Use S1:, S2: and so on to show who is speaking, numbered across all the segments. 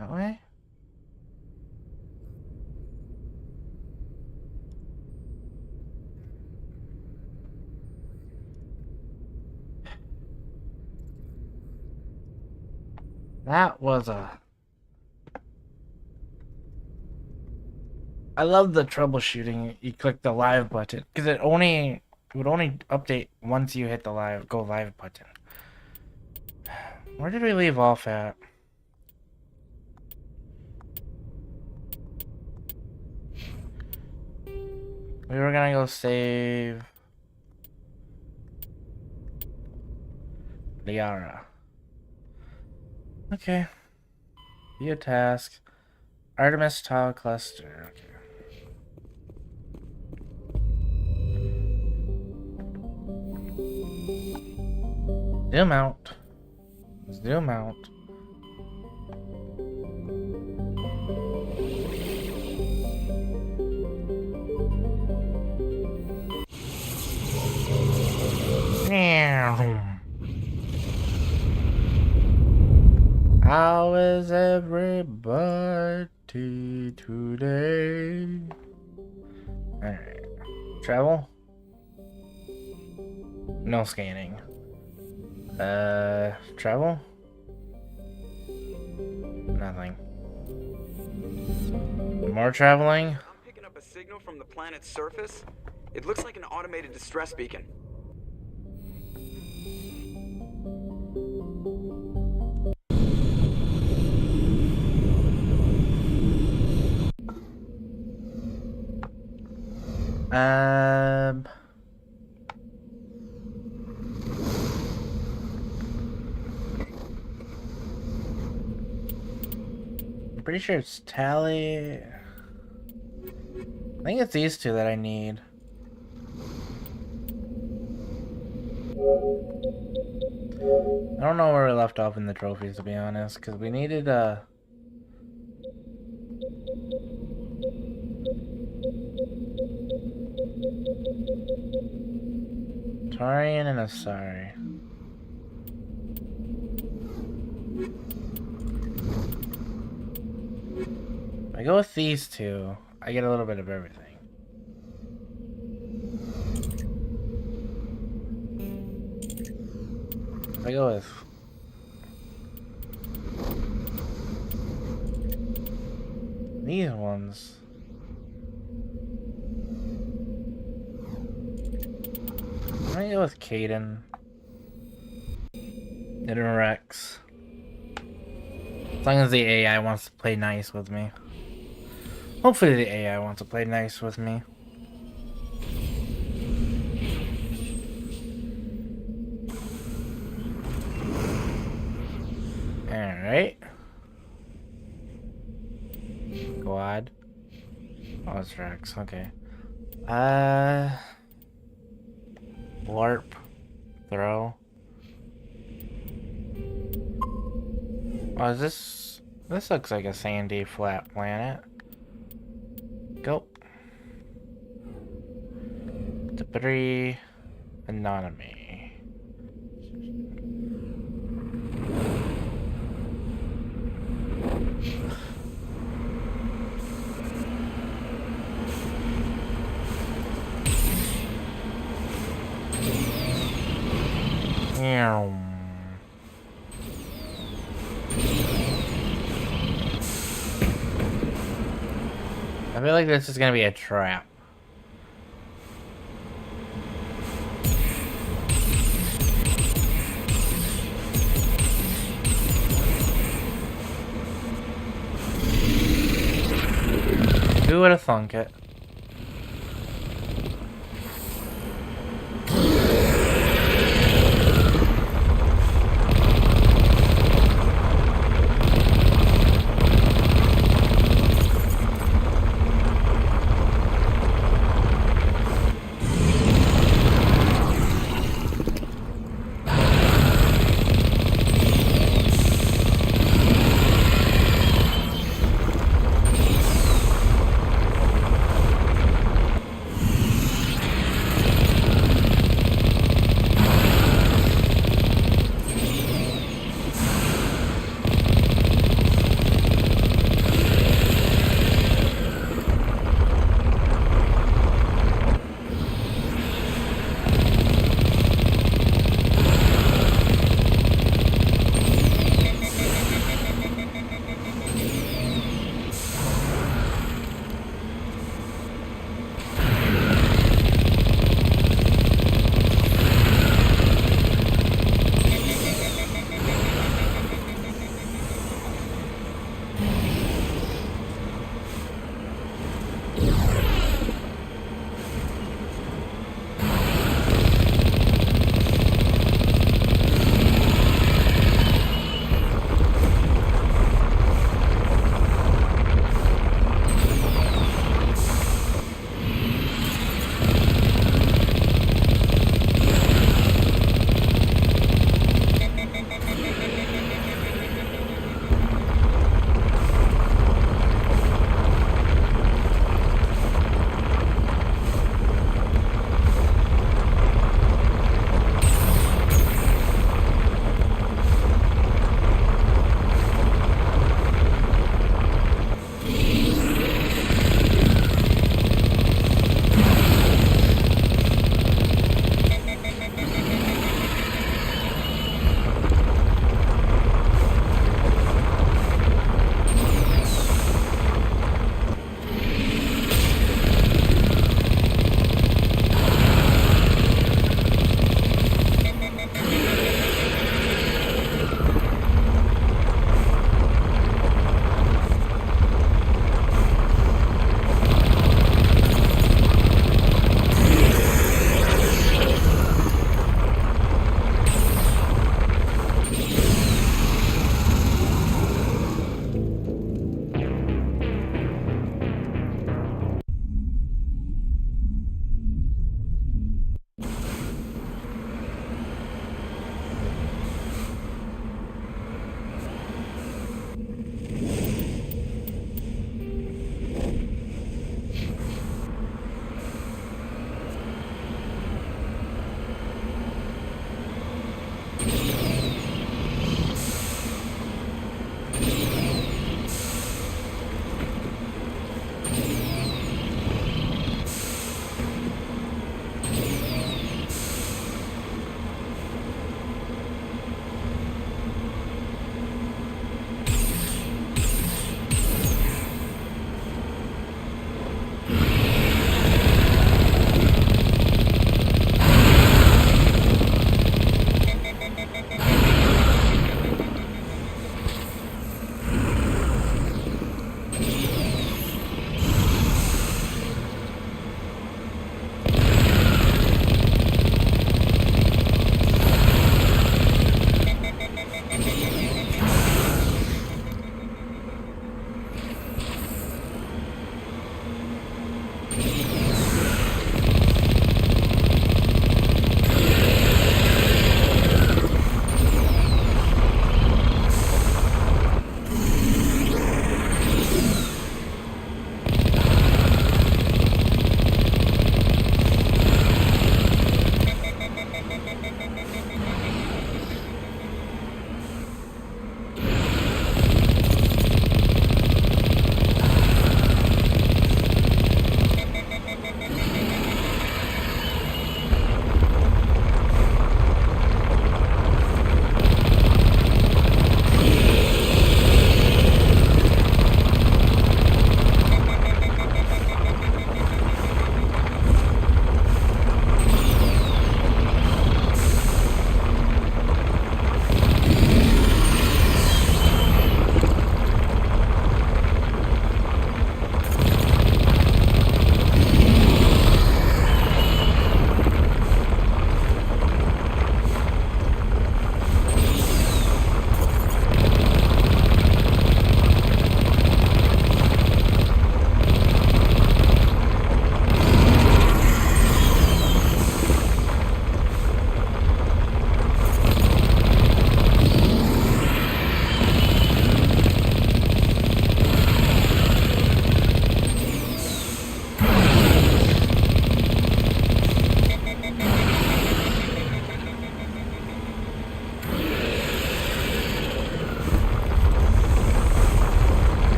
S1: That way? That was a... I love the troubleshooting. You click the live button because it would only update once you hit the go live button. Where did we leave off at? We were gonna go save Liara. Okay. View task. Artemis Tau Cluster. Okay. Zoom out. Zoom out. How is everybody today? Alright. Travel? No scanning. Travel? Nothing. More traveling?
S2: I'm picking up a signal from the planet's surface. It looks like an automated distress beacon.
S1: I'm pretty sure it's Tally. I think it's these two that I need. I don't know where we left off in the trophies, to be honest, because we needed Tarian and Asari. If I go with these two, I get a little bit of everything. If I go with these ones, I'm gonna go with Caden and Rex. As long as the AI wants to play nice with me. Hopefully the AI wants to play nice with me. Alright. Squad. Oh, it's Rex. Okay. Warp. Throw. Oh, is this... This looks like a sandy, flat planet. Go. Debris. Anonymity. I feel like this is gonna be a trap. Who would have thunk it?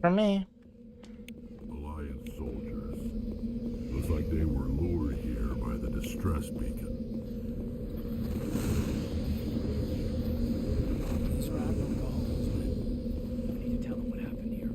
S1: for me.
S3: Alliance soldiers. Looks like they were lured here by the distress beacon.
S4: These are Admiral Gall's men. We need to tell them what happened here.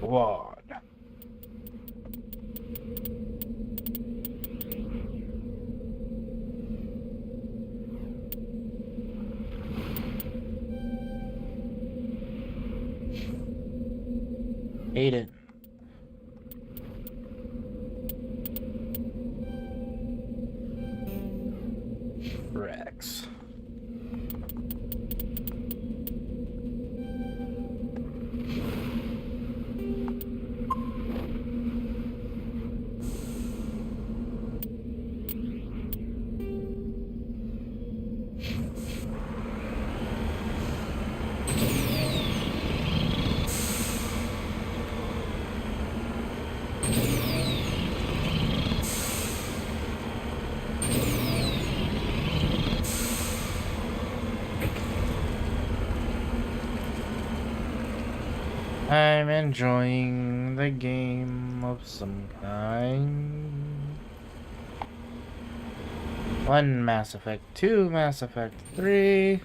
S1: Whoa. Hate it. Rex. I'm enjoying the game of some kind. 1 Mass Effect, 2 Mass Effect, 3.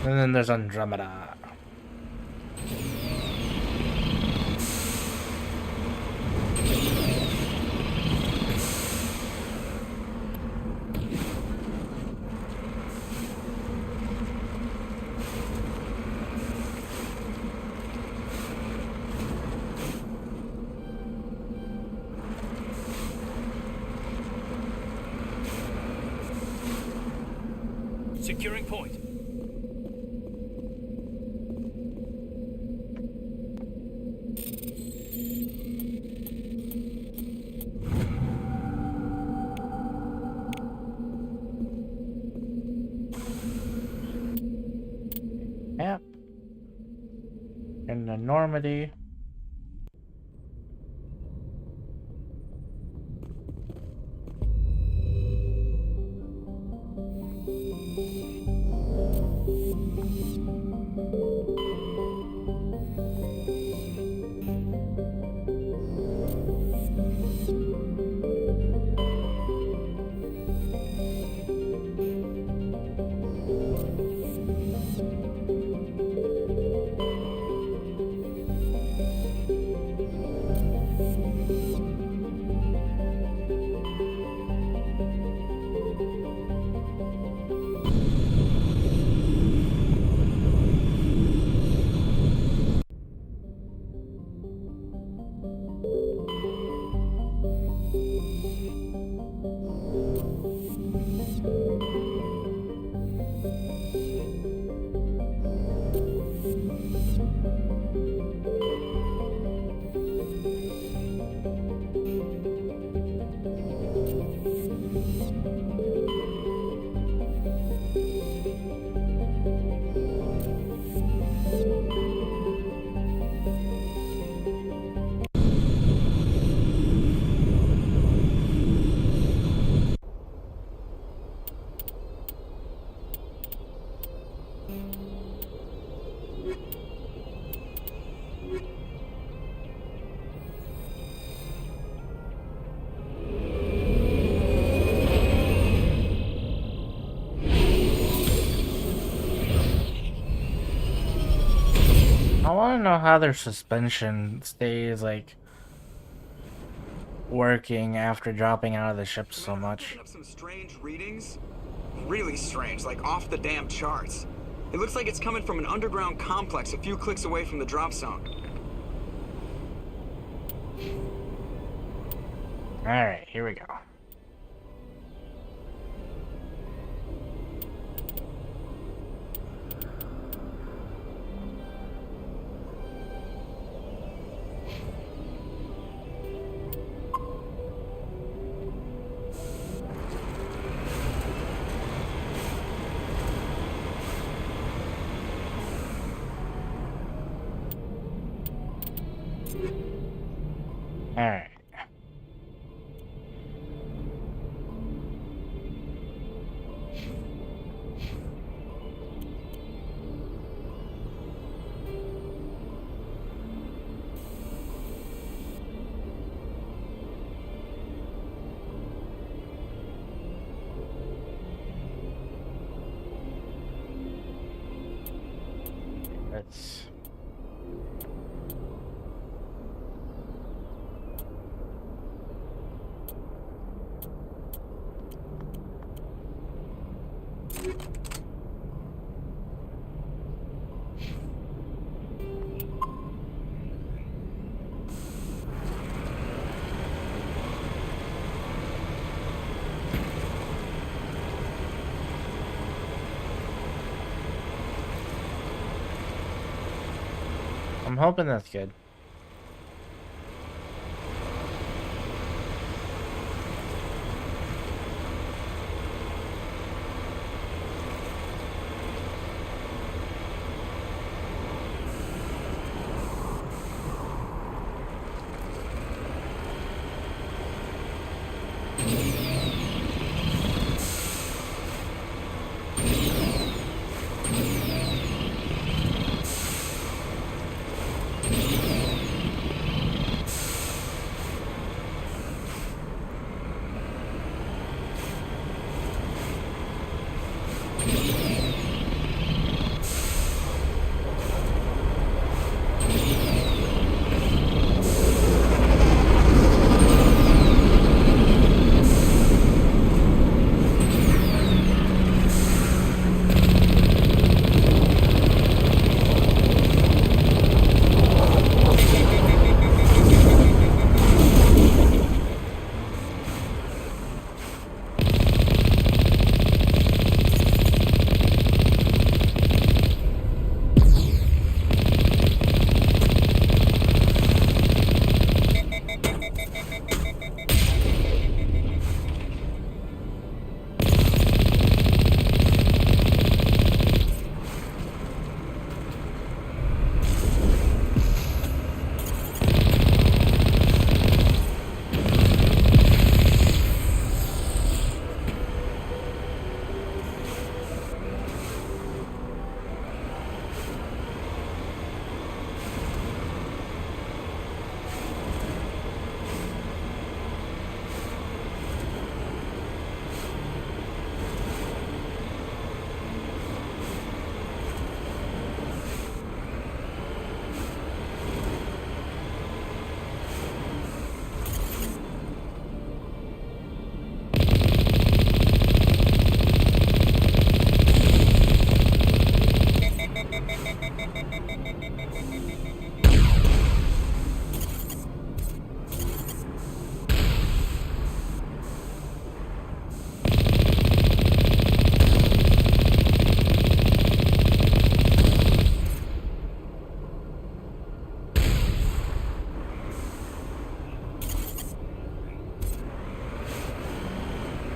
S1: And then there's Andromeda.
S4: Securing point.
S1: Yep. In the Normandy. I want to know how their suspension stays, like, working after dropping out of the ship so
S2: Man, I'm
S1: much.
S2: picking up some strange readings. Really strange, like off the damn charts. It looks like it's coming from an underground complex a few clicks away from the drop zone.
S1: Alright, here we go. Alright. Let's... I'm hoping that's good.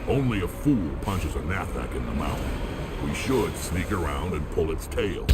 S3: Only a fool punches a Nathak in the mouth. We should sneak around and pull its tail.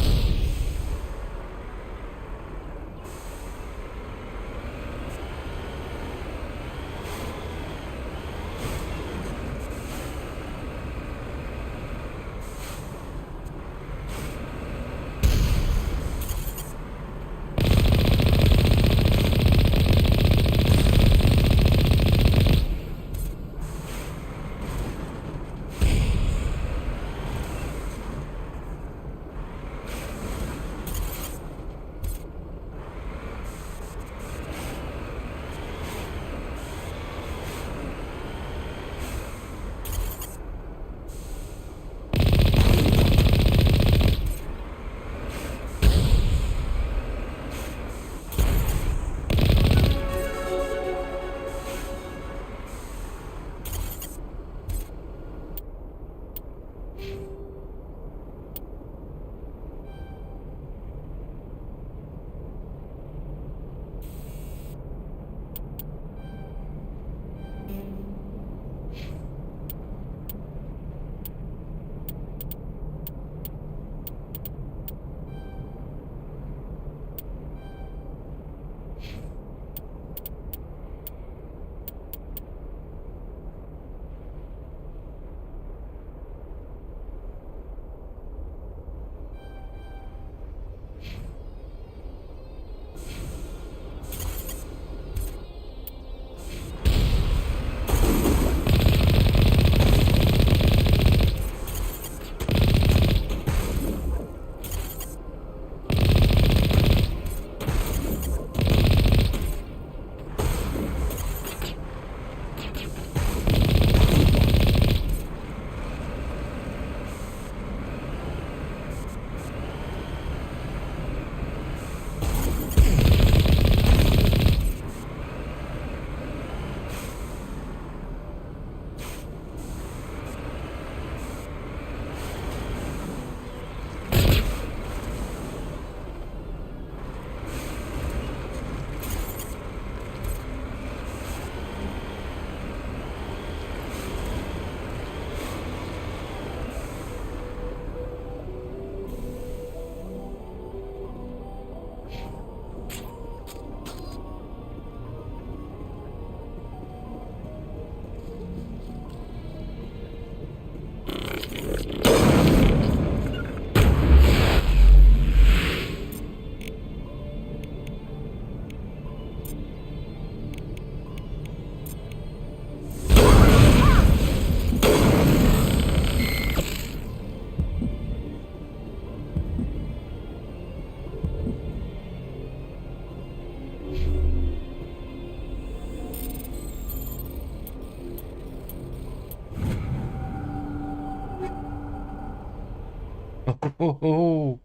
S1: Those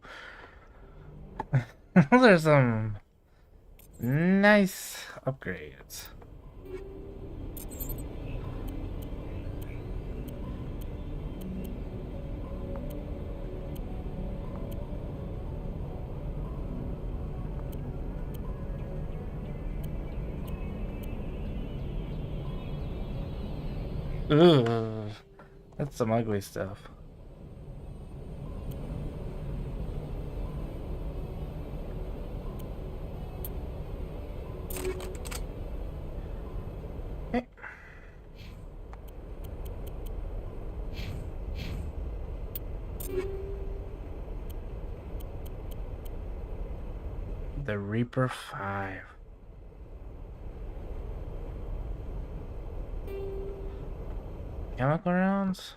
S1: are some nice upgrades. Ugh, that's some ugly stuff. Okay. The Reaper 5. Chemical rounds?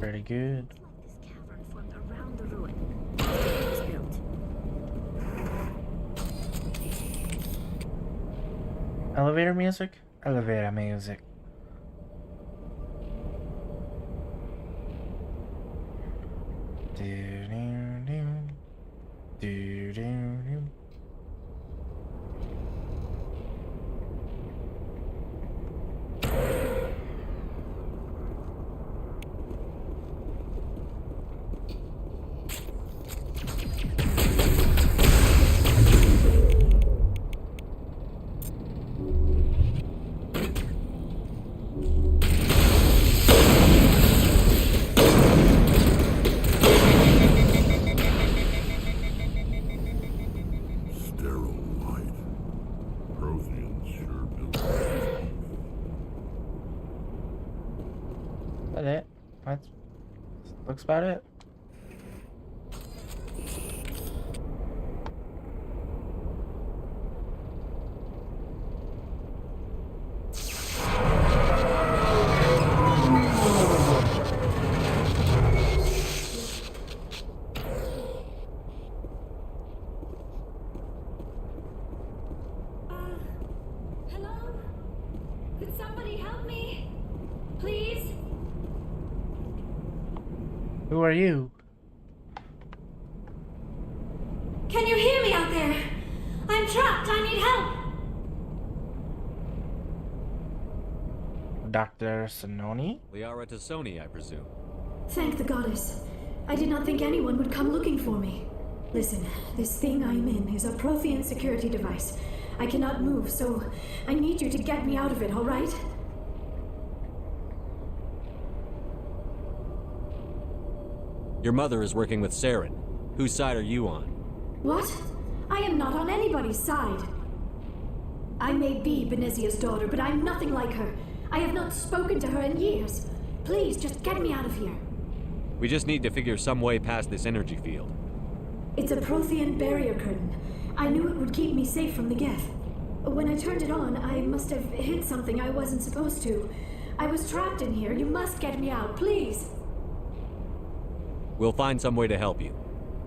S1: Pretty good.
S5: Like this cavern formed around the ruin. It was built.
S1: Elevator music? Elevator music. Do-do-do. Do-do-do.
S3: Sterile light. Protheans sure built this.
S1: That it? That's looks about it.
S5: Hello? Could somebody help me? Please?
S1: Who are you?
S5: Can you hear me out there? I'm trapped. I need help.
S1: Dr. Sononi?
S6: Liara Tassoni, I presume.
S5: Thank the goddess. I did not think anyone would come looking for me. Listen, this thing I'm in is a Prothean security device. I cannot move, so I need you to get me out of it, all right?
S6: Your mother is working with Saren. Whose side are you on?
S5: What? I am not on anybody's side. I may be Benezia's daughter, but I'm nothing like her. I have not spoken to her in years. Please, just get me out of here.
S6: We just need to figure some way past this energy field.
S5: It's a Prothean barrier curtain. I knew it would keep me safe from the Geth. When I turned it on, I must have hit something I wasn't supposed to. I was trapped in here. You must get me out, please.
S6: We'll find some way to help you.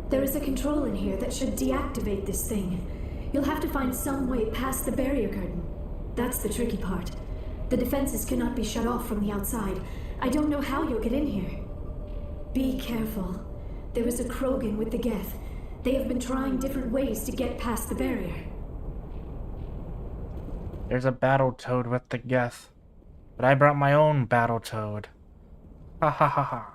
S5: There is a control in here that should deactivate this thing. You'll have to find some way past the barrier curtain. That's the tricky part. The defenses cannot be shut off from the outside. I don't know how you'll get in here. Be careful. There is a Krogan with the Geth. They have been trying different ways to get past the barrier.
S1: There's a battle toad with the Geth. But I brought my own battle toad. Ha ha ha ha.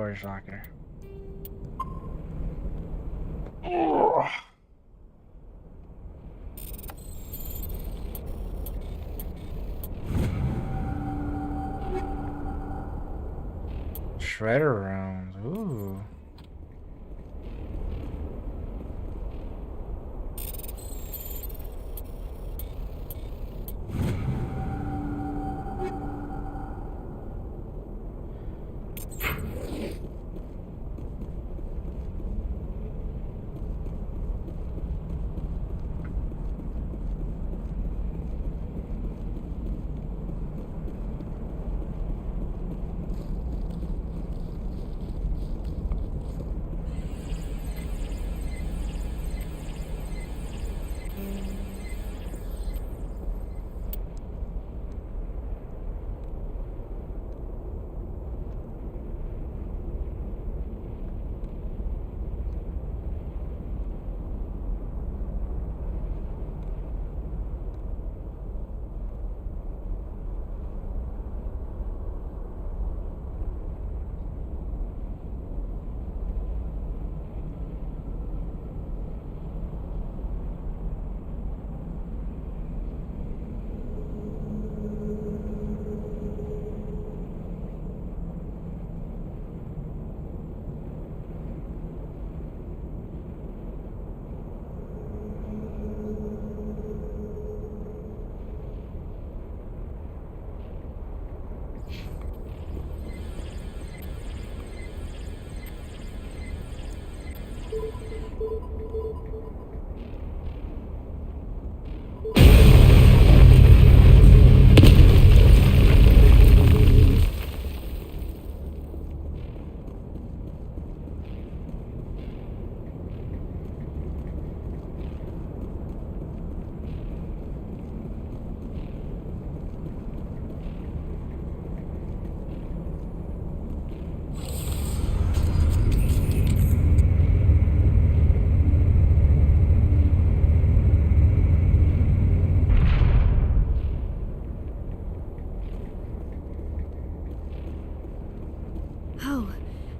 S1: storage locker. Ugh. Shredder rounds. Ooh.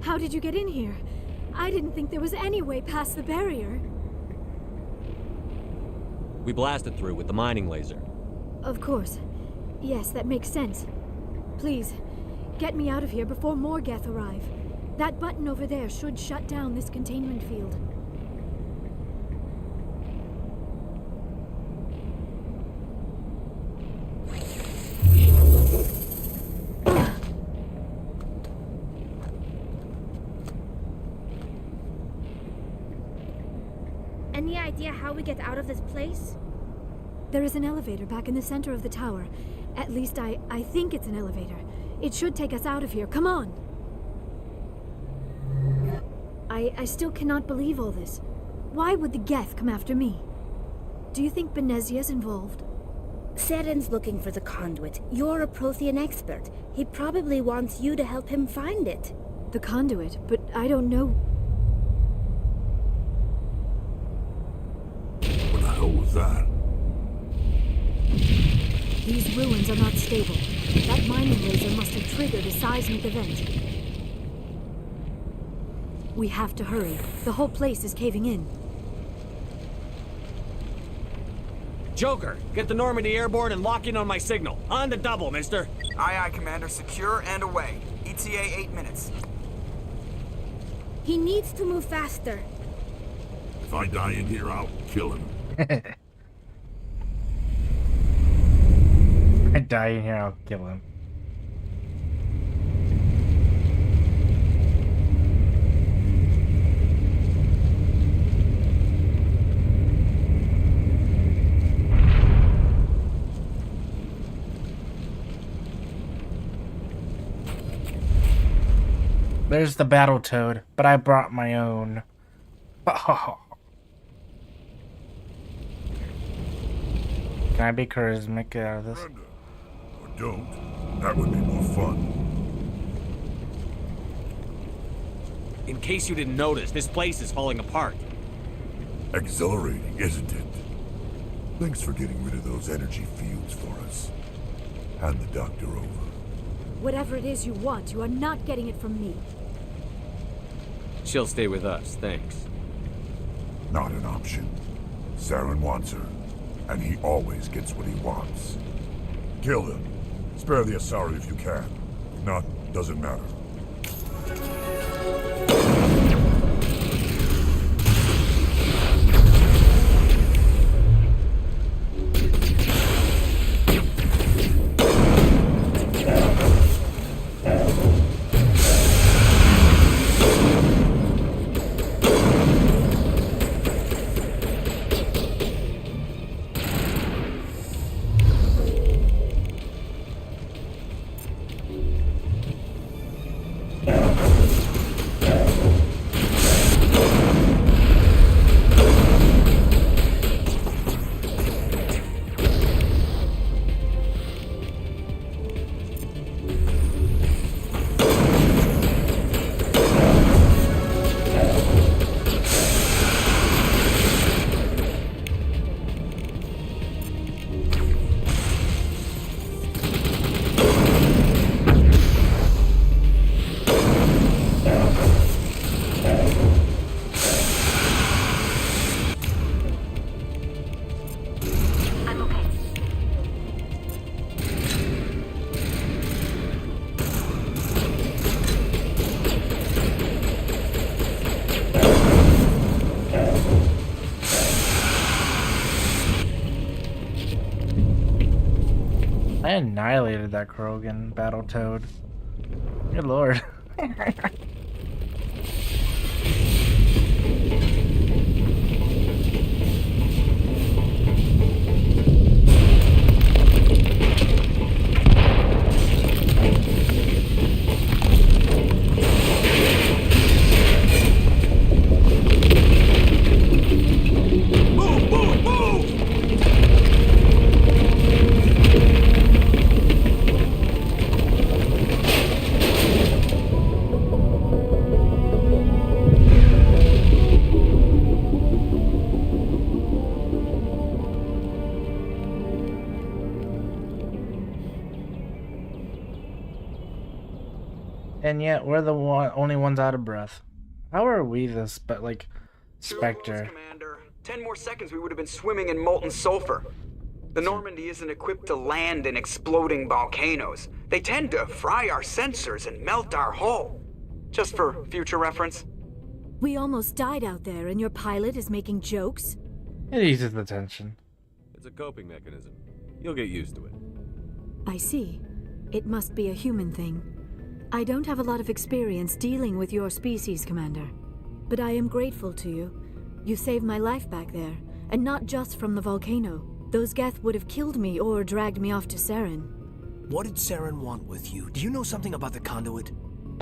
S5: How did you get in here? I didn't think there was any way past the barrier.
S6: We blasted through with the mining laser.
S5: Of course. Yes, that makes sense. Please, get me out of here before more Geth arrive. That button over there should shut down this containment field.
S7: Any idea how we get out of this place?
S5: There is an elevator back in the center of the tower. At least I think it's an elevator. It should take us out of here. Come on! I still cannot believe all this. Why would the Geth come after me? Do you think Benezia's involved?
S7: Seren's looking for the conduit. You're a Prothean expert. He probably wants you to help him find it.
S5: The conduit? But I don't know.
S3: What the hell was that?
S5: These ruins are not stable. That mining laser must have triggered a seismic event. We have to hurry. The whole place is caving in.
S6: Joker, get the Normandy airborne and lock in on my signal. On the double, mister.
S2: Aye, aye, Commander. Secure and away. ETA 8 minutes.
S7: He needs to move faster.
S3: If I die in here, I'll kill him.
S1: I die in here, I'll kill him. There's the battle toad, but I brought my own. Can I be charismatic? Get out of this.
S3: Brenda. Or don't. That would be more fun.
S6: In case you didn't notice, this place is falling apart.
S3: Exhilarating, isn't it? Thanks for getting rid of those energy fields for us. Hand the doctor over.
S5: Whatever it is you want, you are not getting it from me.
S6: She'll stay with us, thanks.
S3: Not an option. Saren wants her, and he always gets what he wants. Kill him. Spare the Asari if you can. If not, doesn't matter.
S1: I annihilated that Krogan Battletoad. Good lord. And yet we're the only ones out of breath. How are we this, but like, Spectre?
S2: You're almost, Commander. 10 more seconds we would have been swimming in molten sulfur. The Normandy isn't equipped to land in exploding volcanoes. They tend to fry our sensors and melt our hull. Just for future reference.
S5: We almost died out there, and your pilot is making jokes?
S1: It eases the tension.
S6: It's a coping mechanism. You'll get used to it.
S5: I see. It must be a human thing. I don't have a lot of experience dealing with your species, Commander. But I am grateful to you. You saved my life back there, and not just from the volcano. Those Geth would have killed me or dragged me off to Saren.
S4: What did Saren want with you? Do you know something about the conduit?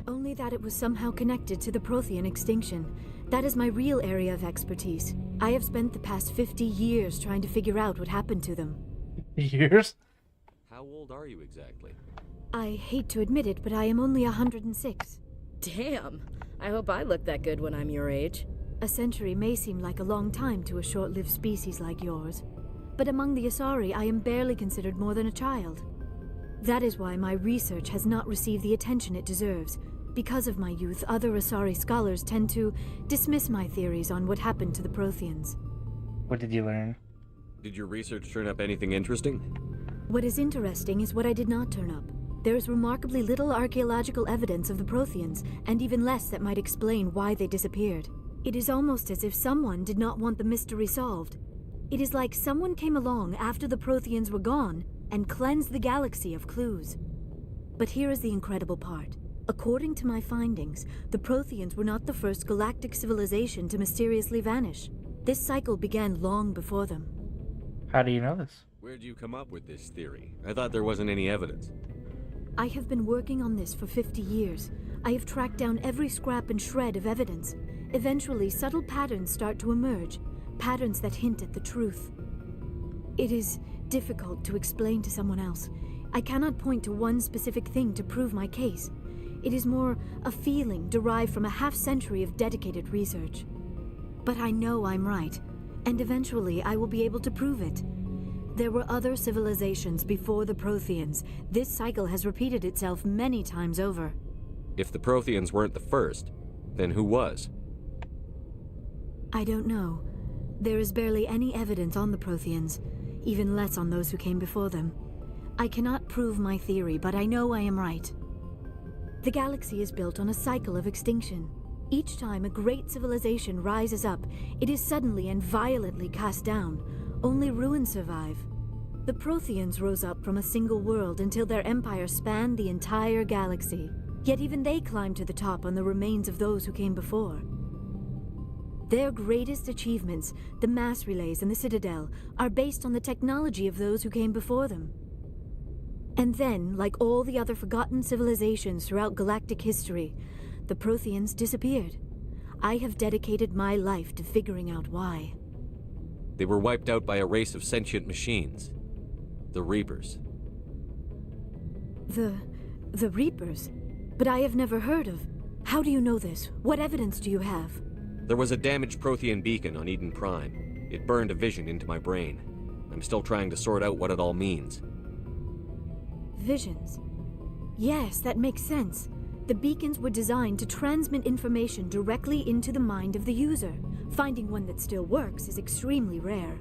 S5: Only that it was somehow connected to the Prothean extinction. That is my real area of expertise. I have spent the past 50 years trying to figure out what happened to them.
S1: Years?
S6: How old are you exactly?
S5: I hate to admit it, but I am only 106.
S8: Damn. I hope I look that good when I'm your age.
S5: A century may seem like a long time to a short-lived species like yours. But among the Asari, I am barely considered more than a child. That is why my research has not received the attention it deserves. Because of my youth, other Asari scholars tend to dismiss my theories on what happened to the Protheans.
S1: What did you learn?
S6: Did your research turn up anything interesting?
S5: What is interesting is what I did not turn up. There is remarkably little archaeological evidence of the Protheans, and even less that might explain why they disappeared. It is almost as if someone did not want the mystery solved. It is like someone came along after the Protheans were gone and cleansed the galaxy of clues. But here is the incredible part. According to my findings, the Protheans were not the first galactic civilization to mysteriously vanish. This cycle began long before them.
S1: How do you know this?
S6: Where'd you come up with this theory? I thought there wasn't any evidence.
S5: I have been working on this for 50 years. I have tracked down every scrap and shred of evidence. Eventually, subtle patterns start to emerge, patterns that hint at the truth. It is difficult to explain to someone else. I cannot point to one specific thing to prove my case. It is more a feeling derived from a half-century of dedicated research. But I know I'm right, and eventually I will be able to prove it. There were other civilizations before the Protheans. This cycle has repeated itself many times over.
S6: If the Protheans weren't the first, then who was?
S5: I don't know. There is barely any evidence on the Protheans, even less on those who came before them. I cannot prove my theory, but I know I am right. The galaxy is built on a cycle of extinction. Each time a great civilization rises up, it is suddenly and violently cast down. Only ruins survive. The Protheans rose up from a single world until their empire spanned the entire galaxy. Yet even they climbed to the top on the remains of those who came before. Their greatest achievements, the mass relays and the Citadel, are based on the technology of those who came before them. And then, like all the other forgotten civilizations throughout galactic history, the Protheans disappeared. I have dedicated my life to figuring out why.
S6: They were wiped out by a race of sentient machines. The Reapers.
S5: The Reapers? But I have never heard of. How do you know this? What evidence do you have?
S6: There was a damaged Prothean beacon on Eden Prime. It burned a vision into my brain. I'm still trying to sort out what it all means.
S5: Visions. Yes, that makes sense. The beacons were designed to transmit information directly into the mind of the user. Finding one that still works is extremely rare.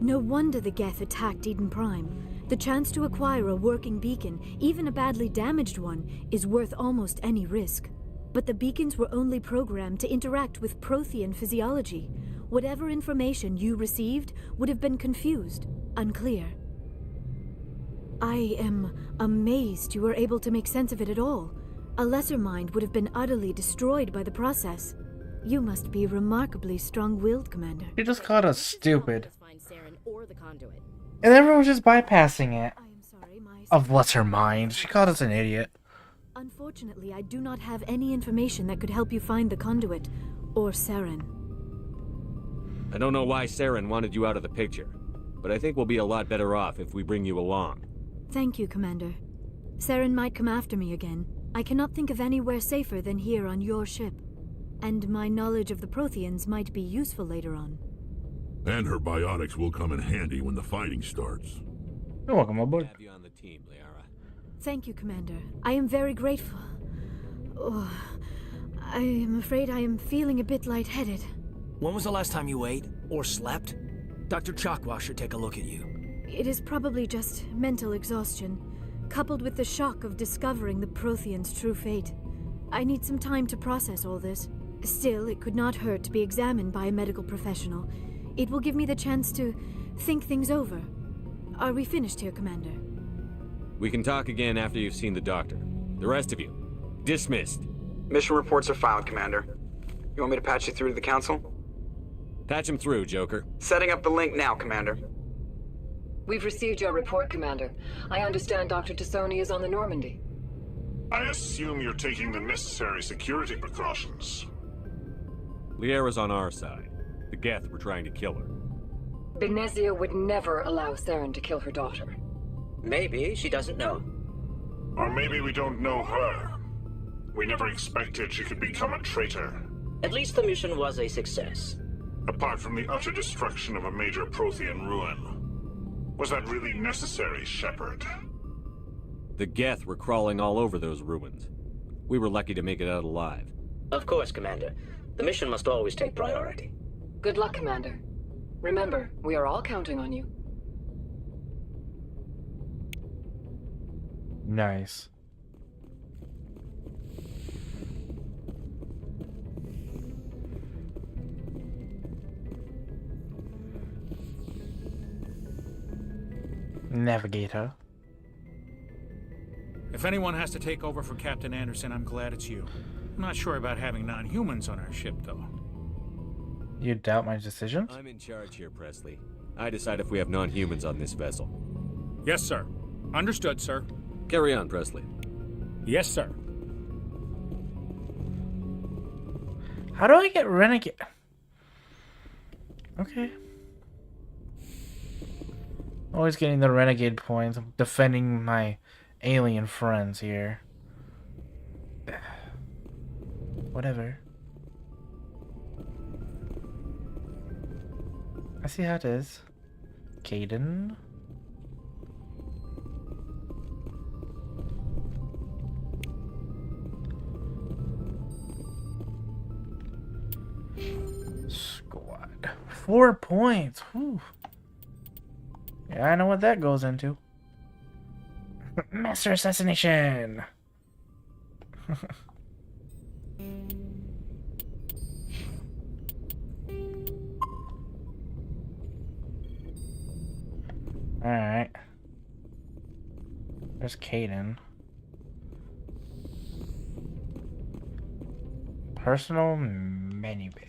S5: No wonder the Geth attacked Eden Prime. The chance to acquire a working beacon, even a badly damaged one, is worth almost any risk. But the beacons were only programmed to interact with Prothean physiology. Whatever information you received would have been confused, unclear. I am amazed you were able to make sense of it at all. A lesser mind would have been utterly destroyed by the process. You must be remarkably strong-willed, Commander.
S1: You just called us stupid.
S8: Find Saren or the conduit.
S1: And everyone was just bypassing it.
S5: I am sorry, my...
S1: Of what's her mind? She called us an idiot.
S5: Unfortunately, I do not have any information that could help you find the conduit, or Saren.
S6: I don't know why Saren wanted you out of the picture, but I think we'll be a lot better off if we bring you along.
S5: Thank you, Commander. Saren might come after me again. I cannot think of anywhere safer than here on your ship. And my knowledge of the Protheans might be useful later on.
S3: And her biotics will come in handy when the fighting starts.
S1: You're welcome, my boy.
S6: Have you on the team, Liara.
S5: Thank you, Commander. I am very grateful. Oh, I am afraid I am feeling a bit lightheaded.
S4: When was the last time you ate or slept? Dr. Chakwa should take a look at you.
S5: It is probably just mental exhaustion, coupled with the shock of discovering the Protheans' true fate. I need some time to process all this. Still, it could not hurt to be examined by a medical professional. It will give me the chance to think things over. Are we finished here, Commander?
S6: We can talk again after you've seen the doctor. The rest of you, dismissed.
S2: Mission reports are filed, Commander. You want me to patch you through to the Council?
S6: Patch him through, Joker.
S2: Setting up the link now, Commander.
S9: We've received your report, Commander. I understand Dr. Tassoni is on the Normandy.
S10: I assume you're taking the necessary security precautions.
S6: Liara's on our side. The Geth were trying to kill her.
S9: Benezia would never allow Saren to kill her daughter.
S11: Maybe she doesn't know.
S10: Or maybe we don't know her. We never expected she could become a traitor.
S11: At least the mission was a success.
S10: Apart from the utter destruction of a major Prothean ruin. Was that really necessary, Shepard?
S6: The Geth were crawling all over those ruins. We were lucky to make it out alive.
S11: Of course, Commander. The mission must always take priority.
S9: Good luck, Commander. Remember, we are all counting on you.
S1: Nice. Navigator.
S12: If anyone has to take over for Captain Anderson, I'm glad it's you. I'm not sure about having non-humans on our ship, though.
S1: You doubt my decisions?
S6: I'm in charge here, Presley. I decide if we have non-humans on this vessel.
S12: Yes, sir. Understood, sir.
S6: Carry on, Presley.
S12: Yes, sir.
S1: How do I get renegade? Okay. Always getting the renegade points. I'm defending my alien friends here. Whatever. I see how it is. Caden. 4 points. Whew. Yeah, I know what that goes into. Master assassination. Alright. There's Kaidan. Personal menu bit.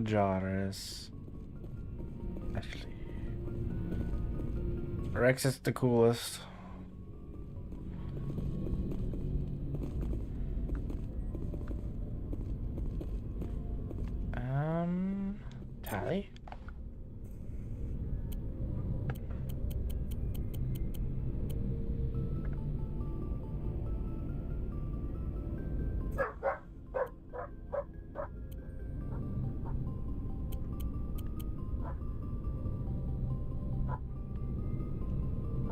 S1: Jarvis. Actually, Rex is the coolest. Tally?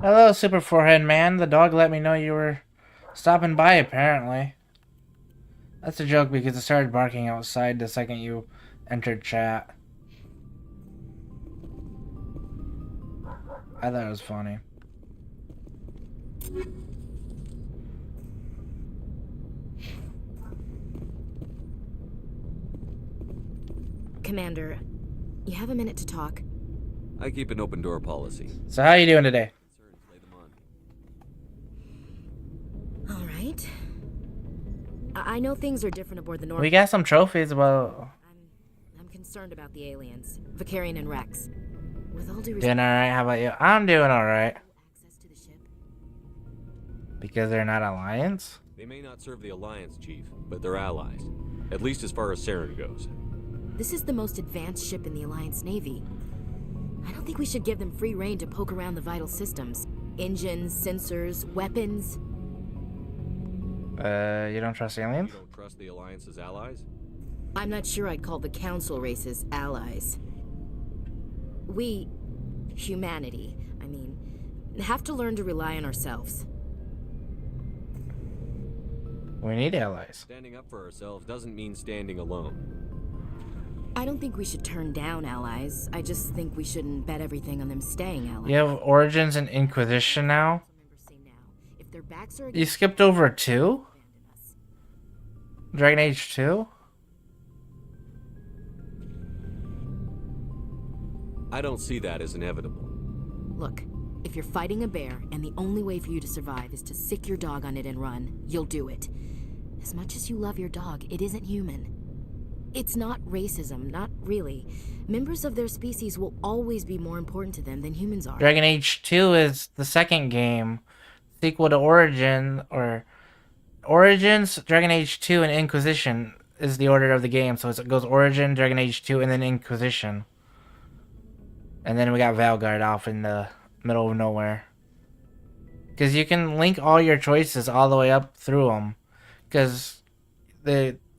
S1: Hello, Super Forehead Man. The dog let me know you were stopping by, apparently. That's a joke because it started barking outside the second you entered chat. I thought it was funny.
S8: Commander, you have a minute to talk?
S6: I keep an open door policy.
S1: So how you doing today?
S8: All right. I know things are different aboard the North.
S1: We got some trophies, but
S8: I'm concerned about the aliens, Vicarian and Rex. With all due respect,
S1: doing alright. How about you? I'm doing alright. Because they're not Alliance?
S6: They may not serve the Alliance, Chief, but they're allies. At least as far as Saren goes.
S8: This is the most advanced ship in the Alliance Navy. I don't think we should give them free rein to poke around the vital systems. Engines, sensors, weapons.
S1: You don't trust aliens?
S6: You don't trust the Alliance's allies?
S8: I'm not sure I'd call the Council races allies. We, humanity, I mean, have to learn to rely on ourselves.
S1: We need allies.
S6: Standing up for ourselves doesn't mean standing alone.
S8: I don't think we should turn down allies. I just think we shouldn't bet everything on them staying allies.
S1: You have Origins and Inquisition now?
S8: If their backs are
S1: You skipped over 2? Dragon Age 2?
S6: I don't see that as inevitable.
S8: Look, if you're fighting a bear and the only way for you to survive is to sick your dog on it and run, you'll do it. As much as you love your dog, it isn't human. It's not racism, not really. Members of their species will always be more important to them than humans are.
S1: Dragon Age 2 is the second game. Sequel to Origins, Dragon Age 2, and Inquisition is the order of the game. So it goes Origin, Dragon Age 2, and then Inquisition. And then we got Valgard off in the middle of nowhere. Because you can link all your choices all the way up through them. Because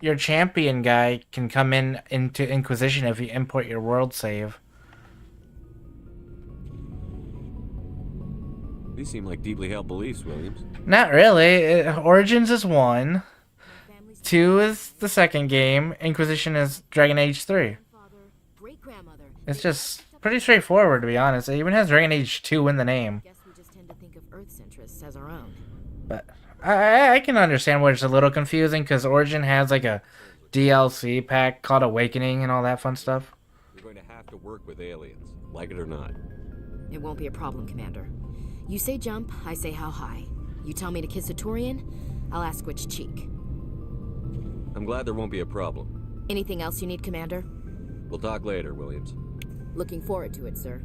S1: your champion guy can come into Inquisition if you import your world save.
S6: These seem like deeply held beliefs, Williams.
S1: Not really. Origins is 1. 2 is the second game. Inquisition is Dragon Age 3. It's just pretty straightforward, to be honest. It even has Dragon Age 2 in the name.
S8: Guess we just tend to think of Earth's interests as our own.
S1: But I can understand where it's a little confusing, because Origin has like a DLC pack called Awakening and all that fun stuff.
S6: You're going to have to work with aliens, like it or not.
S8: It won't be a problem, Commander. You say jump, I say how high. You tell me to kiss a Turian, I'll ask which cheek.
S6: I'm glad there won't be a problem.
S8: Anything else you need, Commander?
S6: We'll talk later, Williams.
S8: Looking forward to it, sir.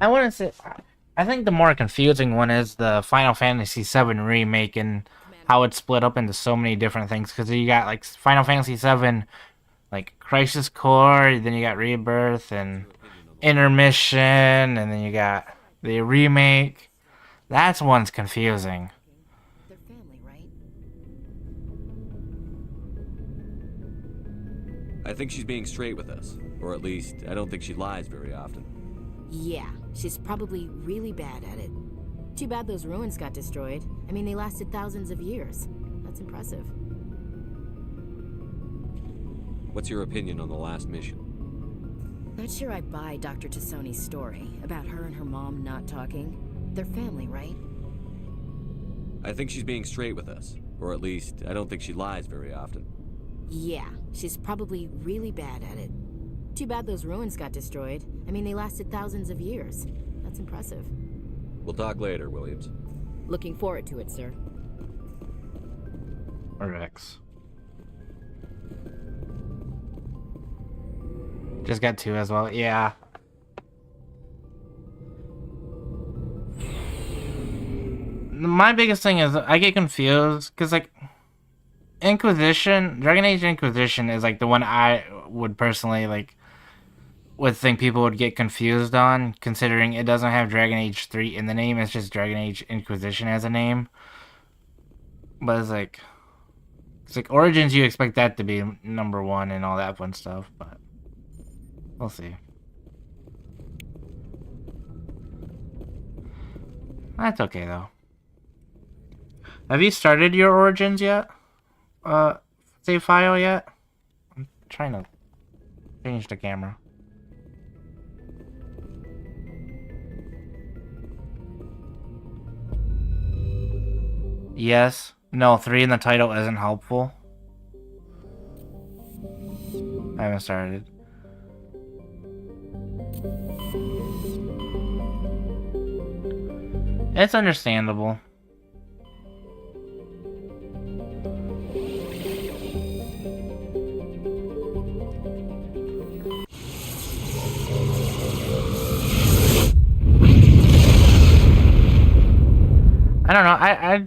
S1: I think the more confusing one is the Final Fantasy VII remake and how it's split up into so many different things. Because you got like Final Fantasy VII like Crisis Core, then you got Rebirth and Intermission, and then you got the remake. That's one's confusing.
S8: They're family, right?
S6: I think she's being straight with us. Or at least, I don't think she lies very often.
S8: Yeah, she's probably really bad at it. Too bad those ruins got destroyed. I mean, they lasted thousands of years. That's impressive.
S6: What's your opinion on the last mission?
S8: Not sure I buy Dr. Tassoni's story about her and her mom not talking. They're family, right?
S6: I think she's being straight with us. Or at least, I don't think she lies very often.
S8: Yeah, she's probably really bad at it. Too bad those ruins got destroyed. I mean, they lasted thousands of years. That's impressive.
S6: We'll talk later, Williams.
S8: Looking forward to it, sir.
S1: Or X. Just got 2 as well. Yeah. My biggest thing is I get confused because, like, Inquisition, Dragon Age Inquisition is like the one I would personally would think people would get confused on, considering it doesn't have Dragon Age 3 in the name. It's just Dragon Age Inquisition as a name. But it's like Origins, you expect that to be number 1 and all that fun stuff, but we'll see. That's okay though. Have you started your Origins yet? Save file yet? I'm trying to change the camera. Yes. No, 3 in the title isn't helpful. I haven't started. It's understandable. I don't know.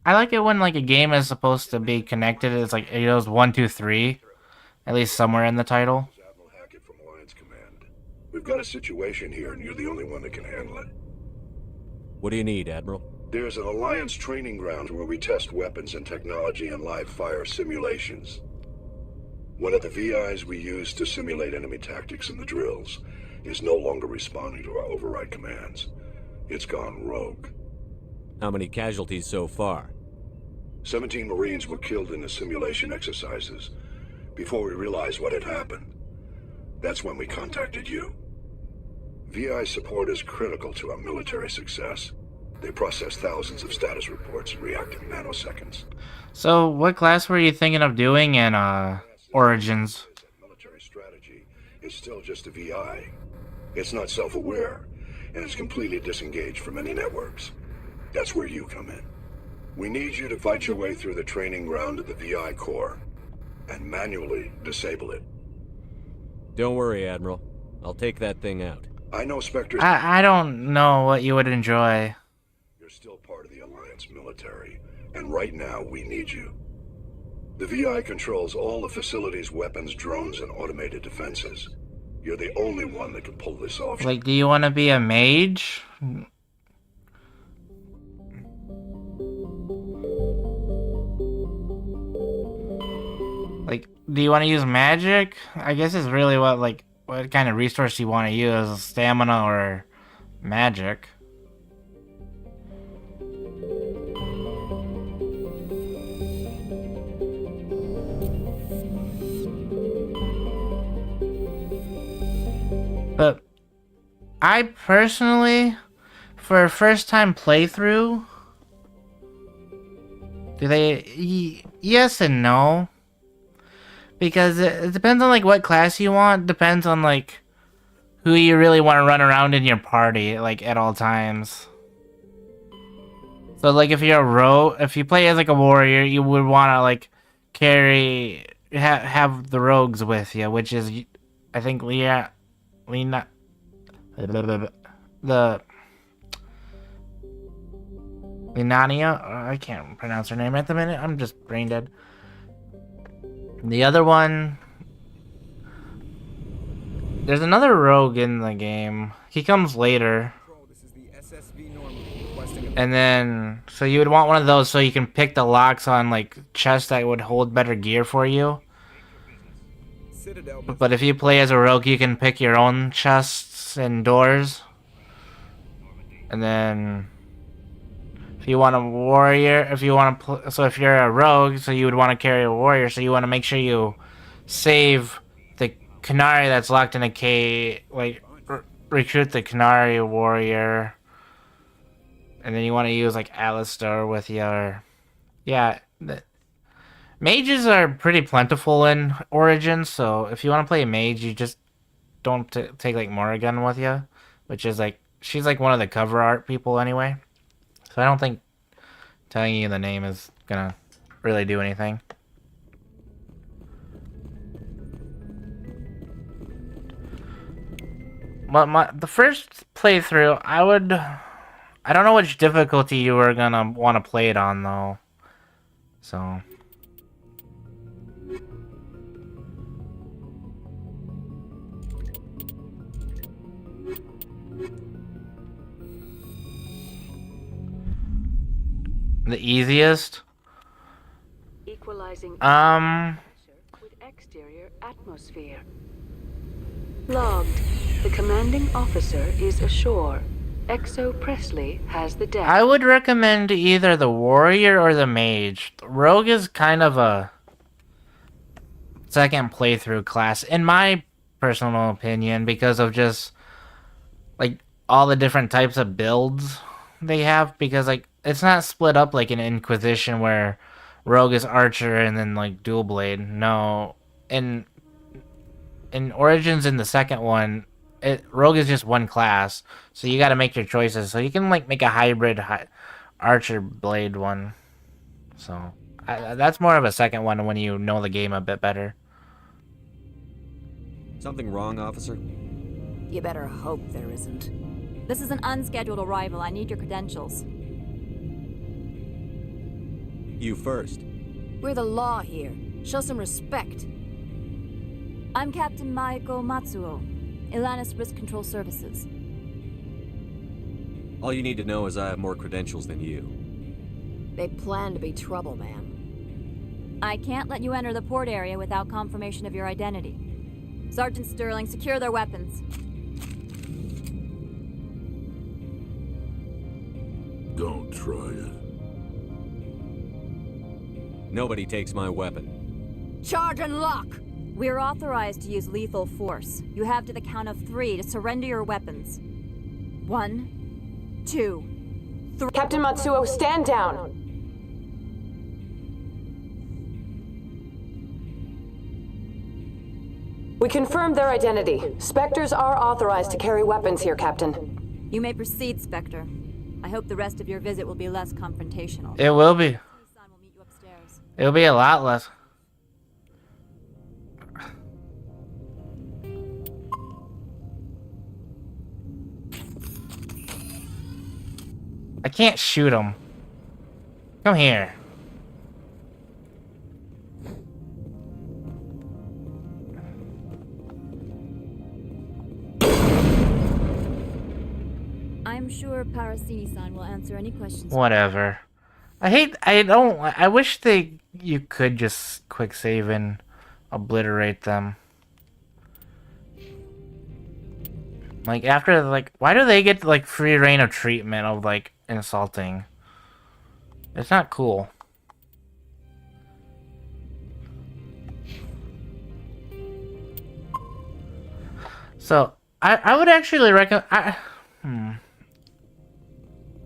S1: I like it when like a game is supposed to be connected. It's like it goes 1, 2, 3, at least somewhere in the title.
S3: Admiral Hackett from Alliance Command. We've got a situation here, and you're the only one that can handle it.
S6: What do you need, Admiral?
S3: There's an Alliance training ground where we test weapons and technology in live fire simulations. One of the VIs we use to simulate enemy tactics in the drills is no longer responding to our override commands. It's gone rogue.
S6: How many casualties so far?
S3: 17 Marines were killed in the simulation exercises before we realized what had happened. That's when we contacted you. VI support is critical to our military success. They process thousands of status reports and react in nanoseconds.
S1: So, what class were you thinking of doing in Origins?
S3: Military strategy is still just a VI. It's not self-aware, and it's completely disengaged from any networks. That's where you come in. We need you to fight your way through the training ground of the VI core and manually disable it.
S6: Don't worry, Admiral. I'll take that thing out.
S3: I know Spectre.
S1: I don't know what you would enjoy.
S3: You're still part of the Alliance military, and right now we need you. The VI controls all the facility's weapons, drones, and automated defenses. You're the only one that can pull this off.
S1: Like, do you want to be a mage? Like, do you want to use magic? I guess it's really what kind of resource you want to use, stamina or magic. But I personally, for a first time playthrough, yes and no. Because it depends on, like, what class you want. Depends on, like, who you really want to run around in your party, like, at all times. So, like, if you're a rogue, if you play as, like, a warrior, you would want to, like, have the rogues with you, which is, I think, the Linnania? I can't pronounce her name at the minute. I'm just brain dead. The other one There's another rogue in the game. He comes later. And then, so you would want one of those so you can pick the locks on, like, chests that would hold better gear for you. But if you play as a rogue, you can pick your own chests and doors. And then, if you want a warrior, if you want to, so if you're a rogue, so you would want to carry a warrior, so you want to make sure you save the Qunari that's locked in a cave, like, recruit the Qunari warrior. And then you want to use, like, Alistar with your, yeah, mages are pretty plentiful in Origins, so if you want to play a mage, you just don't take, like, Morrigan with you, which is, like, she's, like, one of the cover art people anyway. So I don't think telling you the name is gonna really do anything. But the first playthrough, I don't know which difficulty you were gonna want to play it on, though. So... the easiest?
S13: Equalizing
S1: with
S13: exterior atmosphere. Logged. The commanding officer is ashore. Exo Presley has the deck.
S1: I would recommend either the warrior or the mage. Rogue is kind of a second playthrough class, in my personal opinion, because of just, like, all the different types of builds they have, because, like, it's not split up like an Inquisition where Rogue is Archer and then, like, Dual Blade. No. In Origins, in the second one, Rogue is just one class, so you gotta make your choices. So you can, like, make a hybrid Archer Blade one. So, that's more of a second one when you know the game a bit better.
S6: Something wrong, officer?
S14: You better hope there isn't. This is an unscheduled arrival. I need your credentials.
S6: You first.
S14: We're the law here. Show some respect. I'm Captain Maiko Matsuo, Ilanis Risk Control Services.
S6: All you need to know is I have more credentials than you.
S14: They plan to be trouble, ma'am. I can't let you enter the port area without confirmation of your identity. Sergeant Sterling, secure their weapons.
S15: Don't try it.
S6: Nobody takes my weapon.
S14: Charge and lock! We're authorized to use lethal force. You have to the count of 3 to surrender your weapons. 1, 2, 3.
S16: Captain Matsuo, stand down! We confirmed their identity. Spectres are authorized to carry weapons here, Captain.
S14: You may proceed, Spectre. I hope the rest of your visit will be less confrontational.
S1: It will be. It'll be a lot less. I can't shoot him. Come here.
S14: I'm sure Parasini-san will answer any questions.
S1: Whatever. I wish you could just quick save and obliterate them. Like, after, like, why do they get, like, free reign of treatment of, like, insulting? It's not cool. So, I would actually recommend...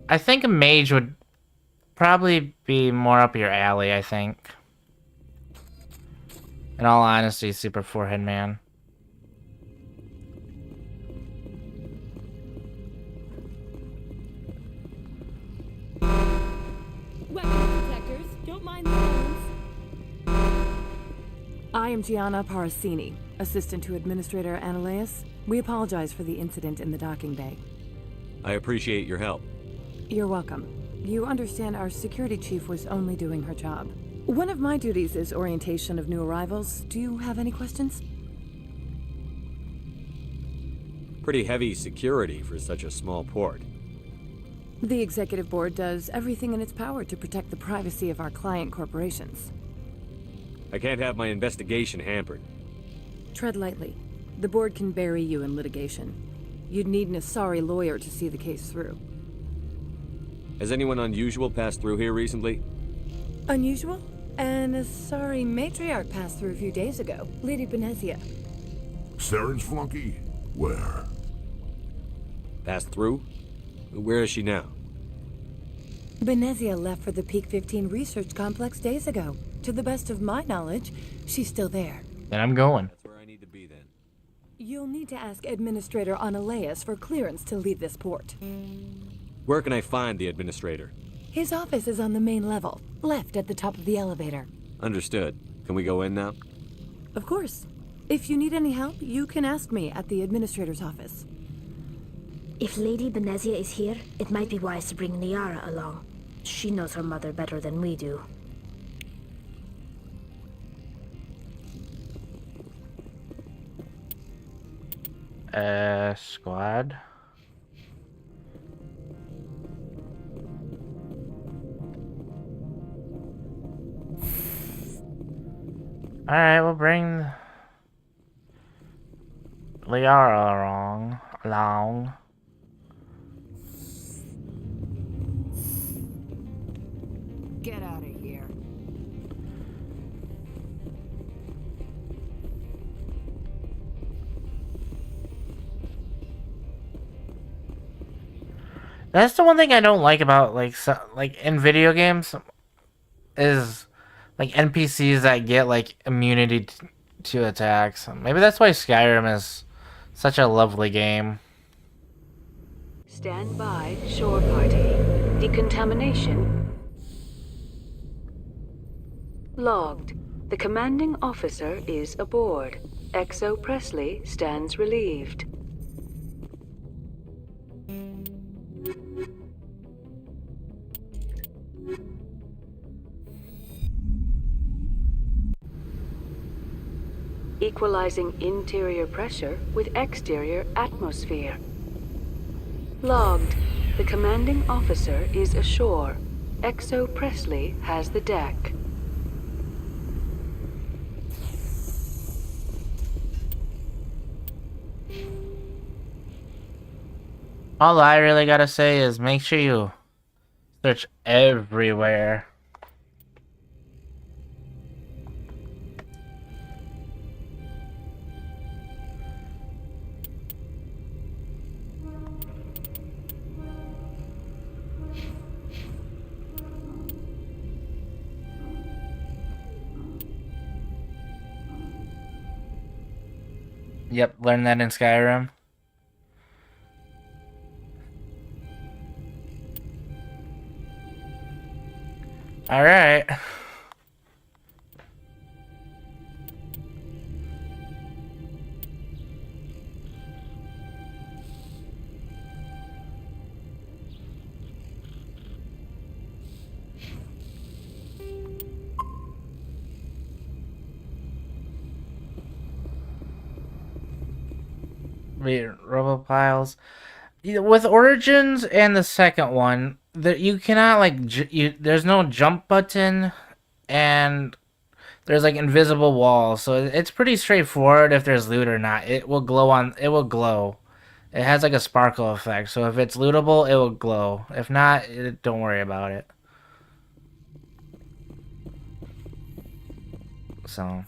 S1: I think a mage would probably be more up your alley, I think. In all honesty, Super Forehead Man.
S17: Weapons detectors, don't mind the phones. I am Gianna Parasini, assistant to Administrator Ananias. We apologize for the incident in the docking bay.
S6: I appreciate your help.
S17: You're welcome. You understand our security chief was only doing her job. One of my duties is orientation of new arrivals. Do you have any questions?
S6: Pretty heavy security for such a small port.
S17: The Executive Board does everything in its power to protect the privacy of our client corporations.
S6: I can't have my investigation hampered.
S17: Tread lightly. The Board can bury you in litigation. You'd need an Asari lawyer to see the case through.
S6: Has anyone unusual passed through here recently?
S17: Unusual? An Asari matriarch passed through a few days ago. Lady Benezia.
S15: Saren's flunky? Where?
S6: Passed through? Where is she now?
S17: Benezia left for the Peak 15 research complex days ago. To the best of my knowledge, she's still there.
S1: Then I'm going.
S6: That's where I need to be then.
S17: You'll need to ask Administrator Analeas for clearance to leave this port.
S6: Where can I find the administrator?
S17: His office is on the main level, left at the top of the elevator.
S6: Understood. Can we go in now?
S17: Of course. If you need any help, you can ask me at the Administrator's office.
S18: If Lady Benezia is here, it might be wise to bring Liara along. She knows her mother better than we do.
S1: Squad. Alright, we'll bring Liara along.
S8: Get out of here.
S1: That's the one thing I don't like about like in video games is like NPCs that get like immunity to attacks. Maybe that's why Skyrim is such a lovely game.
S13: Stand by, shore party. Decontamination logged. The commanding officer is aboard. XO Presley stands relieved. Equalizing interior pressure with exterior atmosphere. Logged. The commanding officer is ashore. XO Presley has the deck.
S1: All I really gotta say is make sure you search everywhere. Yep, learn that in Skyrim. All right. Robopiles. With Origins and the second one, you cannot like there's no jump button, and there's like invisible walls, so it's pretty straightforward if there's loot or not. It will glow. It has like a sparkle effect, so if it's lootable, it will glow. If not, don't worry about it. So.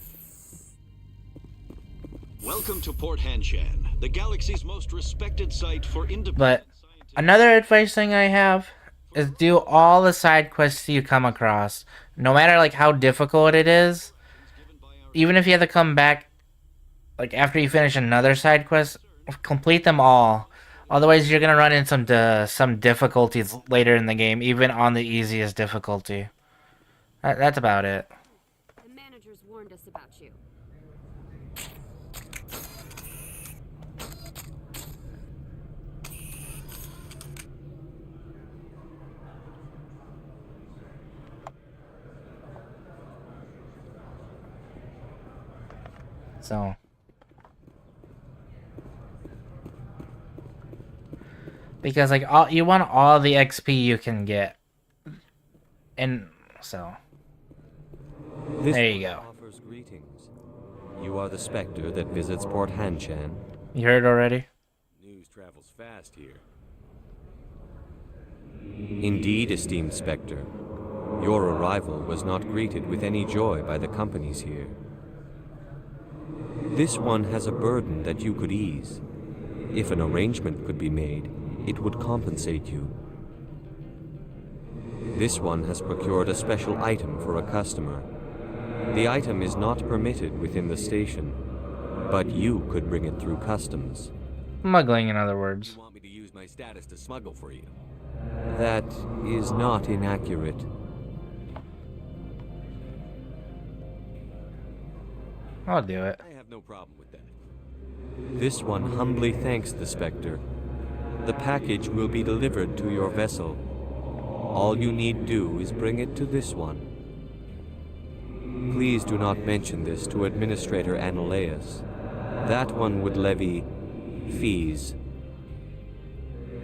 S19: Welcome to Port Hanshan, the galaxy's most respected site for independent.
S1: But another advice thing I have is do all the side quests you come across, no matter like how difficult it is. Even if you have to come back, like after you finish another side quest, complete them all. Otherwise, you're gonna run into some difficulties later in the game, even on the easiest difficulty. That's about it.
S8: The managers warned us about you.
S1: So. Because like you want all the XP you can get, and so there you go.
S6: Offers greetings. You are the Spectre that visits Port Hanshan.
S1: You heard already?
S6: News travels fast here. Indeed, esteemed Spectre. Your arrival was not greeted with any joy by the companies here. This one has a burden that you could ease. If an arrangement could be made, it would compensate you. This one has procured a special item for a customer. The item is not permitted within the station, but you could bring it through customs.
S1: Smuggling, in other words.
S6: You want me to use my status to smuggle for you? That is not inaccurate.
S1: I'll do it.
S6: I have no problem with that. This one humbly thanks the Spectre. The package will be delivered to your vessel. All you need do is bring it to this one. Please do not mention this to Administrator Annaleus. That one would levy fees.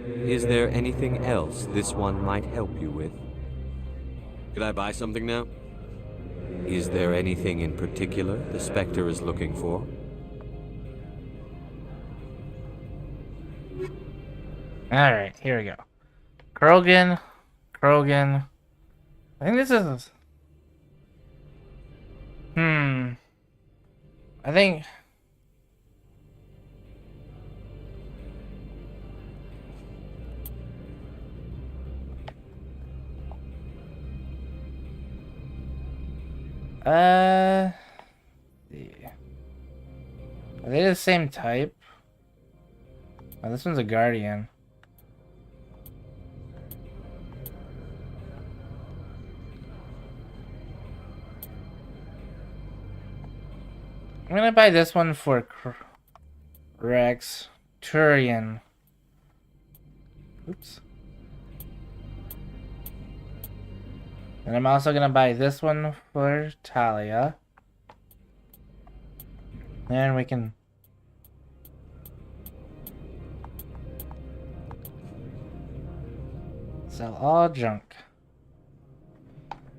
S6: Is there anything else this one might help you with? Could I buy something now? Is there anything in particular the Spectre is looking for?
S1: Alright, here we go. Krogan. I think this is... I think... Are they the same type? Oh, this one's a Guardian. I'm gonna buy this one for Rex Turian. Oops. And I'm also gonna buy this one for Talia. And we can sell all junk.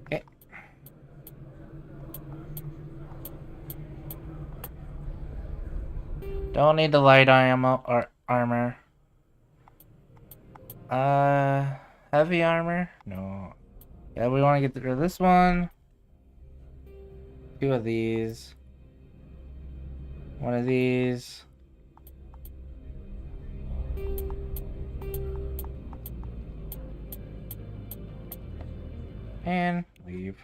S1: Okay. Don't need the light ammo or armor. Heavy armor? No. Yeah, we want to get rid of this one. 2 of these. 1 of these. And leave.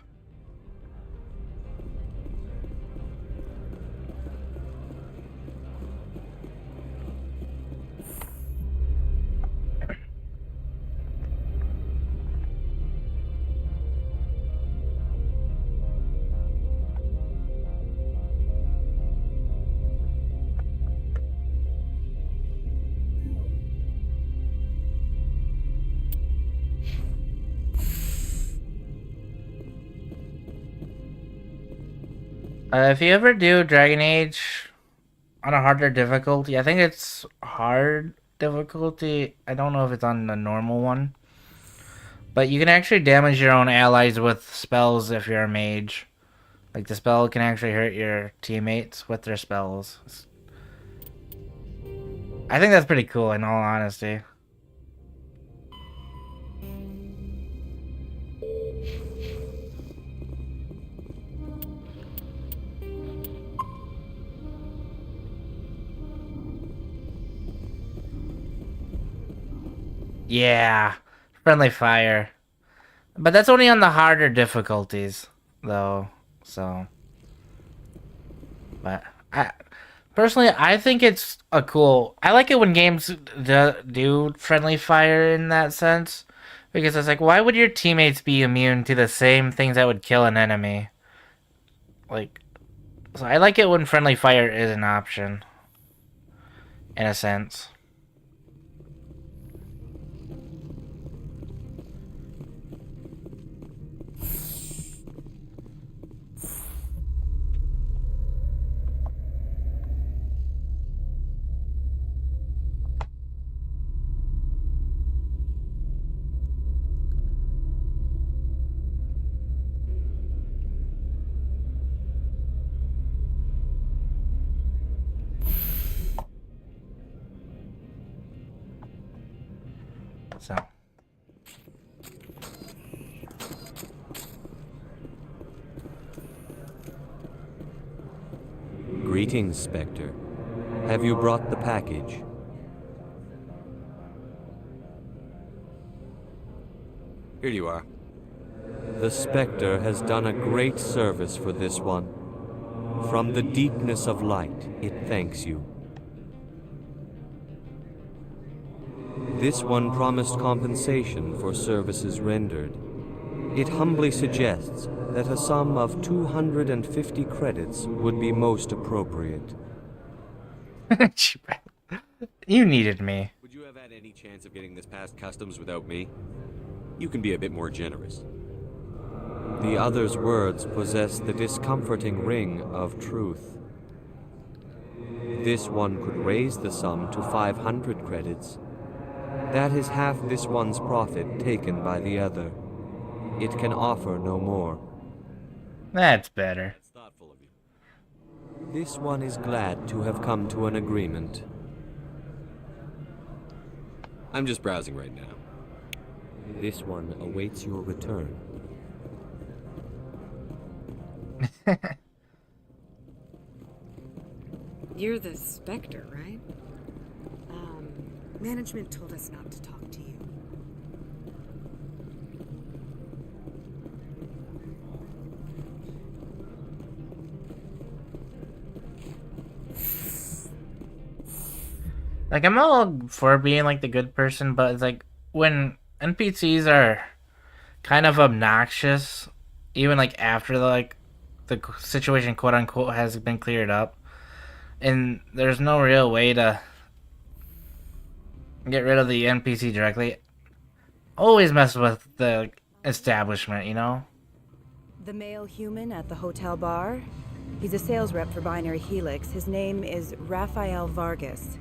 S1: If you ever do Dragon Age on a harder difficulty, I think it's hard difficulty. I don't know if it's on the normal one. But you can actually damage your own allies with spells if you're a mage. Like the spell can actually hurt your teammates with their spells. I think that's pretty cool in all honesty. Yeah, friendly fire. But that's only on the harder difficulties, though, so. But, personally, I think it's a cool... I like it when games do friendly fire in that sense. Because it's like, why would your teammates be immune to the same things that would kill an enemy? Like, so I like it when friendly fire is an option. In a sense. So.
S6: Greetings, Spectre. Have you brought the package?
S20: Here you are.
S6: The Spectre has done a great service for this one. From the deepness of light, it thanks you. This one promised compensation for services rendered. It humbly suggests that a sum of 250 credits would be most appropriate.
S1: You needed me.
S20: Would you have had any chance of getting this past customs without me? You can be a bit more generous.
S6: The other's words possess the discomforting ring of truth. This one could raise the sum to 500 credits. That is half this one's profit taken by the other. It can offer no more.
S1: That's better.
S20: That's thoughtful of you.
S6: This one is glad to have come to an agreement.
S20: I'm just browsing right now.
S6: This one awaits your return.
S21: You're the Spectre, right? Management told us not to talk to you.
S1: Like, I'm all for being, like, the good person, but it's like, when NPCs are kind of obnoxious, even, like, after, the situation, quote-unquote, has been cleared up, and there's no real way to get rid of the NPC directly, always mess with the establishment, you know?
S17: The male human at the hotel bar? He's a sales rep for Binary Helix. His name is Rafael Vargas.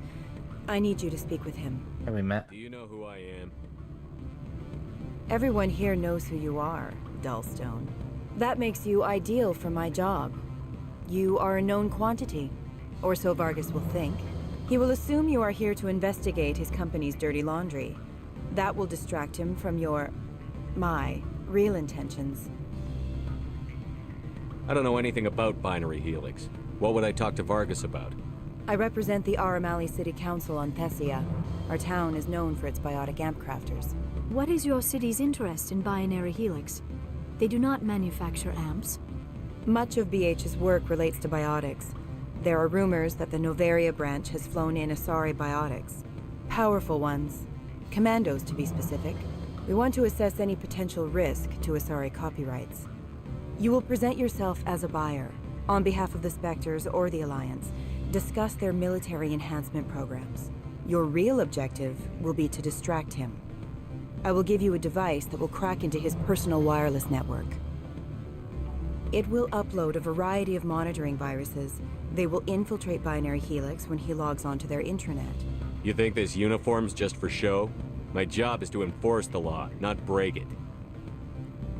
S17: I need you to speak with him.
S1: Have we met?
S20: Do you know who I am?
S17: Everyone here knows who you are, Dullstone. That makes you ideal for my job. You are a known quantity, or so Vargas will think. He will assume you are here to investigate his company's dirty laundry. That will distract him from my real intentions.
S20: I don't know anything about Binary Helix. What would I talk to Vargas about?
S17: I represent the Aramali City Council on Thessia. Our town is known for its biotic amp crafters.
S5: What is your city's interest in Binary Helix? They do not manufacture amps.
S17: Much of BH's work relates to biotics. There are rumors that the Novaria branch has flown in Asari biotics. Powerful ones. Commandos, to be specific. We want to assess any potential risk to Asari copyrights. You will present yourself as a buyer, on behalf of the Spectres or the Alliance. Discuss their military enhancement programs. Your real objective will be to distract him. I will give you a device that will crack into his personal wireless network. It will upload a variety of monitoring viruses. They will infiltrate Binary Helix when he logs onto their intranet.
S20: You think this uniform's just for show? My job is to enforce the law, not break it.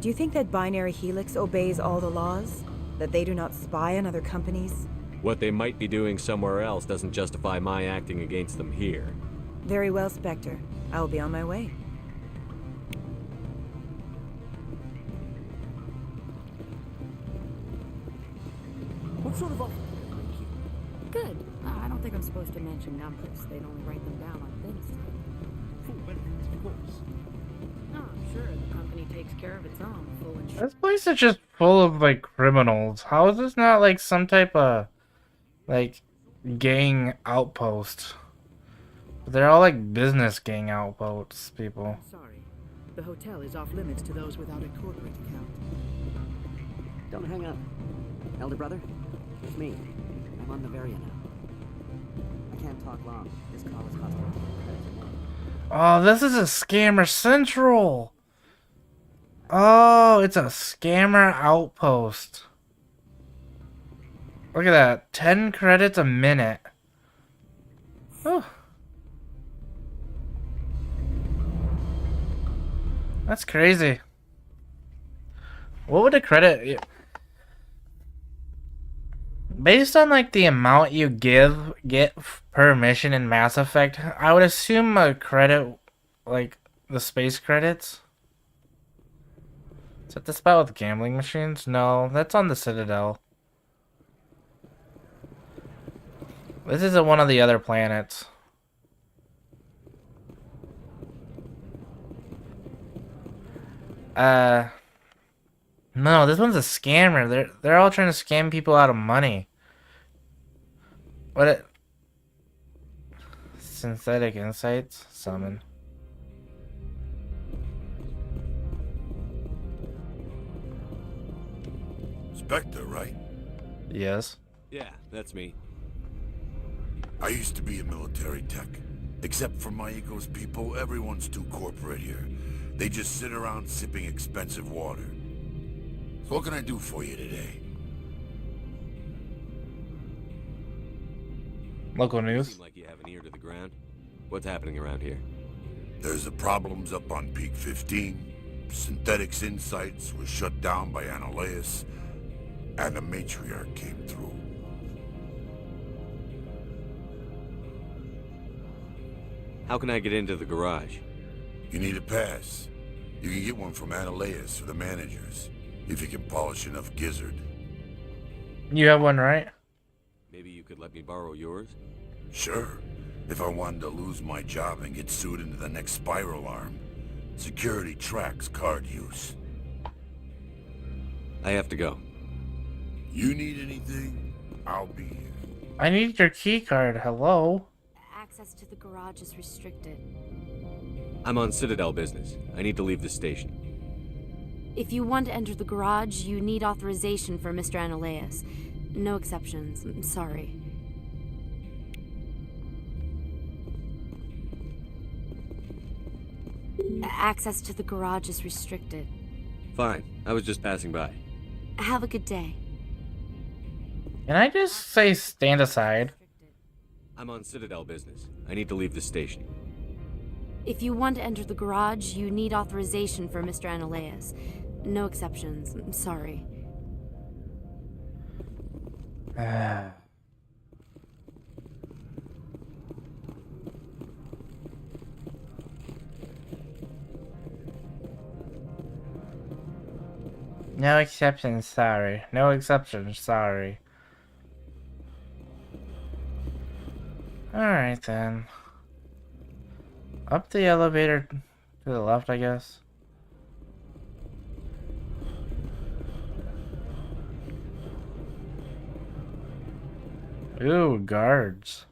S17: Do you think that Binary Helix obeys all the laws? That they do not spy on other companies?
S20: What they might be doing somewhere else doesn't justify my acting against them here.
S17: Very well, Spectre. I will be on my way.
S4: What sort of
S8: Good. I don't think I'm supposed to mention numbers. They'd only write them down on things.
S4: Full benefits, of course.
S8: No, I'm sure the company takes care of its own. Full insurance.
S1: This place is just full of, like, criminals. How is this not, like, some type of, like, gang outpost? They're all, like, business gang outposts, people.
S4: Sorry. The hotel is off limits to those without a corporate account.
S22: Don't hang up. Elder brother, it's me. I'm on Novaria now. I can't talk long. This call is costing me credits a month.
S1: Oh, this is a Scammer Central. Oh, it's a Scammer Outpost. Look at that. 10 credits a minute. Whew. That's crazy. What would a credit... Based on, like, the amount you get per mission in Mass Effect, I would assume a credit, like, The space credits? Is that the spot with gambling machines? No, that's on the Citadel. This is one of the other planets. No, this one's a scammer. They're all trying to scam people out of money. Synthetic Insights? Summon.
S15: Spectre, right?
S1: Yes.
S20: Yeah, that's me.
S15: I used to be a military tech. Except for my ego's people, everyone's too corporate here. They just sit around sipping expensive water. So what can I do for you today?
S1: Local news?
S20: Seem like you have an ear to the ground. What's happening around here?
S15: There's the problems up on Peak 15. Synthetics Insights was shut down by Analeus. And the matriarch came through.
S20: How can I get into the garage?
S15: You need a pass. You can get one from Analeus or the managers, if you can polish enough gizzard.
S1: You have one, right?
S20: Maybe you could let me borrow yours?
S15: Sure. If I wanted to lose my job and get sued into the next spiral arm. Security tracks card use.
S20: I have to go.
S15: You need anything? I'll be here.
S1: I need your key card. Hello?
S8: Access to the garage is restricted.
S20: I'm on Citadel business. I need to leave the station.
S8: If you want to enter the garage, you need authorization for Mr. Analeus. No exceptions. I'm sorry. Access to the garage is restricted.
S20: Fine. I was just passing by.
S8: Have a good day.
S1: Can I just say stand aside?
S20: I'm on Citadel business. I need to leave the station.
S8: If you want to enter the garage, you need authorization for Mr. Analeus. No exceptions. I'm sorry.
S1: No exceptions, sorry. No exceptions, sorry. Alright then. Up the elevator to the left, I guess. Ooh, guards.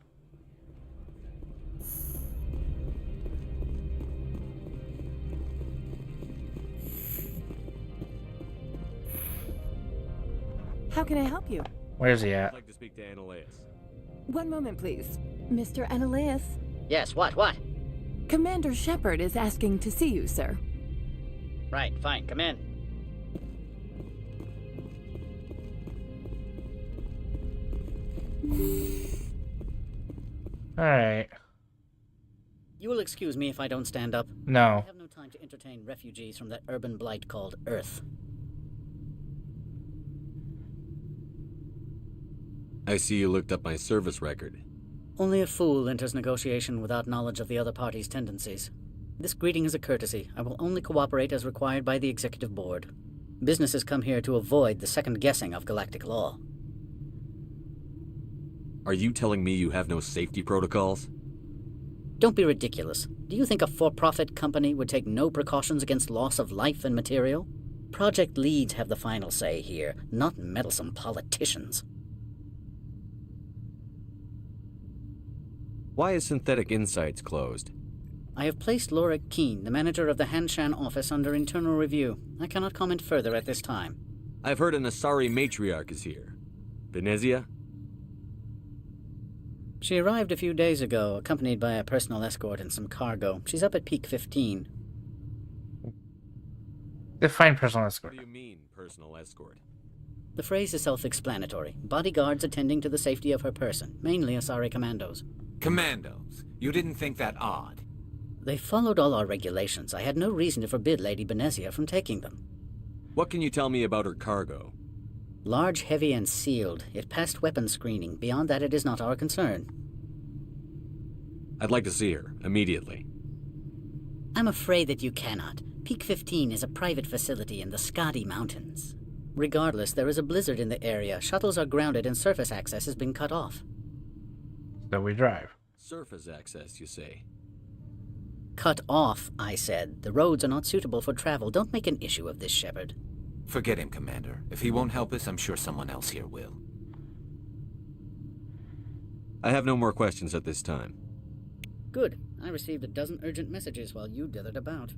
S17: How can I help you?
S1: Where's he at?
S20: I'd like to speak to Analeus.
S17: One moment, please. Mr. Analeus?
S11: Yes, what?
S17: Commander Shepard is asking to see you, sir.
S11: Right, fine, come in.
S1: Alright.
S11: You will excuse me if I don't stand up.
S1: No.
S11: I have no time to entertain refugees from that urban blight called Earth.
S20: I see you looked up my service record.
S11: Only a fool enters negotiation without knowledge of the other party's tendencies. This greeting is a courtesy. I will only cooperate as required by the Executive Board. Businesses come here to avoid the second guessing of galactic law.
S20: Are you telling me you have no safety protocols?
S11: Don't be ridiculous. Do you think a for-profit company would take no precautions against loss of life and material? Project leads have the final say here, not meddlesome politicians.
S20: Why is Synthetic Insights closed?
S11: I have placed Laura Keene, the manager of the Hanshan office, under internal review. I cannot comment further at this time.
S20: I've heard an Asari matriarch is here. Venezia?
S11: She arrived a few days ago, accompanied by a personal escort and some cargo. She's up at Peak 15.
S1: Define personal escort.
S20: What do you mean, personal escort?
S11: The phrase is self-explanatory. Bodyguards attending to the safety of her person, mainly Asari commandos.
S2: Commandos? You didn't think that odd?
S11: They followed all our regulations. I had no reason to forbid Lady Benezia from taking them.
S20: What can you tell me about her cargo?
S11: Large, heavy, and sealed. It passed weapons screening. Beyond that, it is not our concern.
S20: I'd like to see her, immediately.
S11: I'm afraid that you cannot. Peak 15 is a private facility in the Scotty Mountains. Regardless, there is a blizzard in the area. Shuttles are grounded and surface access has been cut off.
S1: So we drive.
S20: Surface access, you say?
S11: Cut off, I said. The roads are not suitable for travel. Don't make an issue of this, Shepard.
S2: Forget him, Commander. If he won't help us, I'm sure someone else here will.
S20: I have no more questions at this time.
S11: Good. I received a dozen urgent messages while you dithered about.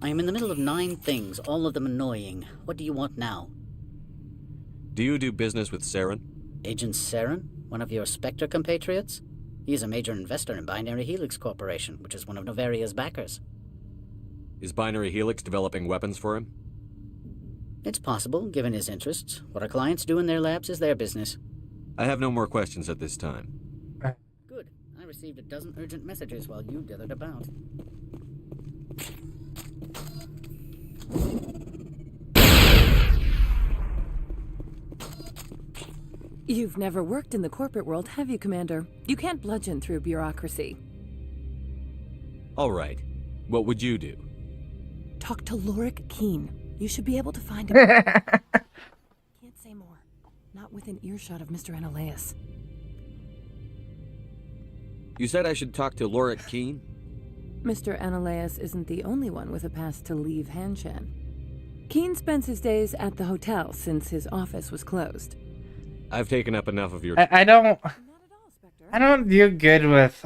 S11: I am in the middle of 9 things, all of them annoying. What do you want now?
S20: Do you do business with Saren?
S11: Agent Saren? One of your Spectre compatriots? He is a major investor in Binary Helix Corporation, which is one of Novaria's backers.
S20: Is Binary Helix developing weapons for him?
S11: It's possible, given his interests. What our clients do in their labs is their business.
S20: I have no more questions at this time.
S11: Good. I received a dozen urgent messages while you dithered about.
S7: You've never worked in the corporate world, have you, Commander? You can't bludgeon through bureaucracy.
S20: All right. What would you do?
S7: Talk to Lorik Keen. You should be able to find him. Can't say more. Not within earshot of Mr. Analaeus.
S20: You said I should talk to Lorik Keen?
S7: Mr. Analaeus isn't the only one with a pass to leave Hanshan. Keen spends his days at the hotel since his office was closed.
S20: I've taken up enough of your...
S1: I don't do good with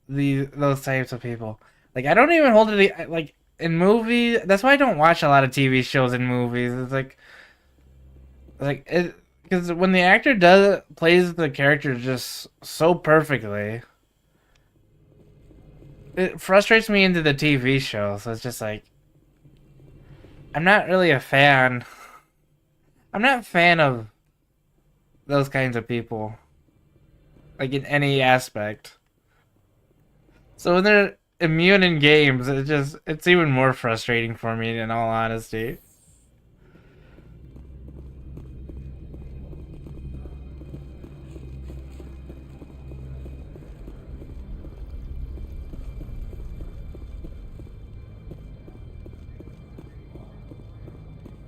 S1: those types of people. Like, I don't even hold it, like, in movies. That's why I don't watch a lot of TV shows and movies. It's because when the actor plays the character just so perfectly, it frustrates me into the TV show. So it's just like, I'm not really a fan. I'm not a fan of those kinds of people, like in any aspect. So when they're immune in games, it's even more frustrating for me, in all honesty.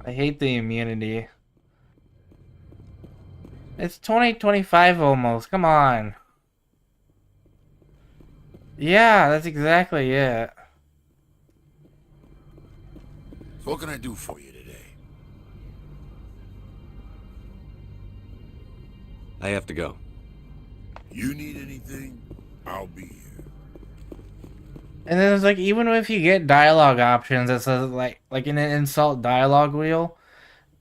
S1: I hate the immunity. It's 2025 almost. Come on. Yeah, that's exactly it.
S15: So what can I do for you today?
S20: I have to go.
S15: You need anything? I'll be here.
S1: And then it's like, even if you get dialogue options, it says like in an insult dialogue wheel,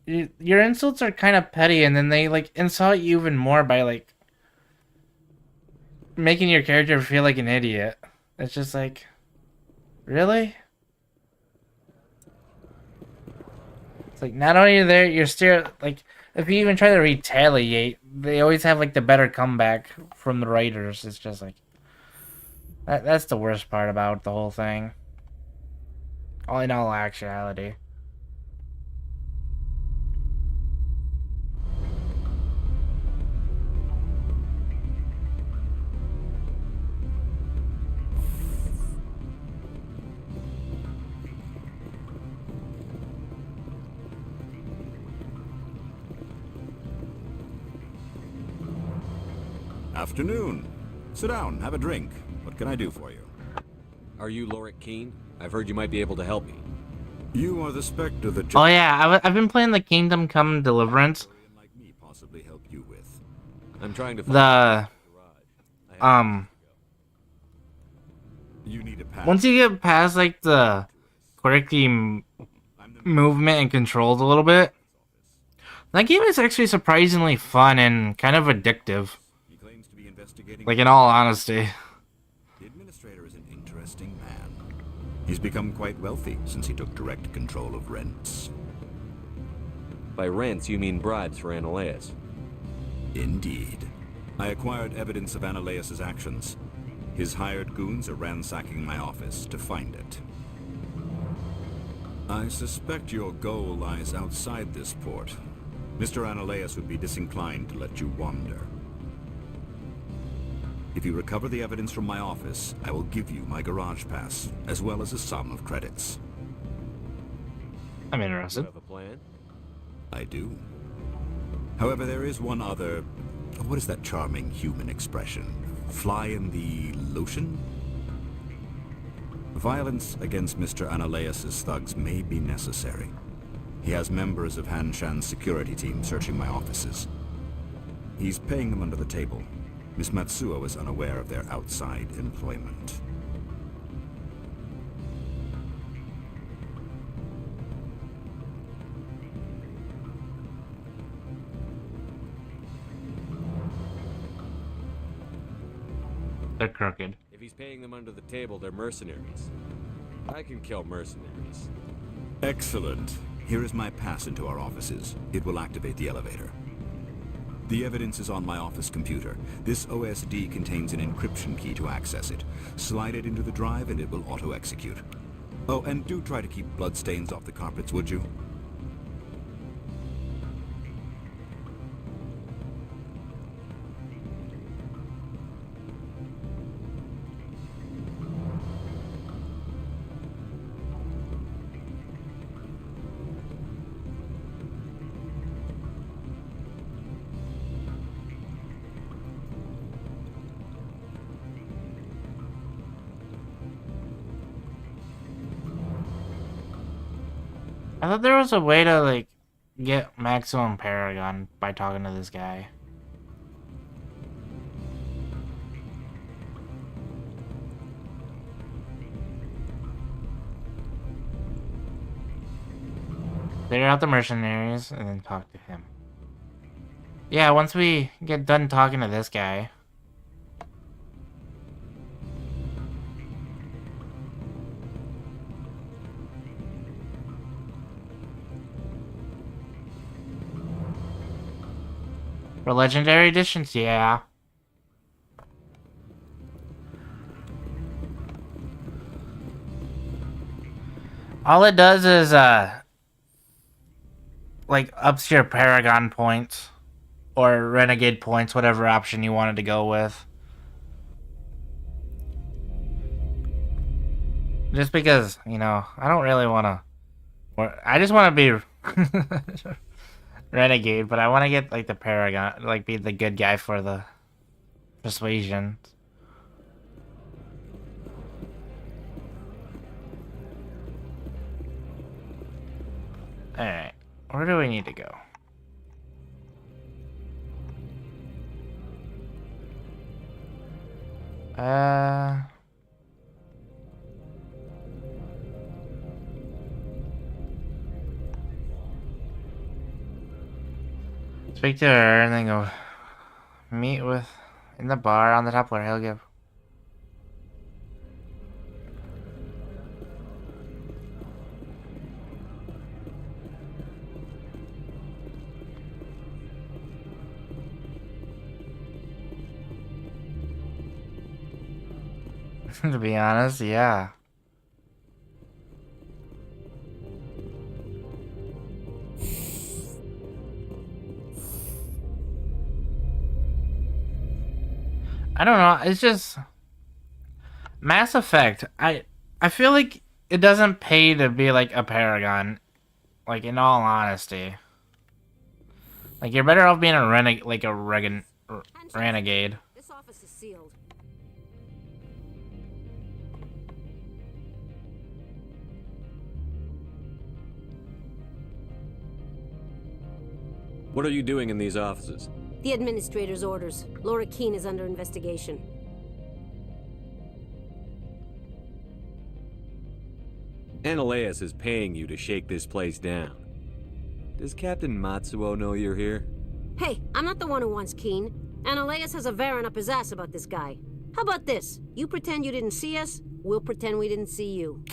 S1: your insults are kind of petty, and then they like insult you even more by like making your character feel like an idiot. It's just like, really? It's like, not only you're still like, if you even try to retaliate, they always have like the better comeback from the writers. It's just like, that's the worst part about the whole thing. All in all actuality.
S10: Afternoon. Sit down, have a drink. What can I do for you?
S20: Are you Lorik Keen? I've heard you might be able to help me.
S10: You are the Spectre that...
S1: Oh yeah, I've been playing the Kingdom Come Deliverance.
S10: Like me possibly help you with.
S20: I'm trying to find
S10: You need a pass.
S1: once you get past like the quirky movement and controls a little bit, that game is actually surprisingly fun and kind of addictive. Like, in all honesty.
S10: The administrator is an interesting man. He's become quite wealthy since he took direct control of rents.
S20: By rents, you mean bribes for Analaeus.
S10: Indeed. I acquired evidence of Analaeus' actions. His hired goons are ransacking my office to find it. I suspect your goal lies outside this port. Mr. Analaeus would be disinclined to let you wander. If you recover the evidence from my office, I will give you my garage pass, as well as a sum of credits.
S1: I'm
S20: You
S1: interested.
S20: have a plan?
S10: I do. However, there is one other... What is that charming human expression? Fly in the lotion? Violence against Mr. Analaeus' thugs may be necessary. He has members of Han Shan's security team searching my offices. He's paying them under the table. Miss Matsuo is unaware of their outside employment.
S1: They're crooked.
S20: If he's paying them under the table, they're mercenaries. I can kill mercenaries.
S10: Excellent. Here is my pass into our offices. It will activate the elevator. The evidence is on my office computer. This OSD contains an encryption key to access it. Slide it into the drive and it will auto-execute. Oh, and do try to keep bloodstains off the carpets, would you?
S1: I thought there was a way to, like, get maximum Paragon by talking to this guy. Clear out the mercenaries and then talk to him. Yeah, once we get done talking to this guy. For legendary editions, yeah. All it does is, like, ups your Paragon points. Or Renegade points, whatever option you wanted to go with. Just because, you know, I don't really want to... I just want to be... Renegade, but I want to get, like, the Paragon, like, be the good guy for the persuasion. Alright, where do we need to go? Speak to her and then go meet with in the bar on the top floor. He'll give. To be honest, yeah. I don't know, it's just Mass Effect. I feel like it doesn't pay to be like a Paragon. Like, in all honesty. Like, you're better off being a renegade.
S9: This office is sealed.
S20: What are you doing in these offices?
S9: The administrator's orders. Laura Keene is under investigation.
S20: Analaeus is paying you to shake this place down. Does Captain Matsuo know you're here?
S9: Hey, I'm not the one who wants Keene. Analaeus has a Varen up his ass about this guy. How about this? You pretend you didn't see us, we'll pretend we didn't see you.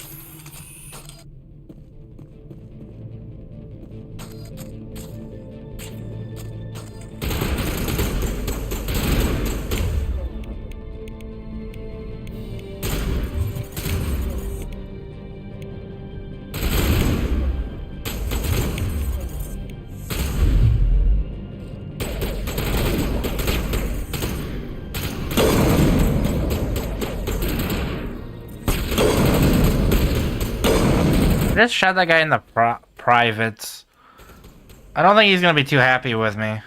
S1: I just shot that guy in the privates. I don't think he's gonna be too happy with me.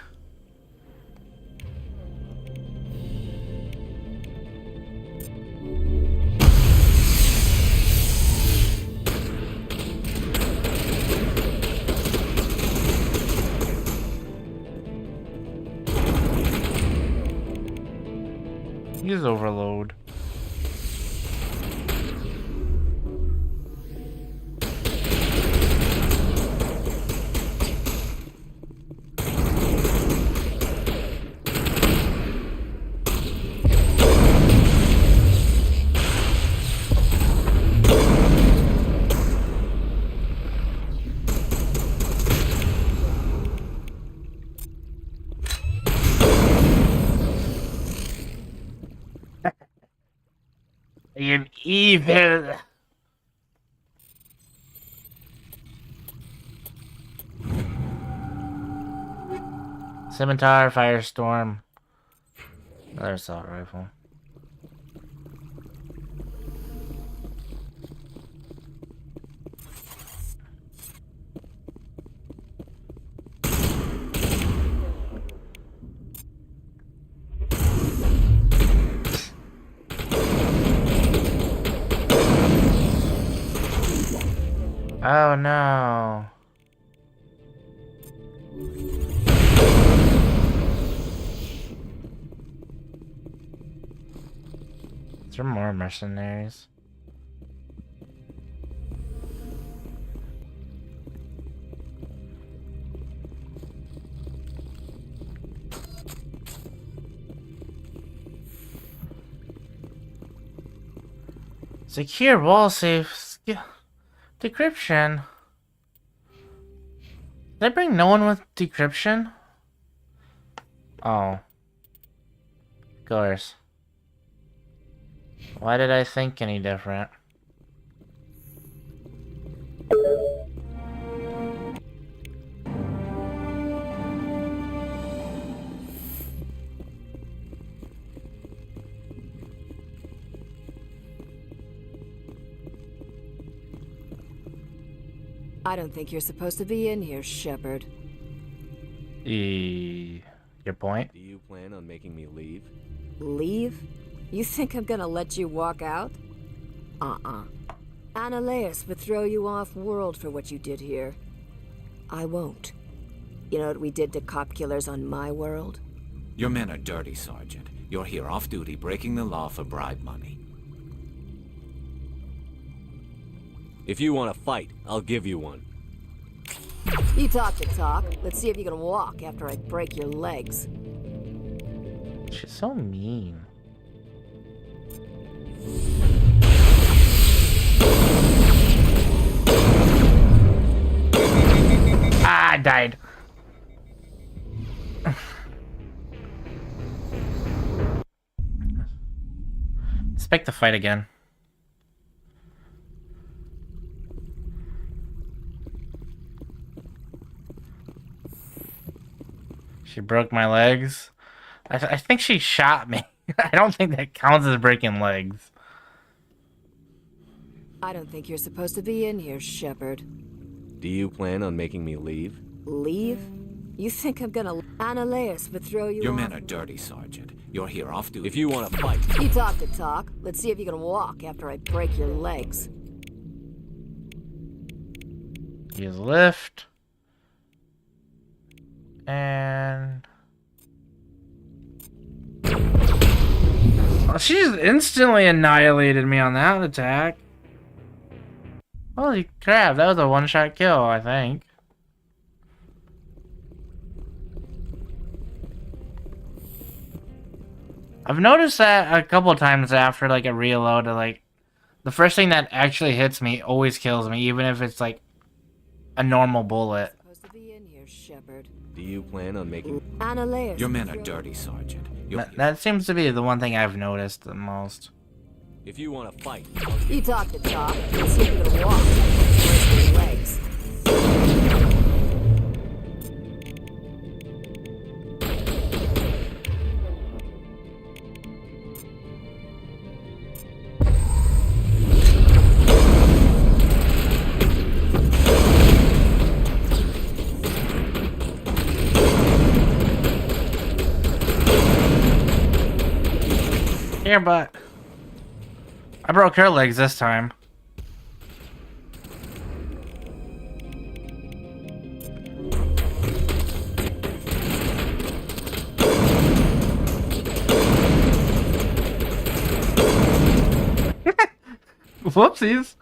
S1: Use overload. I am evil. Scimitar, Firestorm. Another assault rifle. Oh no. Is there more mercenaries? Secure wall safe. Decryption. Did I bring no one with decryption? Oh. Of course. Why did I think any different?
S3: I don't think you're supposed to be in here, Shepard.
S1: Your point?
S20: Do you plan on making me leave?
S3: Leave? You think I'm gonna let you walk out? Analeus would throw you off world for what you did here. I won't. You know what we did to cop killers on my world?
S2: Your men are dirty, Sergeant. You're here off duty, breaking the law for bribe money.
S20: If you want to fight, I'll give you one.
S3: You talk the talk. Let's see if you can walk after I break your legs.
S1: She's so mean. Ah, I died. Expect the fight again. She broke my legs. I think she shot me. I don't think that counts as breaking legs.
S3: I don't think you're supposed to be in here, Shepard.
S20: Do you plan on making me leave?
S3: Leave? You think I'm gonna... Analeus would throw you
S2: Your
S3: off...
S2: men are dirty, Sergeant. You're here off duty.
S20: If you want to fight...
S3: You talk the talk. Let's see if you can walk after I break your legs.
S1: Use lift. And... Oh, she just instantly annihilated me on that attack. Holy crap, that was a one-shot kill, I think. I've noticed that a couple times after like a reload, like the first thing that actually hits me always kills me, even if it's like a normal bullet.
S20: Do you plan on making...
S3: Analeus.
S2: Your men are dirty, Sergeant.
S1: That seems to be the one thing I've noticed the most.
S20: If you want to fight...
S3: You talk the talk. Let's see if you can walk after I break your legs.
S1: Here, but I broke her legs this time. Whoopsies.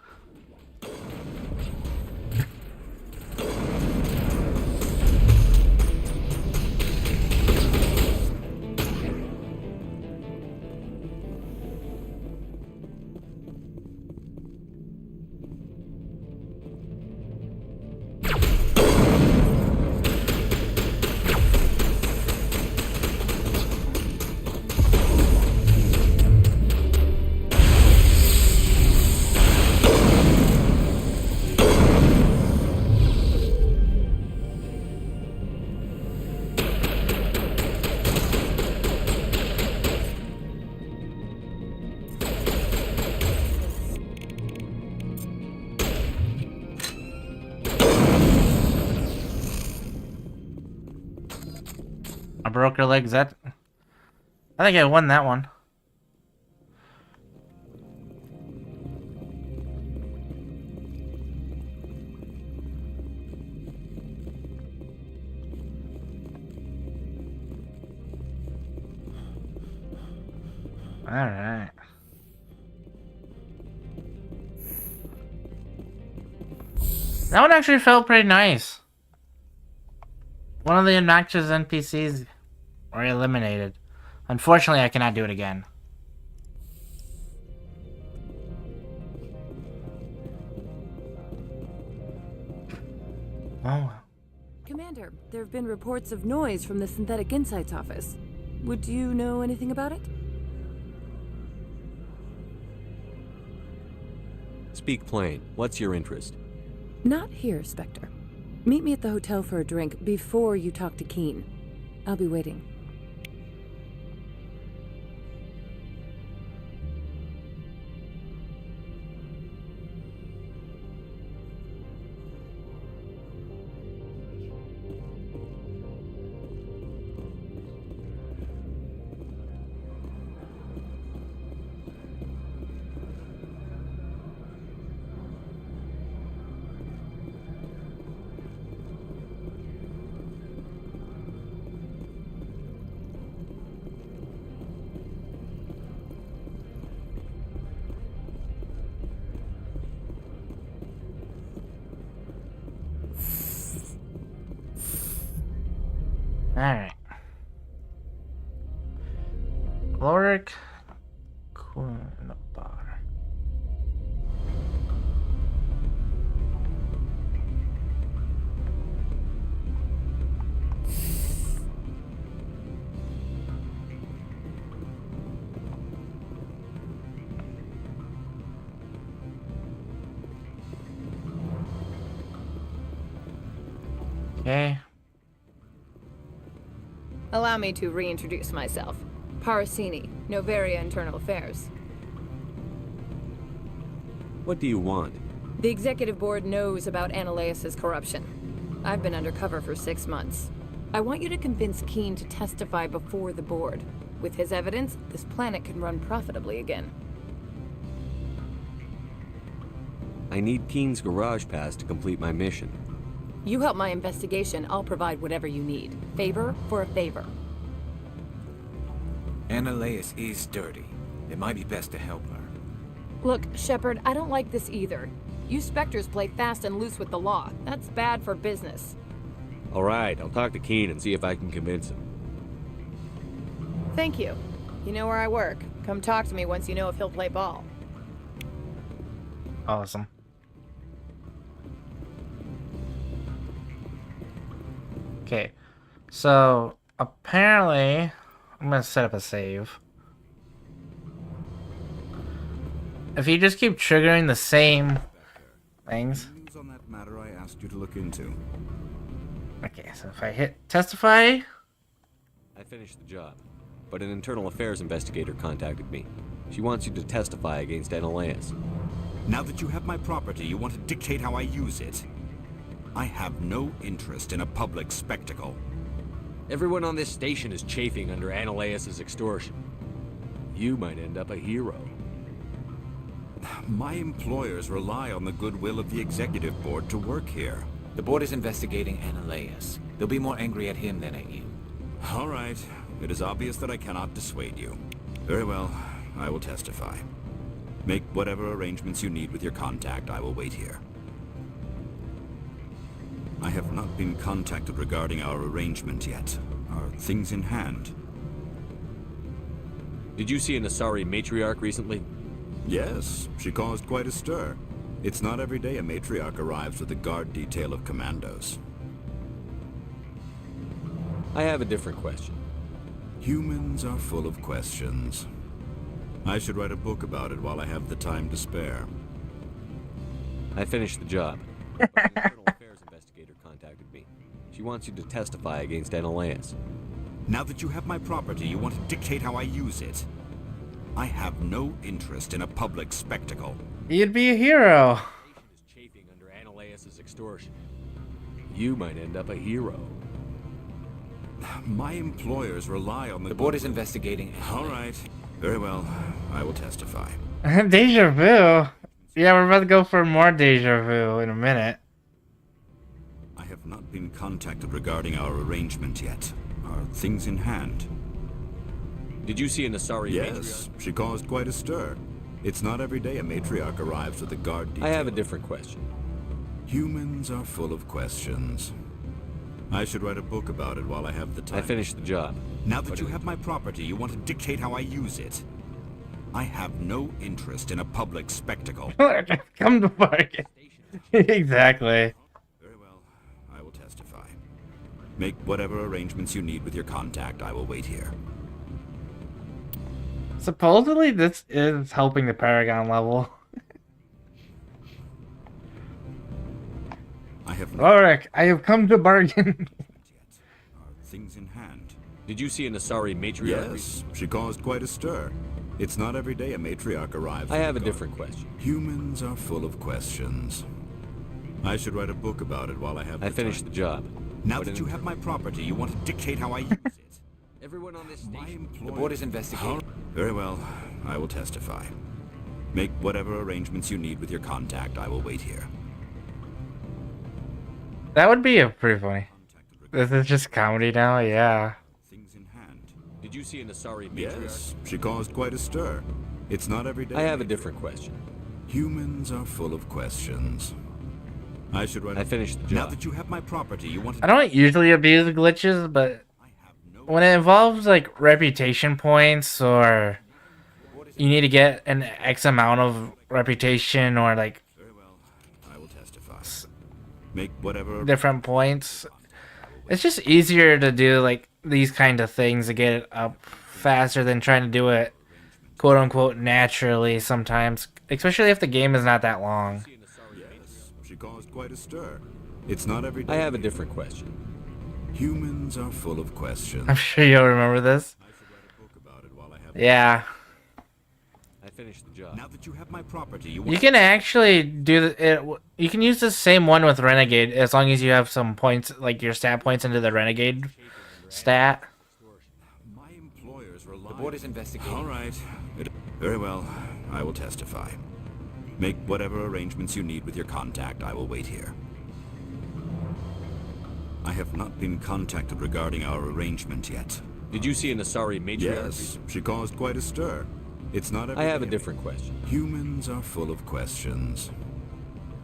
S1: I broke her legs. I think I won that one. All right. That one actually felt pretty nice. One of the obnoxious NPCs were eliminated. Unfortunately, I cannot do it again. Oh.
S7: Commander, there have been reports of noise from the Synthetic Insights office. Would you know anything about it?
S20: Speak plain. What's your interest?
S7: Not here, Spectre. Meet me at the hotel for a drink before you talk to Keen. I'll be waiting.
S1: Alright. Lorik Kunabar. Okay.
S12: Allow me to reintroduce myself. Parasini, Noveria Internal Affairs.
S20: What do you want?
S12: The Executive Board knows about Ananias' corruption. I've been undercover for 6 months. I want you to convince Keen to testify before the Board. With his evidence, this planet can run profitably again.
S20: I need Keen's garage pass to complete my mission.
S12: You help my investigation, I'll provide whatever you need. Favor for a favor.
S2: Ananias is dirty. It might be best to help her.
S12: Look, Shepard, I don't like this either. You Spectres play fast and loose with the law. That's bad for business.
S20: Alright, I'll talk to Keen and see if I can convince him.
S12: Thank you. You know where I work. Come talk to me once you know if he'll play ball.
S1: Awesome. Okay, so apparently I'm gonna set up a save. If you just keep triggering the same things.
S10: News on that matter I asked you to look into.
S1: Okay, so if I hit testify.
S20: I finished the job, but an internal affairs investigator contacted me. She wants you to testify against Ananias.
S10: Now that you have my property, you want to dictate how I use it. I have no interest in a public spectacle.
S20: Everyone on this station is chafing under Ananias' extortion. You might end up a hero.
S10: My employers rely on the goodwill of the executive board to work here.
S2: The board is investigating Analeus. They'll be more angry at him than at you.
S10: All right. It is obvious that I cannot dissuade you. Very well. I will testify. Make whatever arrangements you need with your contact. I will wait here. I have not been contacted regarding our arrangement yet. Are things in hand?
S20: Did you see an Asari matriarch recently?
S10: Yes, she caused quite a stir. It's not every day a matriarch arrives with a guard detail of commandos.
S20: I have a different question.
S10: Humans are full of questions. I should write a book about it while I have the time to spare.
S20: I finished the job. But an internal affairs investigator contacted me. She wants you to testify against Analeus.
S10: Now that you have my property, you want to dictate how I use it. I have no interest in a public spectacle.
S1: You'd be a hero.
S20: Is chafing under Analeus's extortion. You might end up a hero.
S10: My employers rely on the
S2: board is investigating.
S10: All right. Very well. I will testify.
S1: Deja vu. Yeah, we're about to go for more deja vu in a minute.
S10: I have not been contacted regarding our arrangement yet. Are things in hand?
S20: Did you see an Asari matriarch?
S10: Yes, she caused quite a stir. It's not every day a matriarch arrives with a guard detail.
S20: I have a different question.
S10: Humans are full of questions. I should write a book about it while I have the time.
S20: I finished the job.
S10: Now that you have my property, you want to dictate how I use it. I have no interest in a public spectacle.
S1: Come to bargain. Exactly.
S10: Very well. I will testify. Make whatever arrangements you need with your contact. I will wait here.
S1: Supposedly, this is helping the Paragon level.
S10: I have
S1: Ulrich, I have come to bargain.
S10: Are things in hand?
S20: Did you see an Asari matriarch?
S10: Yes, she caused quite a stir. It's not every day a matriarch arrives.
S20: I have a different question.
S10: Humans are full of questions. I should write a book about it while I have.
S20: I finished the job.
S10: Now that you have my property, you want to dictate how I use it.
S20: Everyone on this station.
S2: The board is investigating.
S10: Very well. I will testify. Make whatever arrangements you need with your contact. I will wait here.
S1: That would be pretty funny. This is just comedy now, yeah.
S10: Things in hand.
S20: Did you see an Asari matriarch?
S10: Yes, she caused quite a stir. It's not every day.
S20: I have a different question.
S10: Humans are full of questions. I should write.
S20: I finished the job.
S10: Now that you have my property, you want to.
S1: I don't usually abuse glitches, but when it involves like reputation points or you need to get an X amount of reputation or like
S10: Very well. I will testify. Make whatever
S1: different points, it's just easier to do like these kind of things to get it up faster than trying to do it quote unquote naturally sometimes, especially if the game is not that long.
S10: Yes, she caused quite a stir. It's not every day.
S20: I have a different question.
S10: Humans are full of questions.
S1: I'm sure you'll remember this. Yeah.
S20: I finished the job.
S10: Now that you have my property,
S1: You can actually do it. You can use the same one with Renegade as long as you have some points, like your stat points into the Renegade stat.
S10: My employers rely.
S2: The board is investigating.
S10: All right. Very well. I will testify. Make whatever arrangements you need with your contact. I will wait here. I have not been contacted regarding our arrangement yet.
S20: Did you see an Asari matriarch?
S10: Yes, she caused quite a stir. It's not every
S20: I have a
S10: day.
S20: different question.
S10: Humans are full of questions.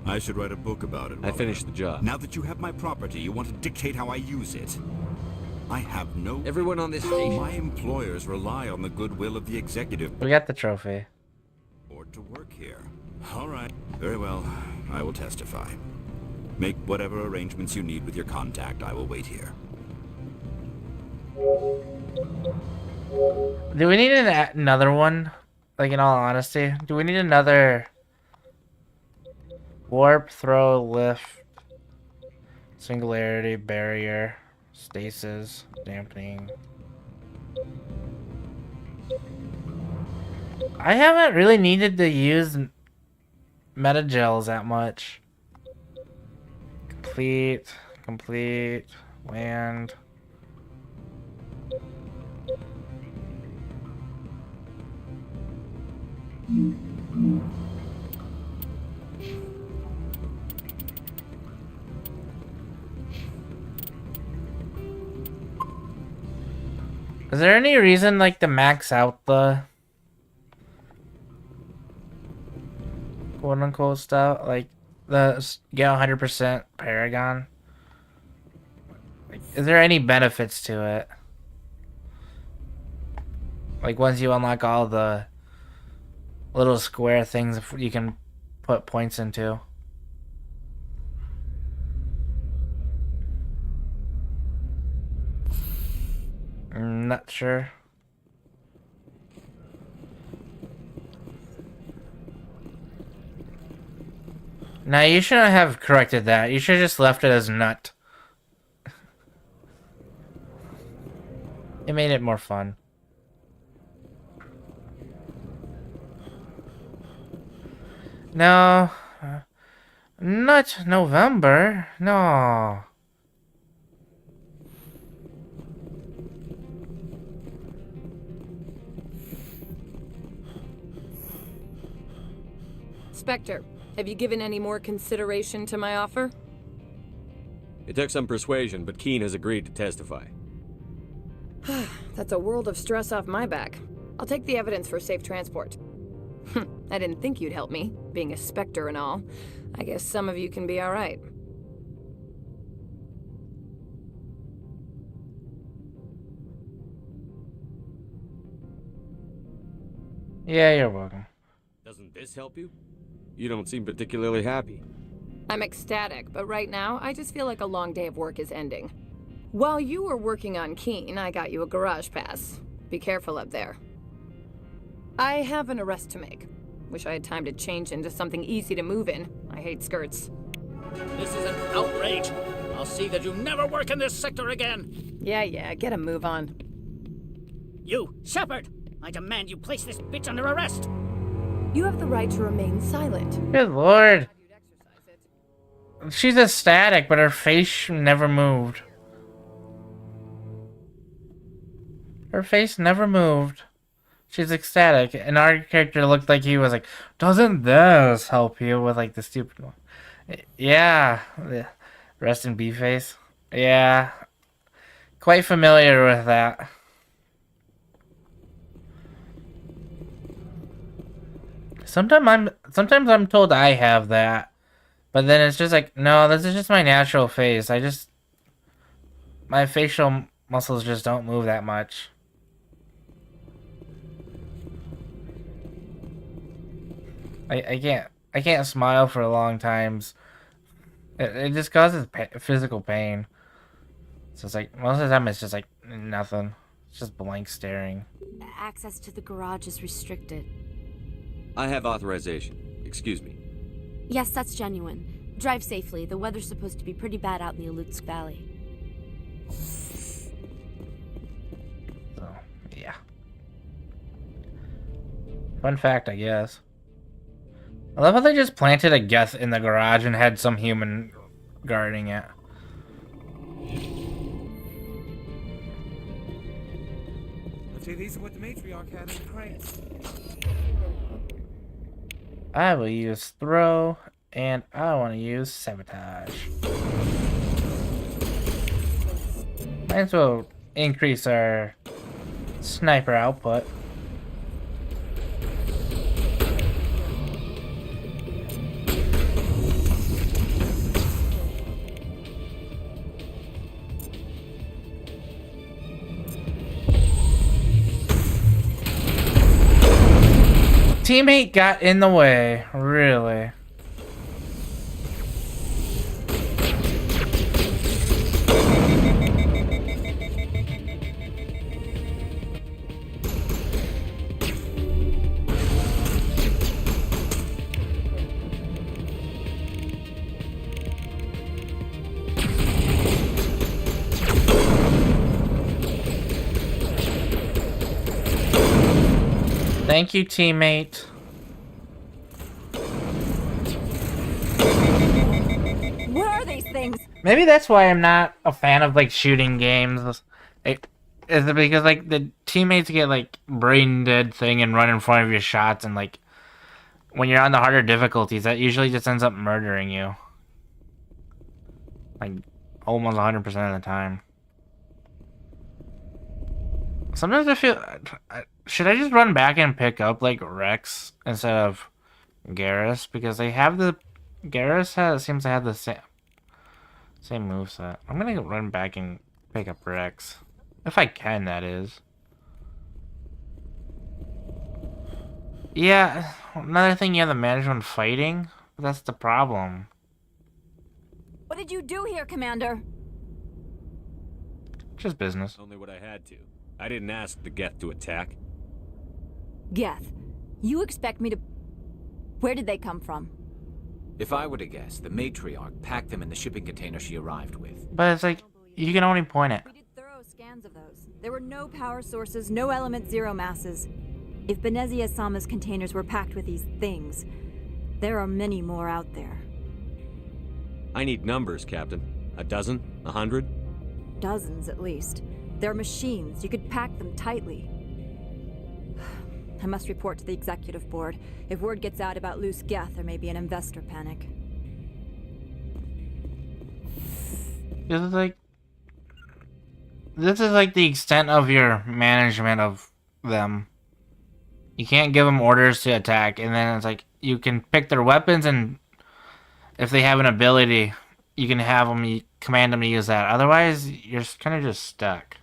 S10: I should write a book about it.
S20: I finished the job.
S10: Now that you have my property, you want to dictate how I use it. I have no...
S20: Everyone on this station.
S10: My employers rely on the goodwill of the executive
S1: We got the trophy.
S10: board to work here. All right. Very well. I will testify. Make whatever arrangements you need with your contact. I will wait here.
S1: Do we need another one? Like, in all honesty, do we need another warp, throw, lift, singularity, barrier, stasis, dampening? I haven't really needed to use metagels that much. Complete, land. Is there any reason, like, to max out the quote-unquote stuff? Like, get 100% Paragon? Like, is there any benefits to it? Like, once you unlock all the little square things you can put points into. I'm not sure. Now, you shouldn't have corrected that. You should have just left it as nut. It made it more fun. No. Not November. No.
S12: Spectre, have you given any more consideration to my offer?
S20: It took some persuasion, but Keen has agreed to testify.
S12: That's a world of stress off my back. I'll take the evidence for safe transport. I didn't think you'd help me, being a Spectre and all. I guess some of you can be alright.
S1: Yeah, you're welcome.
S20: Doesn't this help you? You don't seem particularly happy.
S12: I'm ecstatic, but right now, I just feel like a long day of work is ending. While you were working on Keen, I got you a garage pass. Be careful up there. I have an arrest to make. Wish I had time to change into something easy to move in. I hate skirts.
S11: This is an outrage. I'll see that you never work in this sector again.
S12: Yeah, get a move on.
S11: You, Shepard! I demand you place this bitch under arrest!
S12: You have the right to remain silent.
S1: Good lord. She's ecstatic, but her face never moved. Her face never moved. She's ecstatic, and our character looked like he was like, doesn't this help you with like the stupid one? Yeah, the rest in B face. Yeah, quite familiar with that. Sometimes I'm told I have that, but then it's just like, no, this is just my natural face. My facial muscles just don't move that much. I can't smile for long times. It just causes physical pain. So it's like, most of the time it's just like nothing. It's just blank staring.
S8: Access to the garage is restricted.
S20: I have authorization. Excuse me.
S8: Yes, that's genuine. Drive safely. The weather's supposed to be pretty bad out in the Alutsk Valley.
S1: So, yeah. Fun fact, I guess. I love how they just planted a Geth in the garage and had some human guarding it.
S14: See, these are what the matriarch had in the crates.
S1: I will use throw, and I want to use sabotage. Might as well increase our sniper output. Teammate got in the way, really. Thank you, teammate.
S3: Where are these things?
S1: Maybe that's why I'm not a fan of like shooting games. Is it because like the teammates get like brain dead thing and run in front of your shots and like when you're on the harder difficulties, that usually just ends up murdering you. Like, almost 100% of the time. Sometimes I feel... should I just run back and pick up, like, Rex instead of Garrus? Because they have the... Garrus seems to have the same moveset. I'm gonna run back and pick up Rex. If I can, that is. Yeah, another thing you have to manage when fighting. That's the problem.
S16: What did you do here, Commander?
S1: Just business.
S20: Only what I had to. I didn't ask the Geth to attack.
S16: Geth, you expect me to... Where did they come from?
S2: If I were to guess, the matriarch packed them in the shipping container she arrived with.
S1: But it's like, you can only point it.
S16: We did thorough scans of those. There were no power sources, no element zero masses. If Benezia Sama's containers were packed with these things, there are many more out there.
S20: I need numbers, Captain. A dozen? 100?
S16: Dozens, at least. They're machines. You could pack them tightly. I must report to the executive board. If word gets out about loose Geth, there may be an investor panic.
S1: This is like the extent of your management of them. You can't give them orders to attack, and then it's like you can pick their weapons, and if they have an ability, you can have them command them to use that. Otherwise, you're kind of just stuck.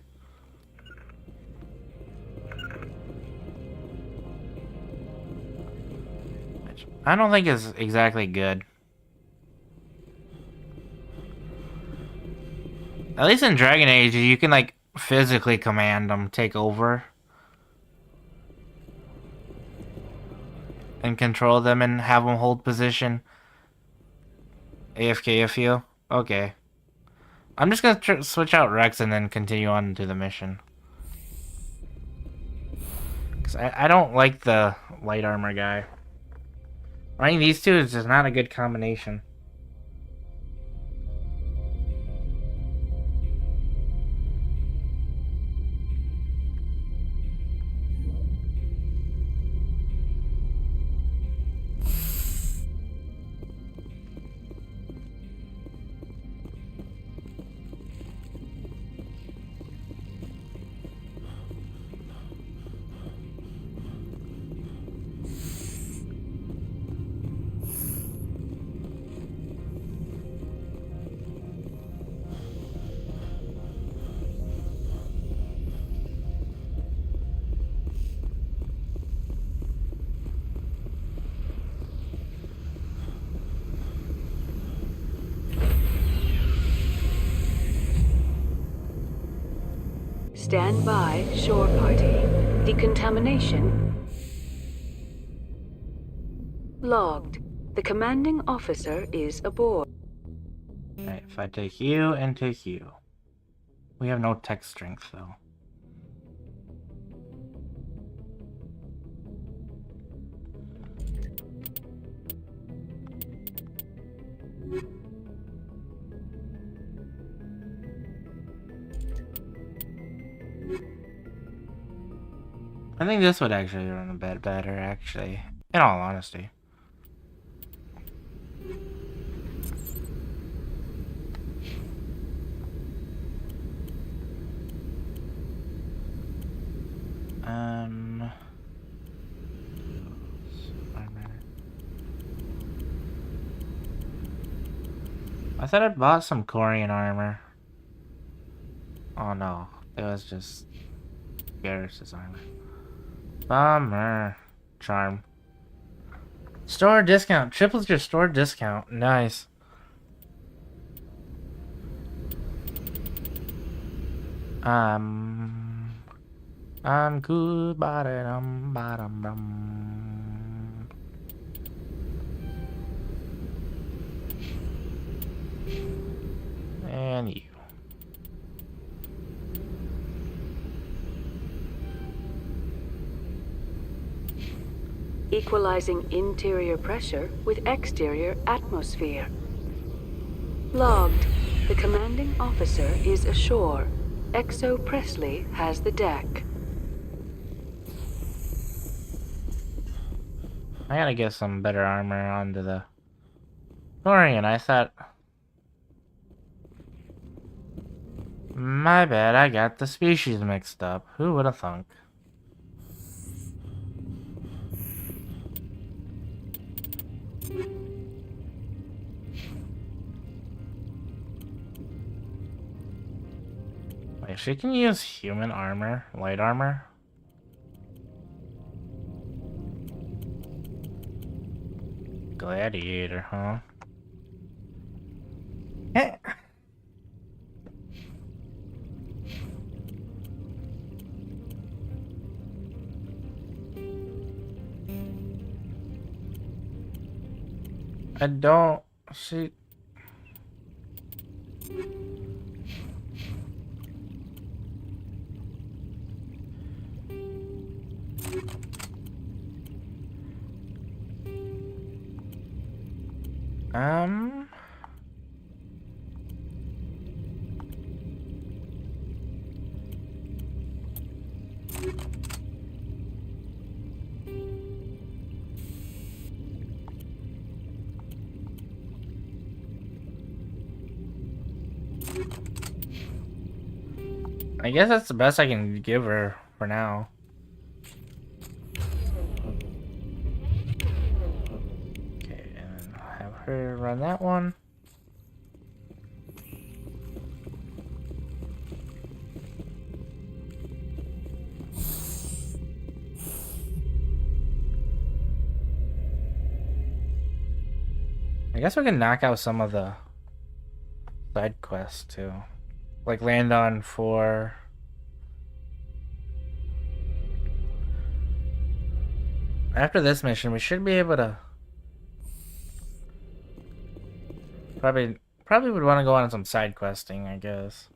S1: Which I don't think is exactly good. At least in Dragon Age, you can like physically command them, take over. And control them and have them hold position. AFK a few. Okay. I'm just gonna switch out Rex and then continue on to the mission. Because I don't like the light armor guy. Running these two is just not a good combination.
S13: Stand by, shore party. Decontamination logged. The commanding officer is aboard.
S1: Alright, if I take you and take you. We have no tech strength, though. I think this would actually run a bit better, actually. In all honesty. I thought I bought some Corian armor. Oh no, it was just Garrus' armor. Bummer. Charm. Store discount. Triples your store discount. Nice. I'm good, bottom, bum. And you.
S13: Equalizing interior pressure with exterior atmosphere. Logged. The commanding officer is ashore. Exo Presley has the deck.
S1: I gotta get some better armor onto the Thorian. I thought... My bad, I got the species mixed up. Who would have thunk? Wait, she can use human armor, light armor? Gladiator, huh? I don't see. I guess that's the best I can give her for now. Okay, and I'll have her run that one. I guess we can knock out some of the side quests too. Like land on 4. After this mission, we should be able to probably would want to go on some side questing, I guess.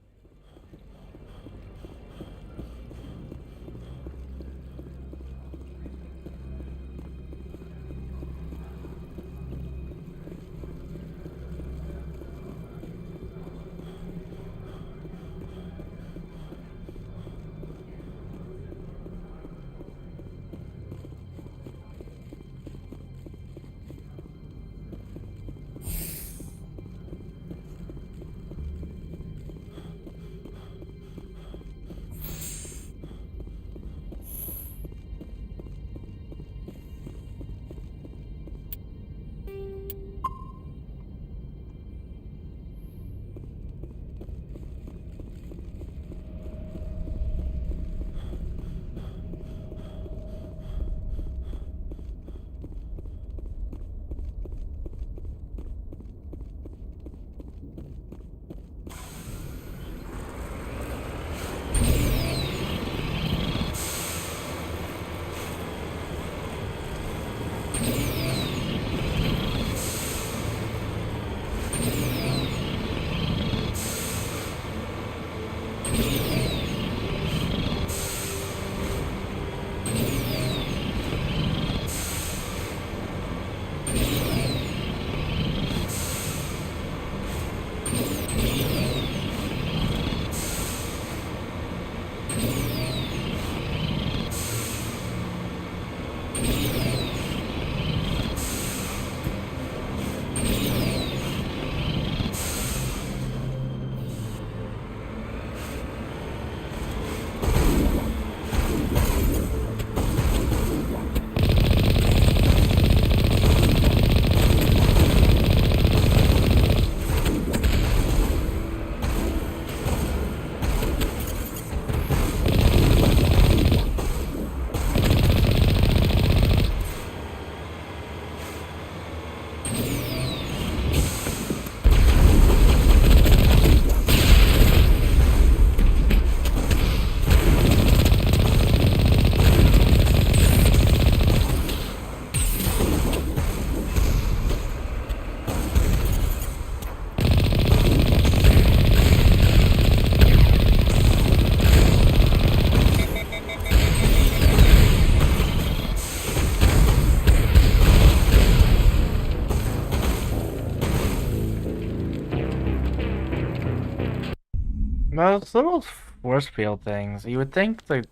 S1: Those little force field things, you would think that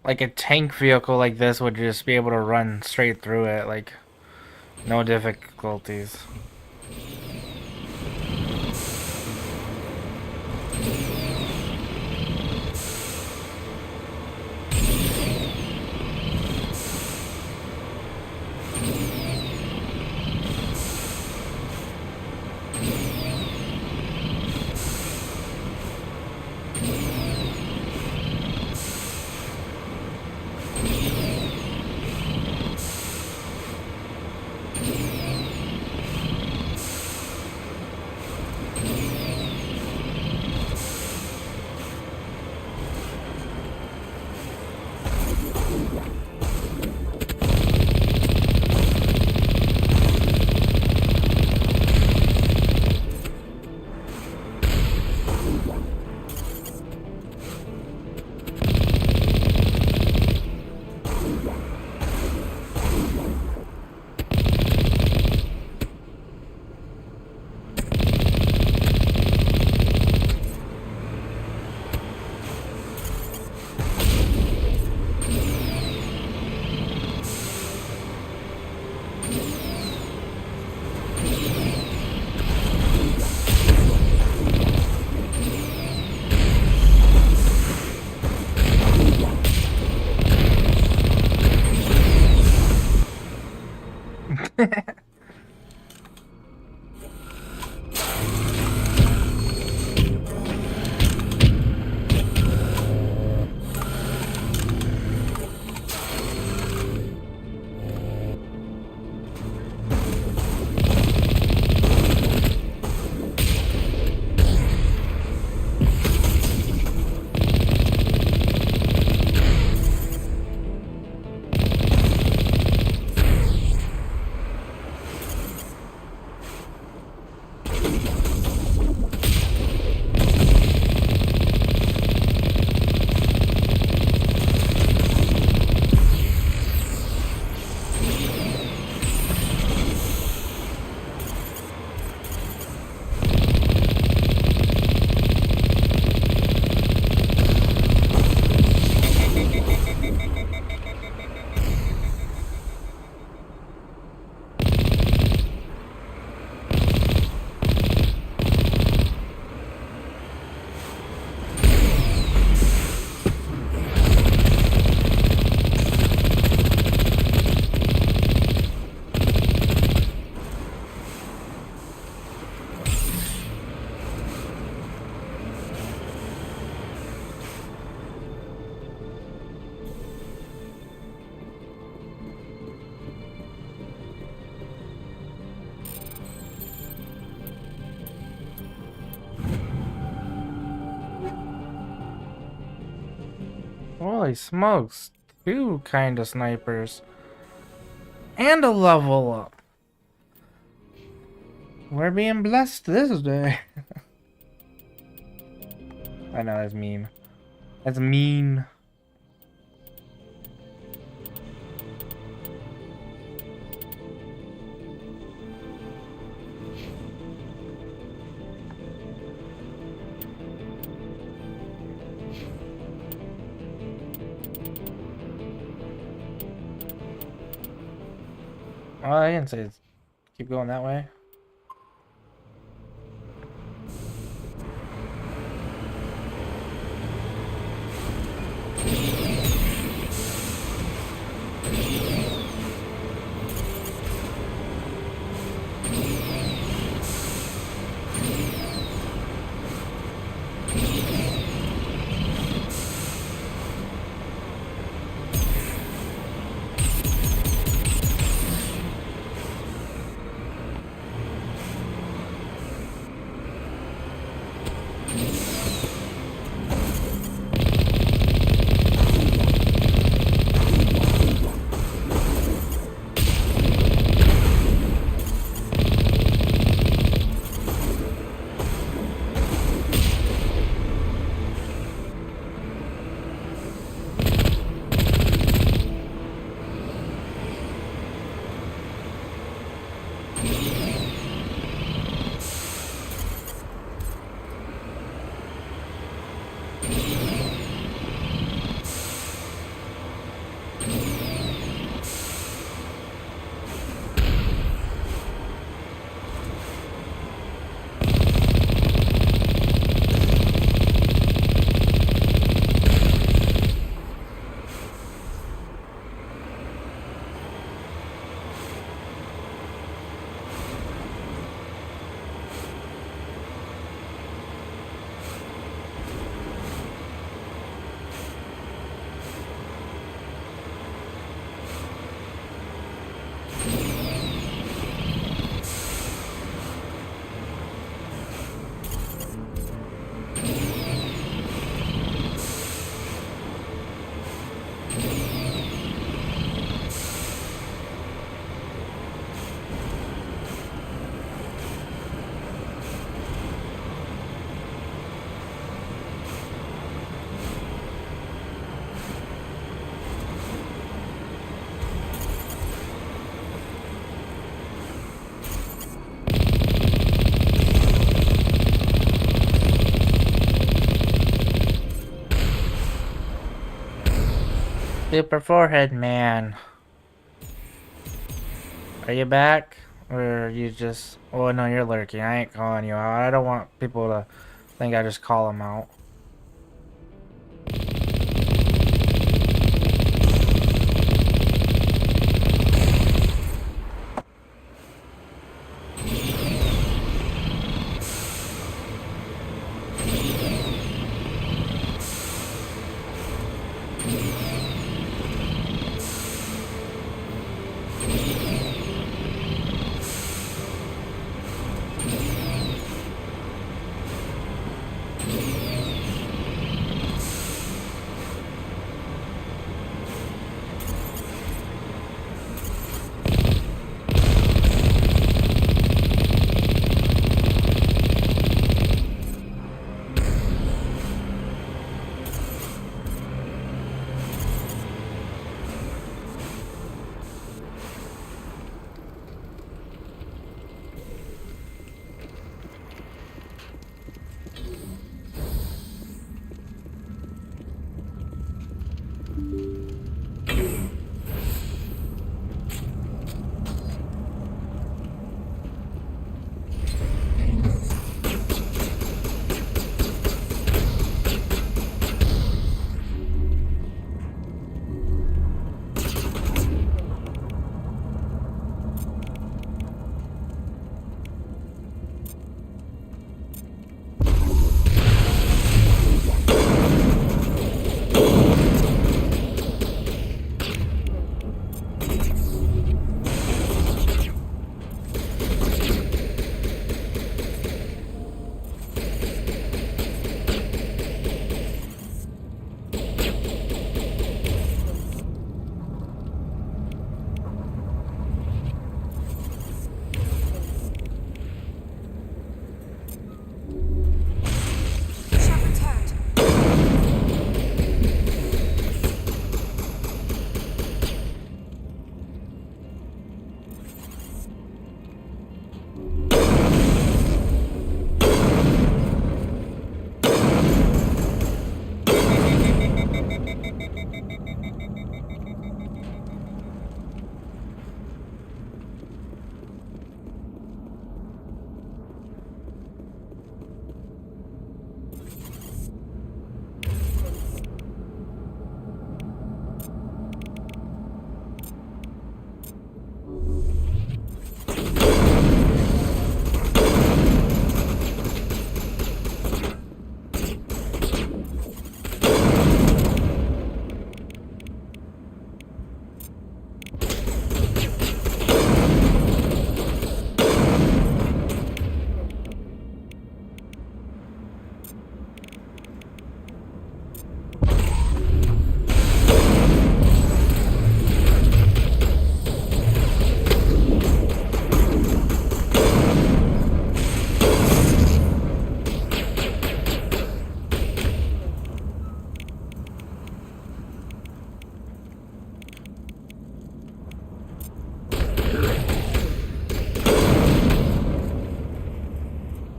S1: like a tank vehicle like this would just be able to run straight through it. Like, No difficulties. Holy smokes, 2 kind of snipers. And a level up. We're being blessed this day. I know, that's mean. That's mean. Oh, I didn't say keep going that way. Super forehead man. Are you back? Or are you just... Oh no, you're lurking. I ain't calling you out. I don't want people to think I just call them out.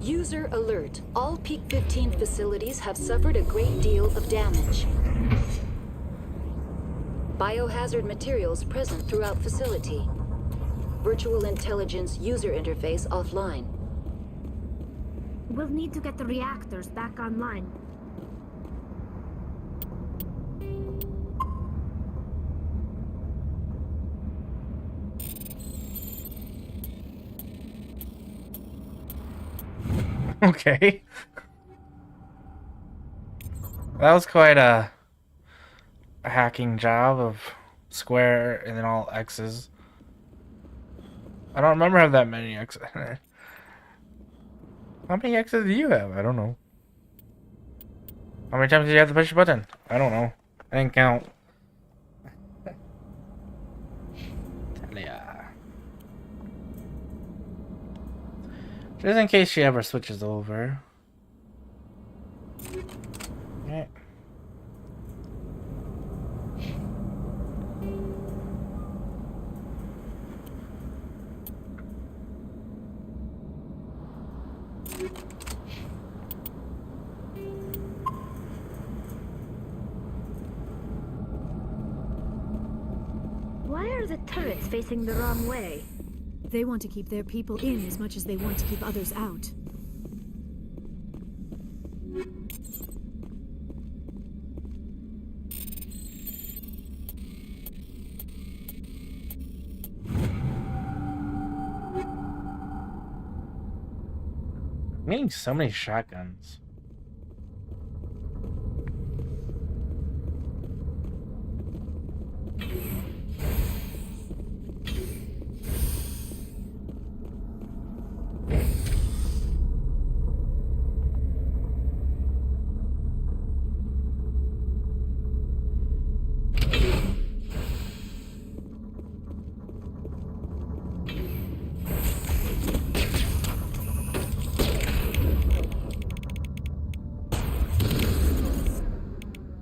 S18: User alert. All Peak 15 facilities have suffered a great deal of damage. Biohazard materials present throughout facility. Virtual intelligence user interface offline.
S5: We'll need to get the reactors back online.
S1: Okay. That was quite a hacking job of square and then all X's. I don't remember having that many X's. How many X's do you have? I don't know. How many times did you have to push the button? I don't know. I didn't count. Talia. Just in case she ever switches over. Yeah.
S5: are the turrets facing the wrong way? They want to keep their people in as much as they want to keep others out.
S1: I'm getting so many shotguns.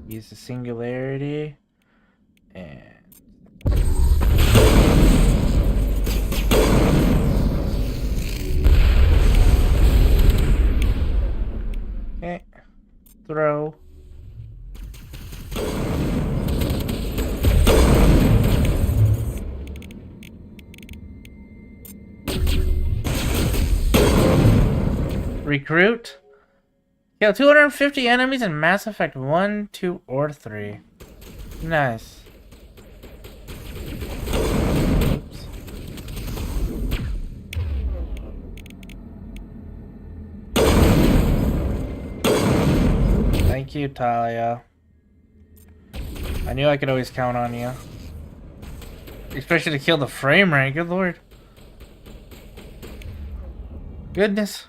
S1: Use the singularity and okay, throw. Recruit. Kill 250 enemies in Mass Effect 1, 2, or 3. Nice. Oops. Thank you, Talia. I knew I could always count on you. Especially to kill the frame rate, good lord. Goodness.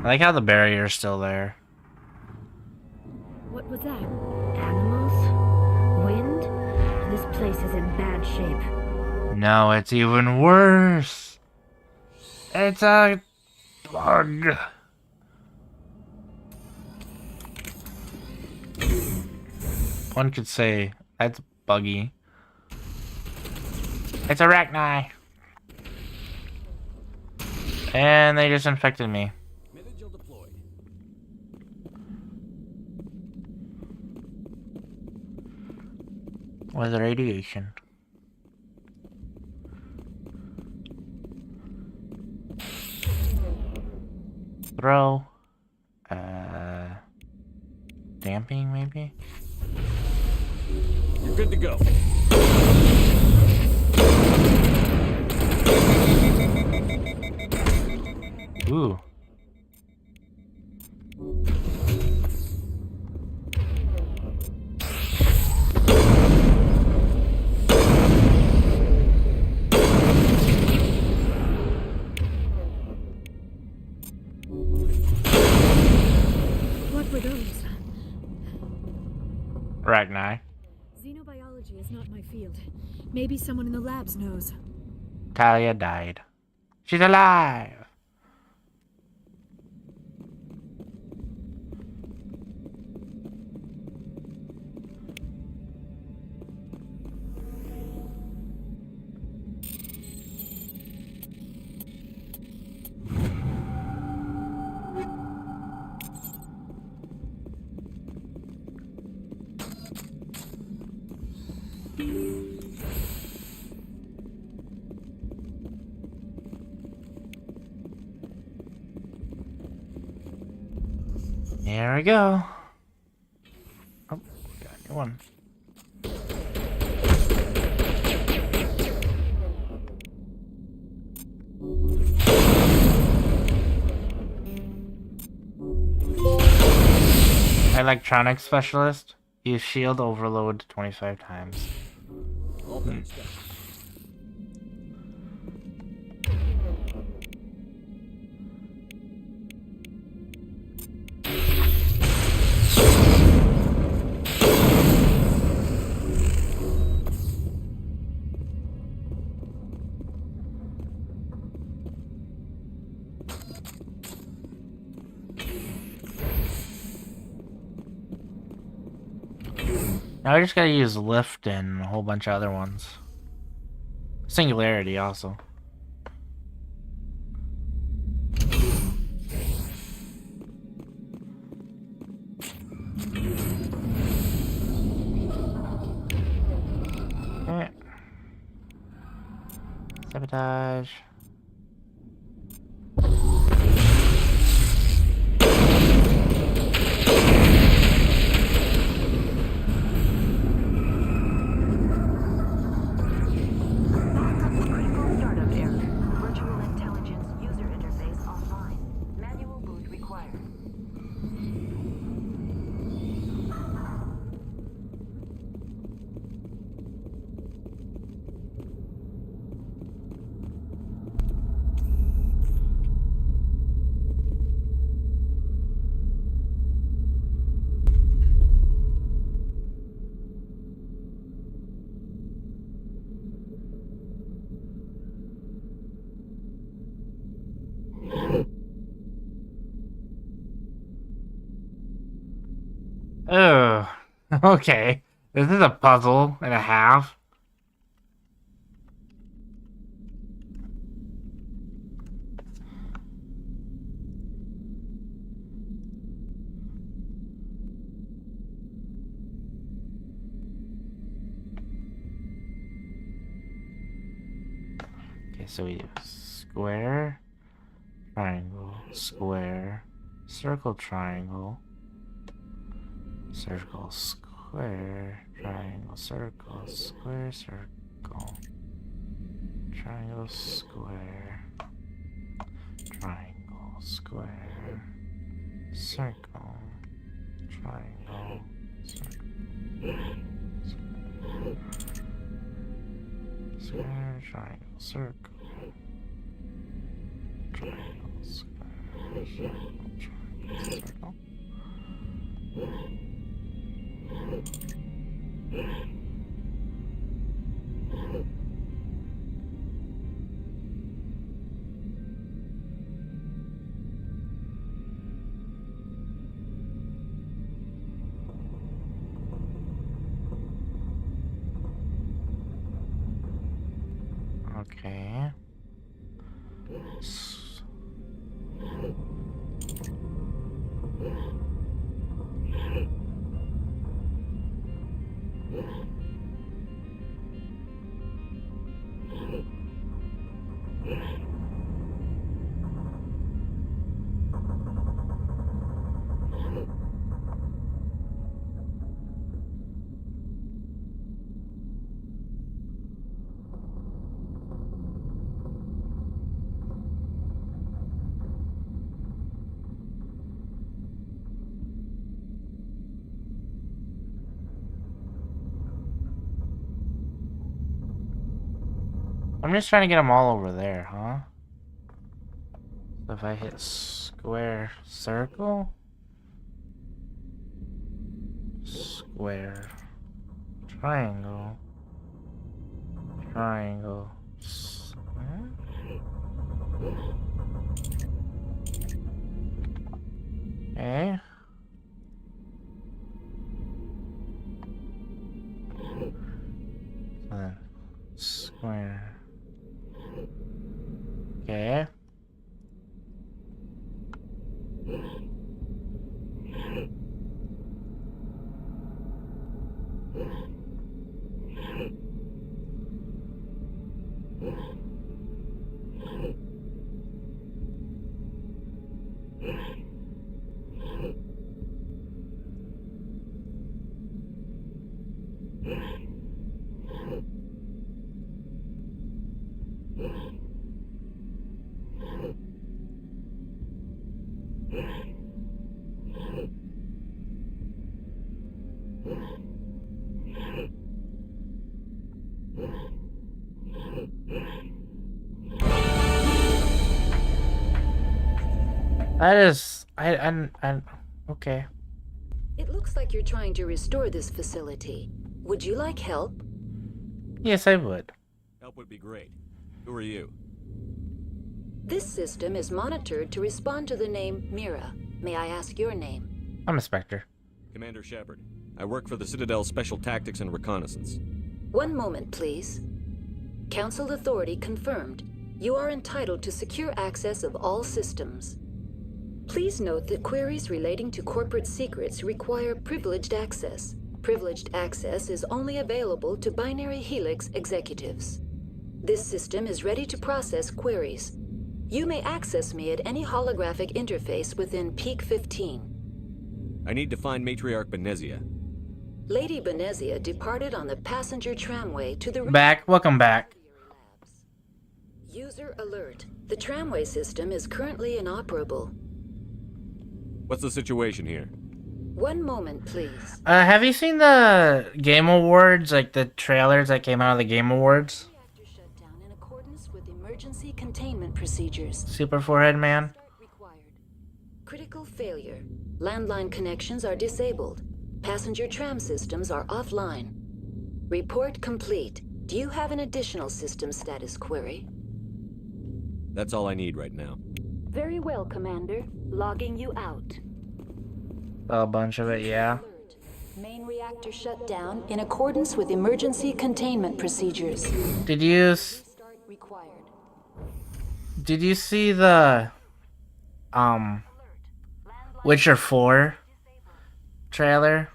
S1: I like how the barrier is still there.
S5: What was that? Animals? Wind? This place is in bad shape.
S1: No, it's even worse. It's a bug. One could say that's buggy. It's Arachni. And they just infected me. With radiation. Throw. Damping maybe?
S20: You're good to go.
S1: Ooh.
S5: What were those?
S1: Arachni.
S5: Xenobiology is not my field. Maybe someone in the labs knows.
S1: Talia died. She's alive! There we go. Oh, got a new one. Electronics specialist. Use shield overload 25 times. Now I just gotta use lift and a whole bunch of other ones. Singularity also. Okay. Sabotage. Oh, okay. This is a puzzle and a half. Okay, so we do square, triangle, square, circle, triangle. Circle, square, triangle, circle, square, circle, triangle, square, triangle, square, circle, triangle, square, triangle, circle, triangle, square, triangle, circle. Okay. I'm just trying to get them all over there, huh? So if I hit square, circle, square, triangle, triangle, square. Okay. So then square. Okay. That is, I, okay.
S18: It looks like you're trying to restore this facility. Would you like help?
S1: Yes, I would.
S20: Help would be great. Who are you?
S18: This system is monitored to respond to the name Mira. May I ask your name?
S1: I'm a Spectre.
S20: Commander Shepard. I work for the Citadel Special Tactics and Reconnaissance.
S18: One moment, please. Council authority confirmed. You are entitled to secure access of all systems. Please note that queries relating to corporate secrets require privileged access. Privileged access is only available to Binary Helix executives. This system is ready to process queries. You may access me at any holographic interface within Peak 15.
S20: I need to find Matriarch Benezia.
S18: Lady Benezia departed on the passenger tramway to the...
S1: Welcome back.
S18: User alert. The tramway system is currently inoperable.
S20: What's the situation here?
S18: One moment, please.
S1: Have you seen the Game Awards, like the trailers that came out of the Game Awards?
S18: In accordance with emergency containment procedures.
S1: Super Forehead Man.
S18: Critical failure. Landline connections are disabled. Passenger tram systems are offline. Report complete. Do you have an additional system status query?
S20: That's all I need right now.
S18: Very well, Commander. Logging you out.
S1: A bunch of it, yeah.
S18: Main reactor shut down in accordance with emergency containment procedures.
S1: Did you see the Witcher 4 trailer?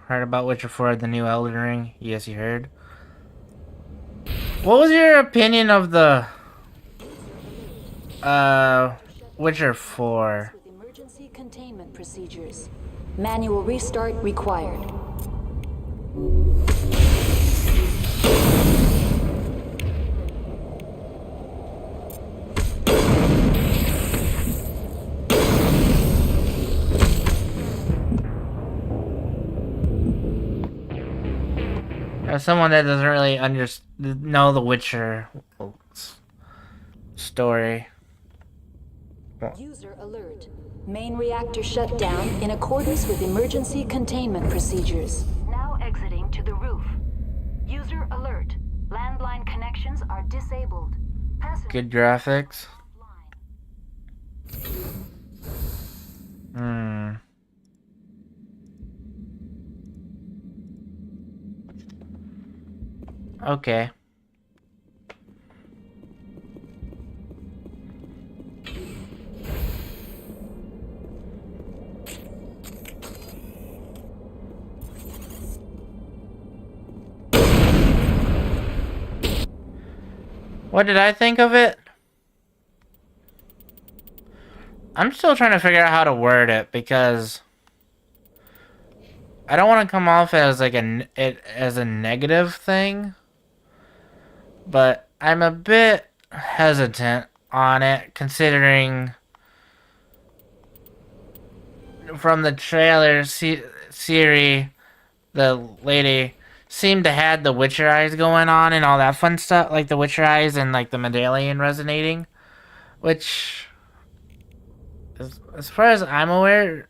S1: Heard about Witcher 4, the new Elden Ring? Yes, you heard. What was your opinion of the Witcher 4?
S18: Emergency containment procedures. Manual restart required.
S1: As someone that doesn't really know the Witcher story.
S18: User alert. Main reactor shut down in accordance with emergency containment procedures. Now exiting to the roof. User alert. Landline connections are disabled.
S1: Good graphics. Okay. What did I think of it? I'm still trying to figure out how to word it because I don't want to come off as like as a negative thing, but I'm a bit hesitant on it considering from the trailer Ciri, the lady, seemed to have the Witcher eyes going on and all that fun stuff, like the Witcher eyes and like the medallion resonating, which, as far as I'm aware,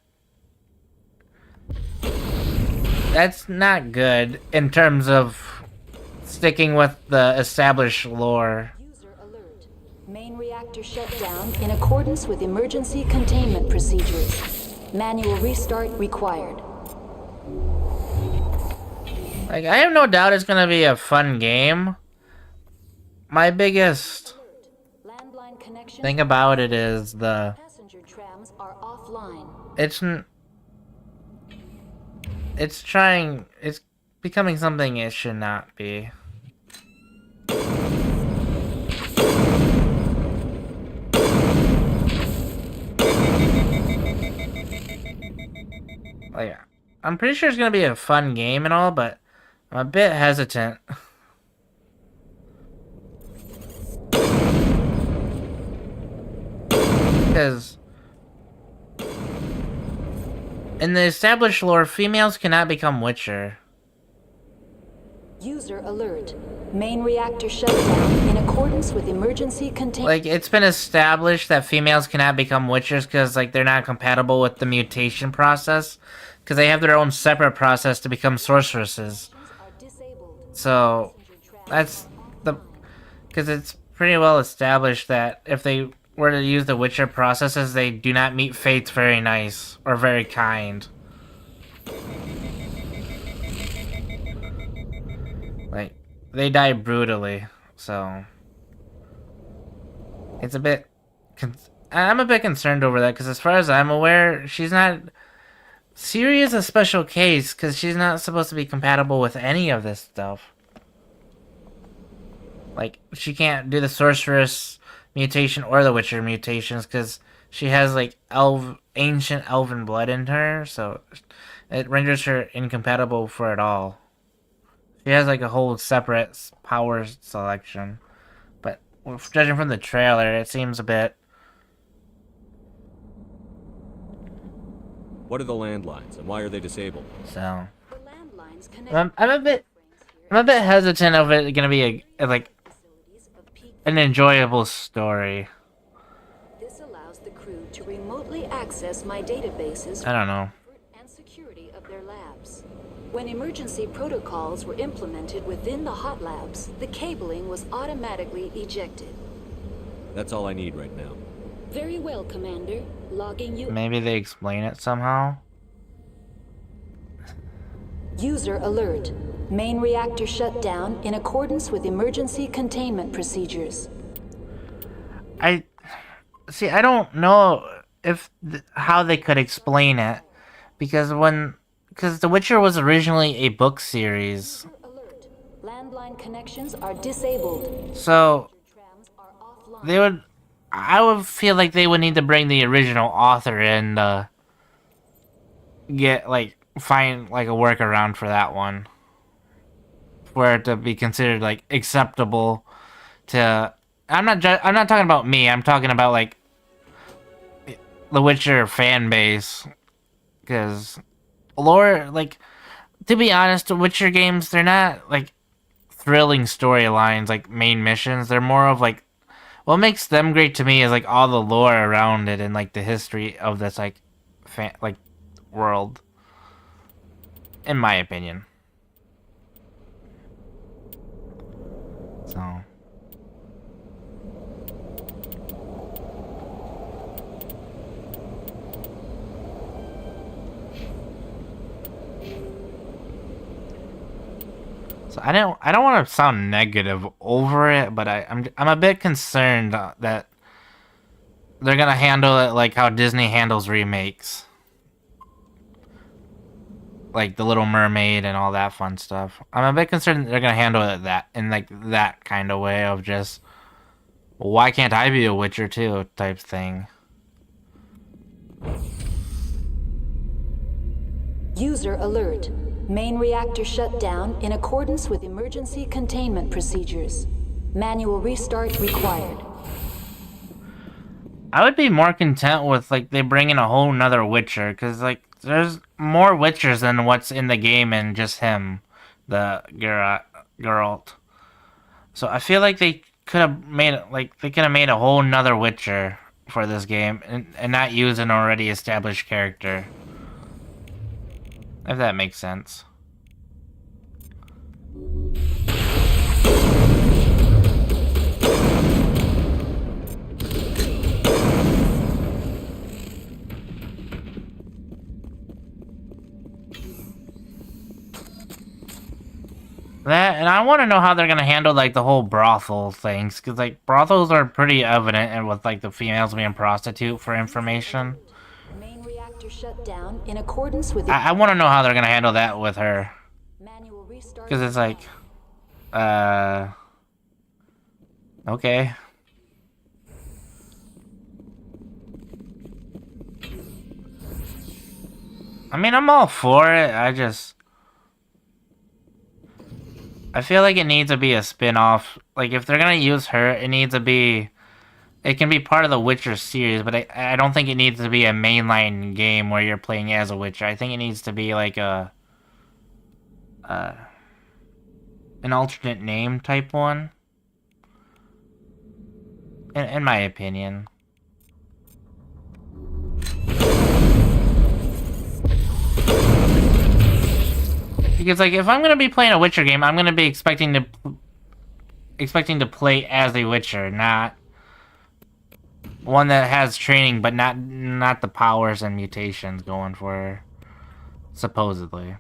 S1: that's not good in terms of sticking with the established lore.
S18: User alert. Main reactor shut down in accordance with emergency containment procedures. Manual restart required.
S1: Like, I have no doubt it's gonna be a fun game. My biggest thing about it is
S18: passenger trams are offline.
S1: It's becoming something it should not be. Like, I'm pretty sure it's gonna be a fun game and all, but I'm a bit hesitant. Because in the established lore, females cannot become Witcher.
S18: User alert. Main reactor shut down in accordance with emergency containment.
S1: Like, it's been established that females cannot become Witchers because, like, they're not compatible with the mutation process. Because they have their own separate process to become sorceresses. So, that's the... Because it's pretty well established that if they were to use the Witcher processes, they do not meet fates very nice or very kind. Like, they die brutally, so... It's a bit... I'm a bit concerned over that, because as far as I'm aware, she's not... Ciri is a special case, because she's not supposed to be compatible with any of this stuff. Like, she can't do the Sorceress mutation or the Witcher mutations, because she has, like, ancient elven blood in her, so it renders her incompatible for it all. She has, like, a whole separate power selection. But, judging from the trailer, it seems a bit...
S20: What are the landlines, and why are they disabled?
S1: So... I'm a bit hesitant of it gonna be like an enjoyable story.
S18: This allows the crew to remotely access my databases
S1: I don't know.
S18: and security of their labs. When emergency protocols were implemented within the hot labs, the cabling was automatically ejected.
S20: That's all I need right now.
S18: Very well, Commander. Logging you.
S1: Maybe they explain it somehow.
S18: User alert. Main reactor shut down in accordance with emergency containment procedures.
S1: I don't know if how they could explain it, because The Witcher was originally a book series.
S18: Landline connections are disabled.
S1: So I would feel like they would need to bring the original author in to find like a workaround for that one, for it to be considered like acceptable to. I'm not talking about me. I'm talking about like the Witcher fan base, because lore, like, to be honest, the Witcher games, they're not like thrilling storylines like main missions. They're more of like, what makes them great to me is like all the lore around it and like the history of this like world, in my opinion. So I don't want to sound negative over it, but I'm a bit concerned that they're gonna handle it like how Disney handles remakes, like The Little Mermaid and all that fun stuff. I'm a bit concerned that they're gonna handle it that kind of way of just, well, why can't I be a Witcher too type thing.
S18: User alert. Main reactor shut down in accordance with emergency containment procedures. Manual restart required.
S1: I would be more content with like they bring in a whole nother Witcher, because like there's more Witchers than what's in the game and just him, the Geralt. So I feel like they could have made a whole nother Witcher for this game and not use an already established character. If that makes sense. And I want to know how they're gonna handle like the whole brothel things, because like brothels are pretty evident, and with like the females being prostitute for information.
S18: Main reactor shut down in accordance with.
S1: I want to know how they're gonna handle that with her,
S18: Manual restart.
S1: because it's like, okay. I mean, I'm all for it. I feel like it needs to be a spin-off. Like, if they're gonna use her, it needs to be... It can be part of the Witcher series, but I don't think it needs to be a mainline game where you're playing as a Witcher. I think it needs to be like an alternate name type one. In my opinion. Because, like, if I'm gonna be playing a Witcher game, I'm gonna be expecting to play as a Witcher, not one that has training, but not the powers and mutations going for her. Supposedly.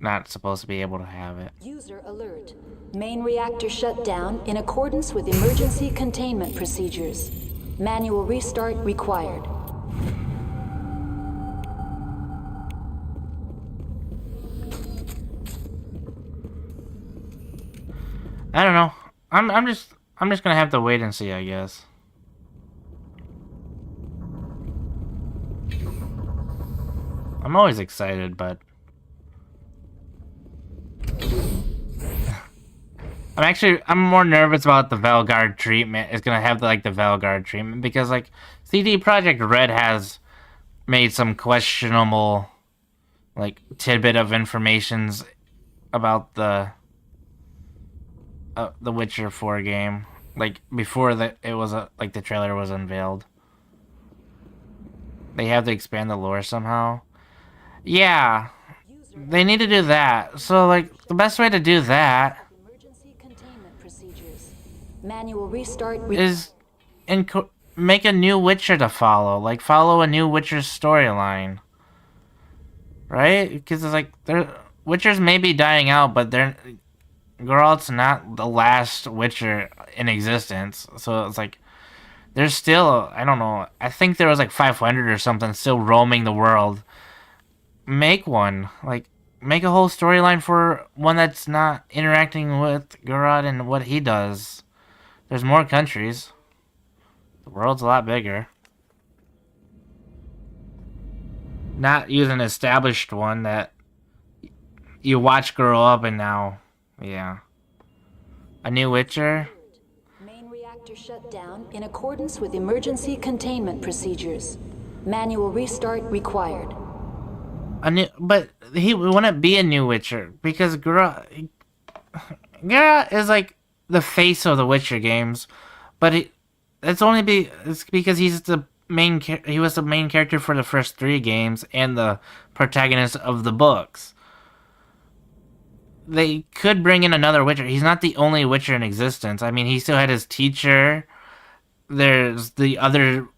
S1: Not supposed to be able to have it.
S18: User alert. Main reactor shut down in accordance with emergency containment procedures. Manual restart required.
S1: I don't know. I'm just gonna have to wait and see, I guess. I'm always excited, but I'm more nervous about the Valgard treatment. It's gonna have the Valgard treatment because like CD Projekt Red has made some questionable like tidbit of informations about the Witcher 4 game, like before the trailer was unveiled. They have to expand the lore somehow. Yeah, they need to do that. So like the best way to do that
S18: Manual restart
S1: is make a new Witcher to follow. Like follow a new Witcher storyline, right? Because it's like Witchers may be dying out, but Geralt's not the last Witcher in existence. So it's like there's still, I don't know, I think there was like 500 or something still roaming the world. Make one. Like, make a whole storyline for one that's not interacting with Geralt and what he does. There's more countries. The world's a lot bigger. Not use an established one that you watch grow up and now, yeah. A new Witcher?
S18: Main reactor shut down in accordance with emergency containment procedures. Manual restart required.
S1: But he wouldn't be a new Witcher because Geralt is like the face of the Witcher games, but it's because he was the main character for the first 3 games and the protagonist of the books. They could bring in another Witcher. He's not the only Witcher in existence. I mean, he still had his teacher. There's the other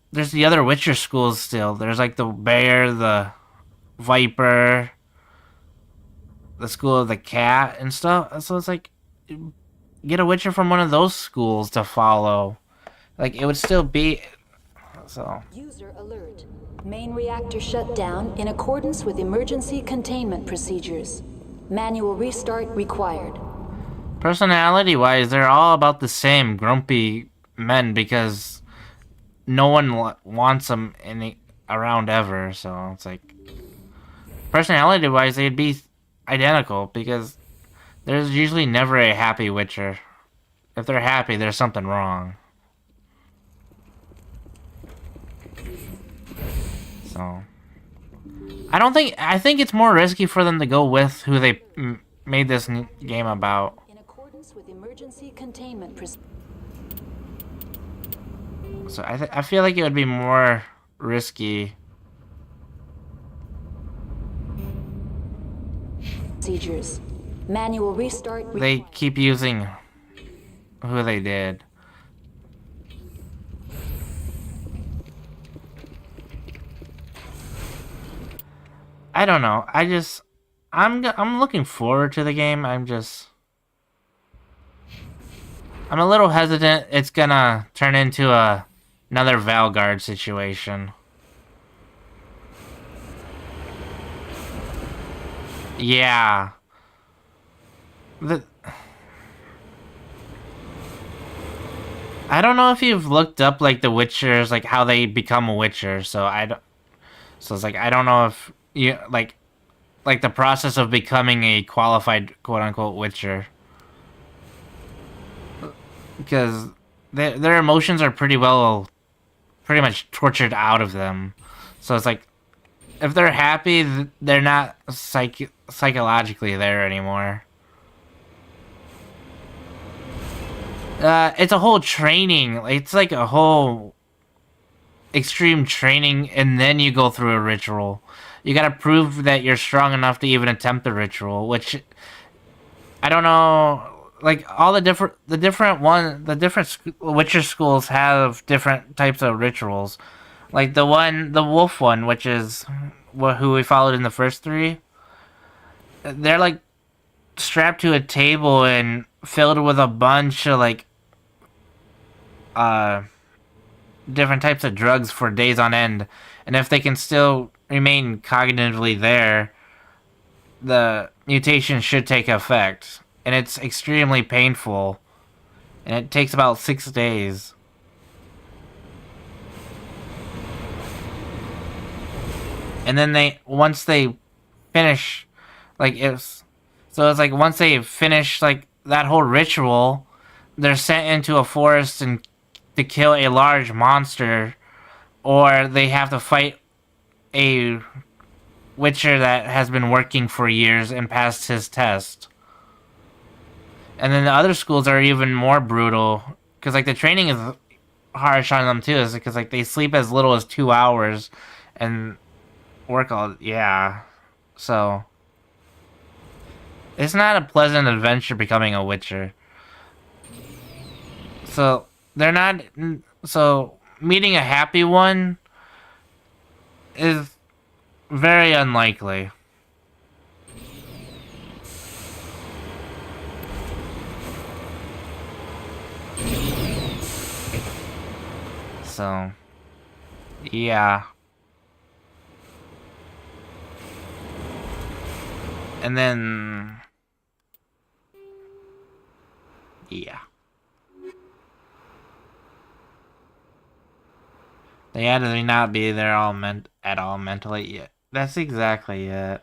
S1: Witcher schools still. There's like the Bear, the Viper, the School of the Cat and stuff. So it's like, get a Witcher from one of those schools to follow. Like, it would still be... So...
S18: User alert. Main reactor shut down in accordance with emergency containment procedures. Manual restart required.
S1: Personality-wise, they're all about the same grumpy men because no one wants them around ever, so it's like... Personality-wise, they'd be identical because there's usually never a happy Witcher. If they're happy, there's something wrong. So... I think it's more risky for them to go with who they made this game about.
S18: In accordance with emergency containment
S1: So I feel like it would be more risky.
S18: Procedures. Manual restart.
S1: They keep using who they did. I don't know. I'm looking forward to the game. I'm a little hesitant it's gonna turn into another Valgard situation. Yeah. I don't know if you've looked up like the Witchers, like how they become a Witcher, so it's like I don't know if you like like the process of becoming a qualified quote-unquote Witcher. Because their emotions are pretty much tortured out of them. So it's like, if they're happy, they're not psychologically there anymore. It's a whole training. It's like a whole extreme training, and then you go through a ritual. You gotta prove that you're strong enough to even attempt the ritual, which I don't know. Like all the different Witcher schools have different types of rituals. Like the wolf one, which is who we followed in the first 3. They're like strapped to a table and filled with a bunch of like different types of drugs for days on end, and if they can still remain cognitively there, the mutation should take effect, and it's extremely painful, and it takes about 6 days. And then once they finish, like once they finish like that whole ritual, they're sent into a forest and to kill a large monster, or they have to fight a Witcher that has been working for years and passed his test. And then the other schools are even more brutal, because like the training is harsh on them too, is because like they sleep as little as 2 hours and work all, yeah. So it's not a pleasant adventure becoming a Witcher. So they're not. So meeting a happy one is very unlikely. So, yeah. And then, yeah. They had to not be there at all mentally. Yeah, that's exactly it.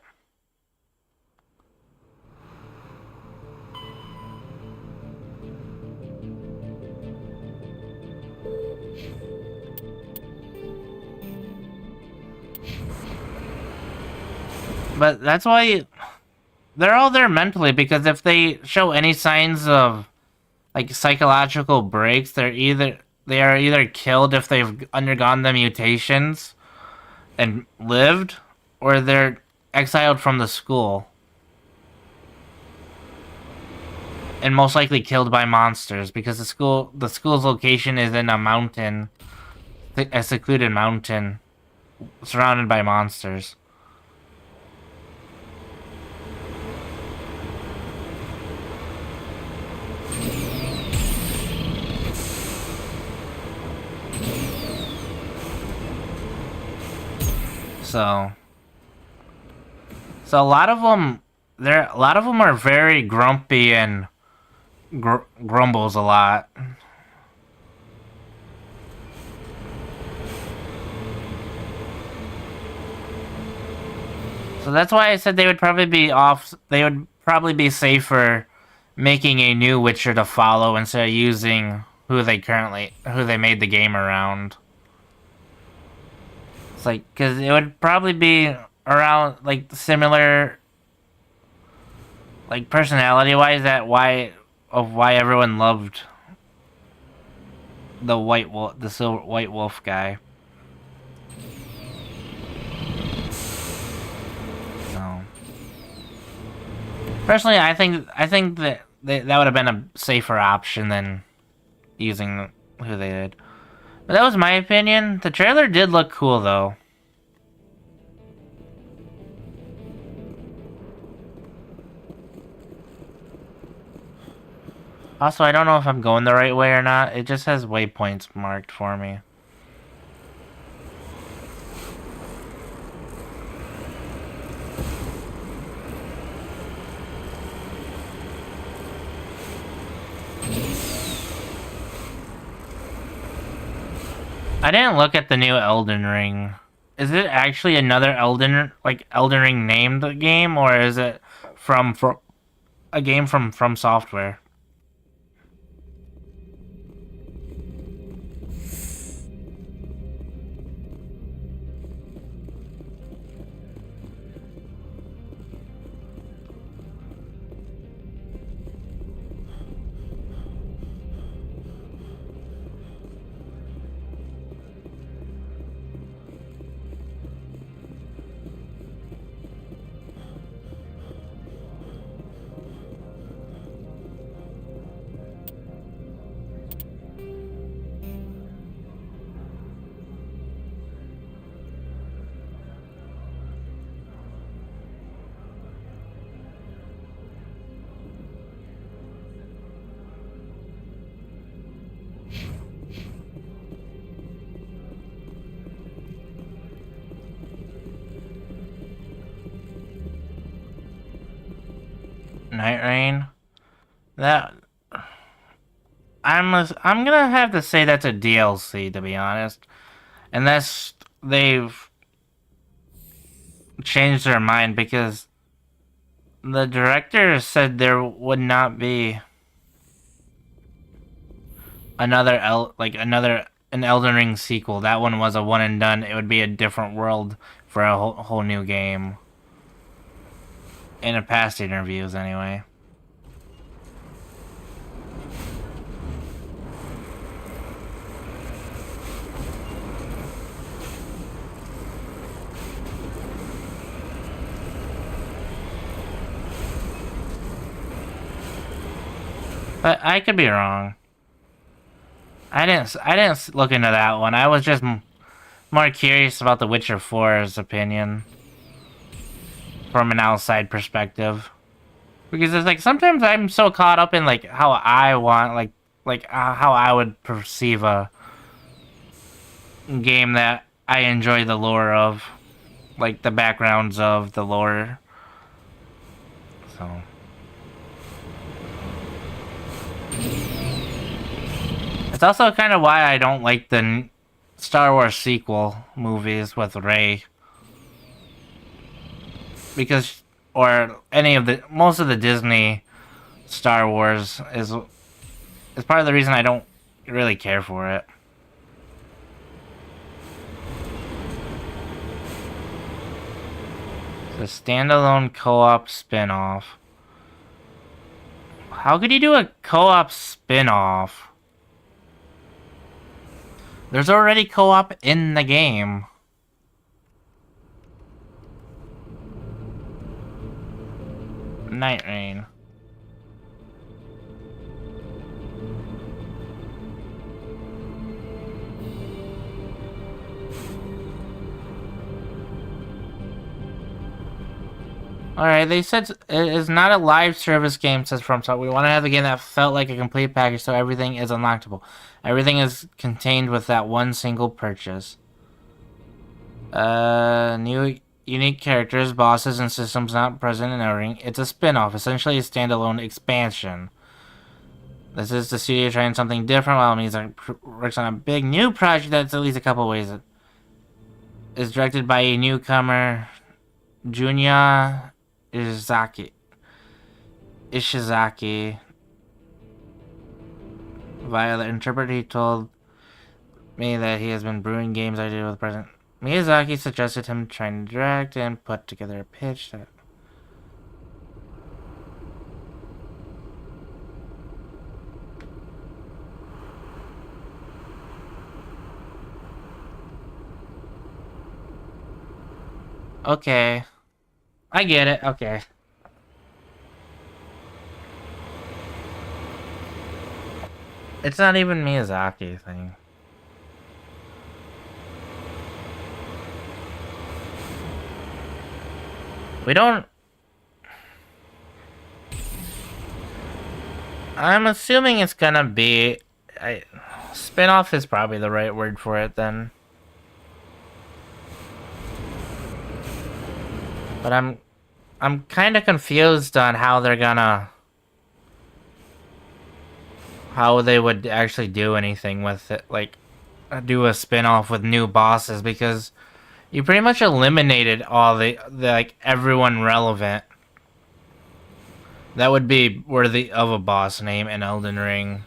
S1: But that's why they're all there mentally, because if they show any signs of like psychological breaks, they are either killed if they've undergone the mutations and lived, or they're exiled from the school. And most likely killed by monsters, because the school's location is in a mountain, a secluded mountain, surrounded by monsters. So a lot of them, are very grumpy and grumbles a lot. So that's why I said they would probably be off. They would probably be safer making a new Witcher to follow instead of using who they made the game around. It's like, because it would probably be around like similar, like personality-wise, why everyone loved the White Wolf guy. So, personally, I think that that would have been a safer option than using who they did. But that was my opinion. The trailer did look cool, though. Also, I don't know if I'm going the right way or not. It just has waypoints marked for me. I didn't look at the new Elden Ring is it actually another Elden Ring named game, or is it from a game from Software? Night Rain. That I'm gonna have to say that's a DLC, to be honest, unless they've changed their mind, because the director said there would not be another an Elden Ring sequel. That one was a one and done. It would be a different world for a whole new game. In a past interviews, anyway. But I could be wrong. I didn't look into that one. I was just more curious about The Witcher 4's opinion from an outside perspective, because it's like sometimes I'm so caught up in like how I want how I would perceive a game that I enjoy the lore of, like the backgrounds of the lore. So it's also kind of why I don't like the Star Wars sequel movies with Rey. Because, or most of the Disney Star Wars is part of the reason I don't really care for it. It's a standalone co-op spin-off. How could you do a co-op spin-off? There's already co-op in the game. Night Rain. Alright, they said it is not a live service game, says FromSoft. We want to have a game that felt like a complete package, so everything is unlockable. Everything is contained with that one single purchase. New unique characters, bosses, and systems not present in Elden. It's a spin-off, essentially a standalone expansion. This is the studio trying something different while Miyazaki works on a big new project that's at least a couple ways. It is directed by a newcomer, Junya Ishizaki. Via the interpreter, he told me that he has been brewing games I did with the present. Miyazaki suggested him trying to direct and put together a pitch that... Okay. I get it, okay. It's not even Miyazaki thing. We don't... I'm assuming it's gonna be... spin-off is probably the right word for it then. But I'm kind of confused on how they're gonna... how they would actually do anything with it. Like, do a spin-off with new bosses, because You pretty much eliminated all the like everyone relevant that would be worthy of a boss name in Elden Ring.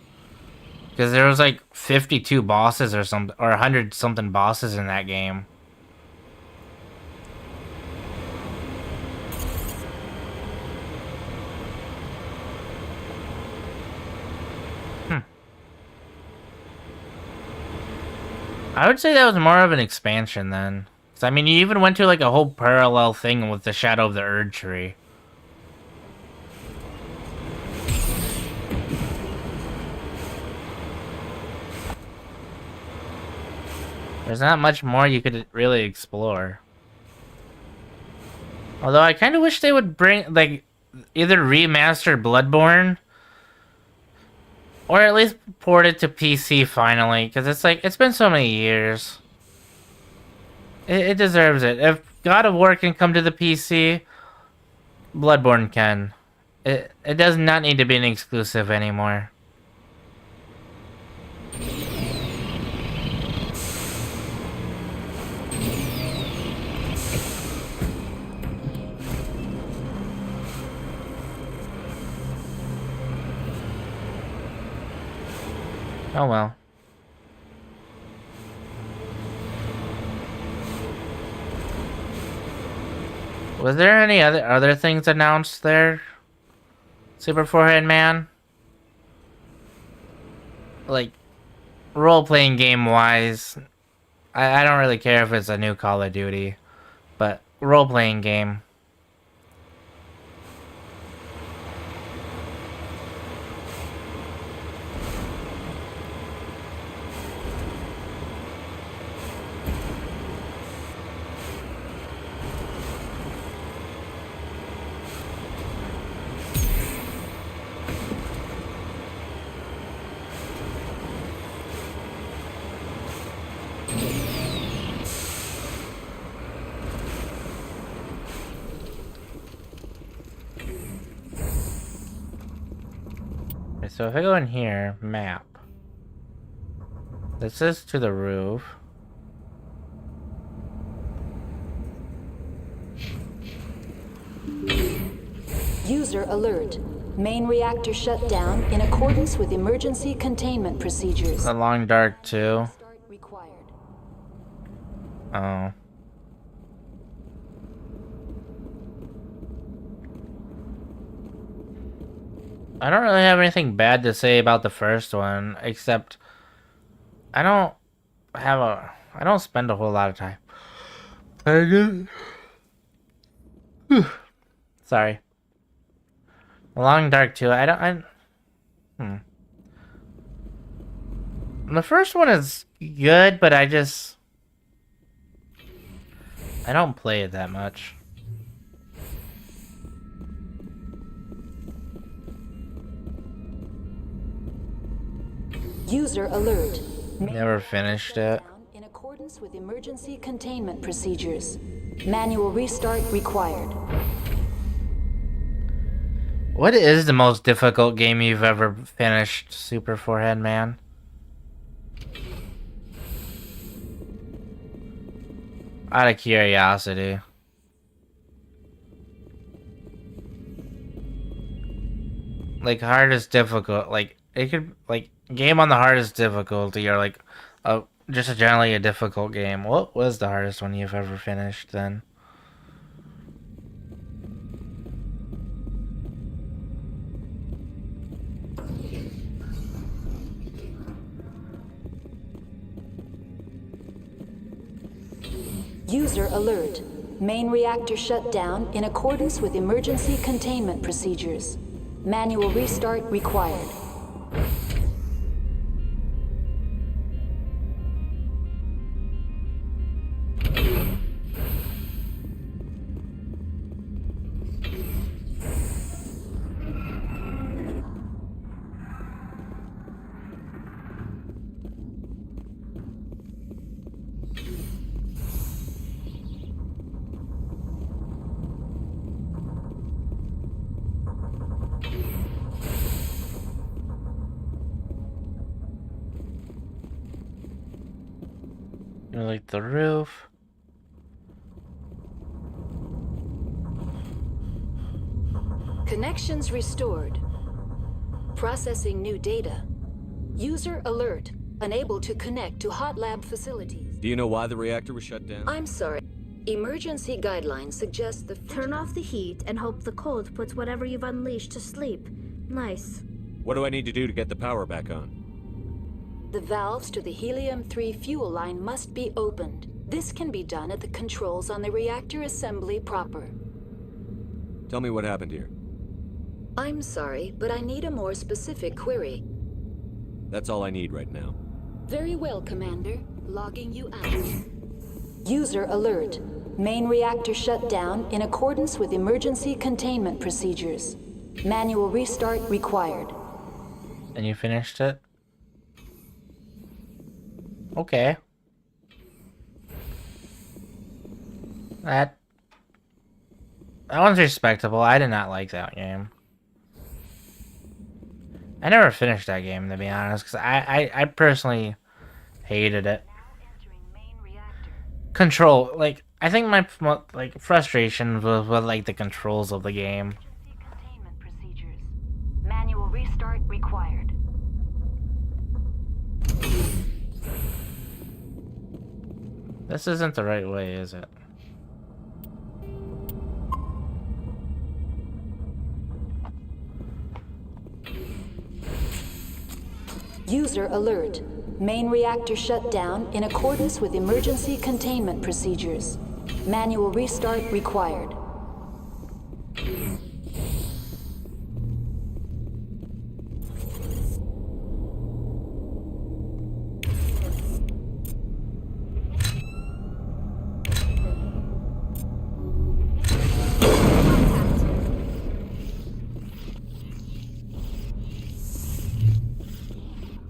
S1: Because there was like 52 bosses or something, or 100 something bosses in that game. I would say that was more of an expansion then. 'Cause, I mean, you even went to like a whole parallel thing with the Shadow of the Erd Tree. There's not much more you could really explore. Although I kind of wish they would bring, like, either remaster Bloodborne or at least port it to PC finally, because it's like, it's been so many years. It deserves it. If God of War can come to the PC, Bloodborne can. It does not need to be an exclusive anymore. Oh well. Was there any other things announced there? Super Forehead Man? Like, role-playing game-wise, I don't really care if it's a new Call of Duty, but role-playing game. So if I go in here, map. This is to the roof.
S18: User alert. Main reactor shut down in accordance with emergency containment procedures.
S1: The Long Dark too. Oh. I don't really have anything bad to say about the first one, except I don't spend a whole lot of time. Sorry. Long Dark 2, The first one is good, but I don't play it that much.
S18: User alert.
S1: Never finished it.
S18: In accordance with emergency containment procedures. Manual restart required.
S1: What is the most difficult game you've ever finished, Super Forehead Man? Out of curiosity. Like, hardest difficult, like, it could, like, game on the hardest difficulty, or like just generally a difficult game. What was the hardest one you've ever finished then?
S18: User alert. Main reactor shut down in accordance with emergency containment procedures. Manual restart required.
S1: Like the roof.
S18: Connections restored. Processing new data. User alert. Unable to connect to hot lab facilities.
S20: Do you know why the reactor was shut down?
S18: I'm sorry. Emergency guidelines suggest the...
S5: Turn off the heat and hope the cold puts whatever you've unleashed to sleep. Nice.
S20: What do I need to do to get the power back on?
S18: The valves to the helium-3 fuel line must be opened. This can be done at the controls on the reactor assembly proper.
S20: Tell me what happened here.
S18: I'm sorry, but I need a more specific query.
S20: That's all I need right now.
S18: Very well, Commander. Logging you out. User alert. Main reactor shut down in accordance with emergency containment procedures. Manual restart required.
S1: And you finished it? Okay. That one's respectable. I did not like that game. I never finished that game, to be honest, because I personally hated it. Control, like, I think my frustration was with like the controls of the game.
S18: Manual restart required.
S1: This isn't the right way, is it?
S18: User alert. Main reactor shut down in accordance with emergency containment procedures. Manual restart required.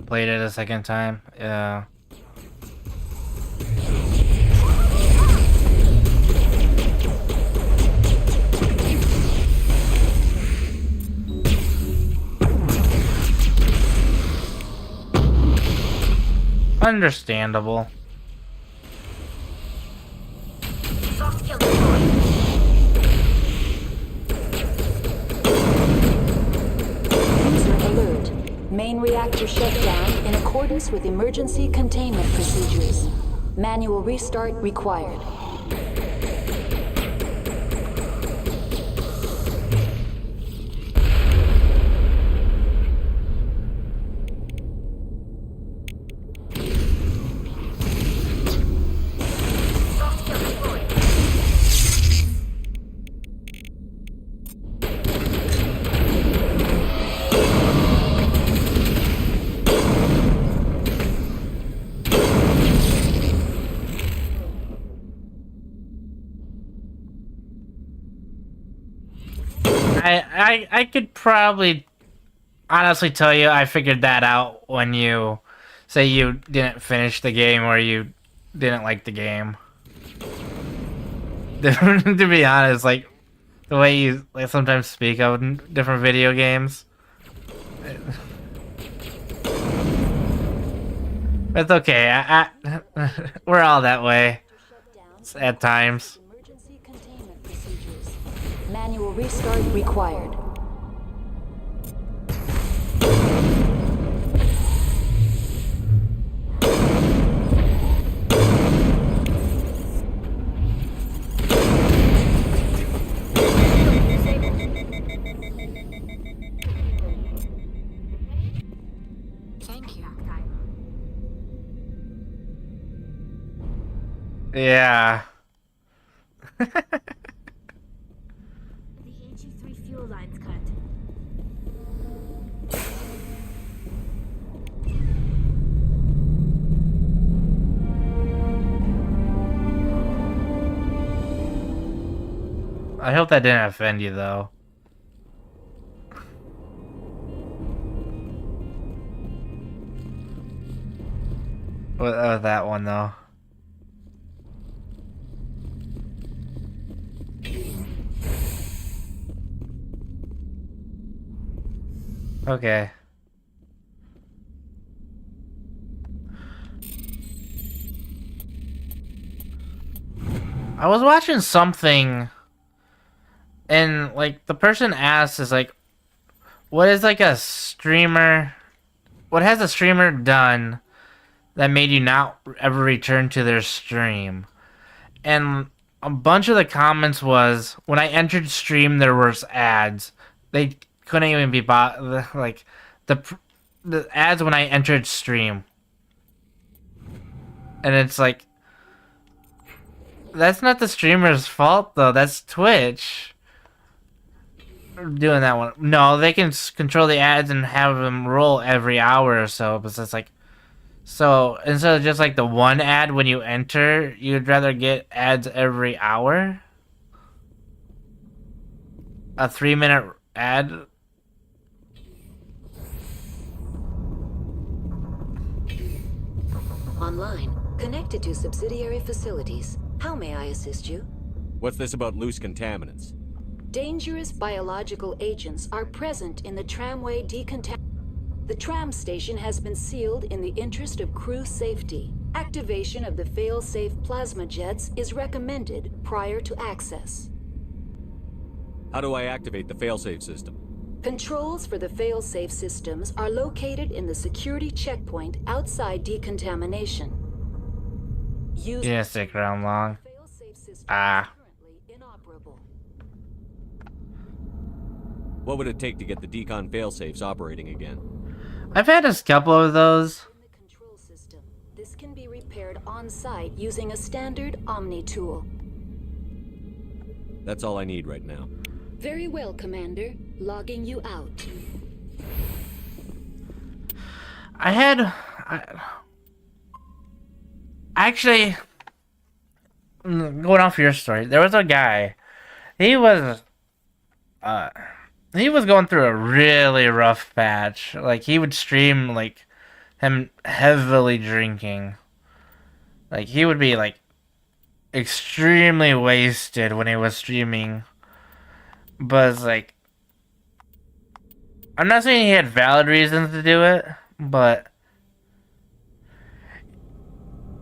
S1: Played it a second time. Yeah. Understandable.
S18: User alert. Main reactor shut down in accordance with emergency containment procedures. Manual restart required.
S1: I could probably honestly tell you I figured that out when you say you didn't finish the game or you didn't like the game. To be honest, like the way you like sometimes speak of different video games. It's okay. We're all that way at times.
S18: Manual restart required.
S8: Thank you.
S1: Yeah.
S5: Fuel lines cut.
S1: I hope that didn't offend you, though. With that one, though. Okay. I was watching something And like the person asked is like, what is like a streamer? What has a streamer done that made you not ever return to their stream? And a bunch of the comments was, when I entered stream, there was ads. They couldn't even be bought. Like the ads when I entered stream, and it's like, that's not the streamer's fault though. That's Twitch doing that one. No, they can control the ads and have them roll every hour or so. But it's like, so instead of just like the one ad when you enter, you'd rather get ads every hour? A 3-minute ad?
S18: Online, connected to subsidiary facilities. How may I assist you?
S20: What's this about loose contaminants?
S18: Dangerous biological agents are present in the tramway The tram station has been sealed in the interest of crew safety. Activation of the fail-safe plasma jets is recommended prior to access.
S20: How do I activate the failsafe system?
S18: Controls for the fail-safe systems are located in the security checkpoint outside decontamination.
S1: Yeah, stick around long. Ah.
S20: What would it take to get the decon failsafes operating again?
S1: I've had a couple of those.
S18: This can be repaired on-site using a standard Omni tool.
S20: That's all I need right now.
S18: Very well, Commander. Logging you out.
S1: Actually, going off your story, there was a guy. He was going through a really rough patch. Like, he would stream, like, him heavily drinking. Like, he would be, like, extremely wasted when he was streaming. But it's like, I'm not saying he had valid reasons to do it, but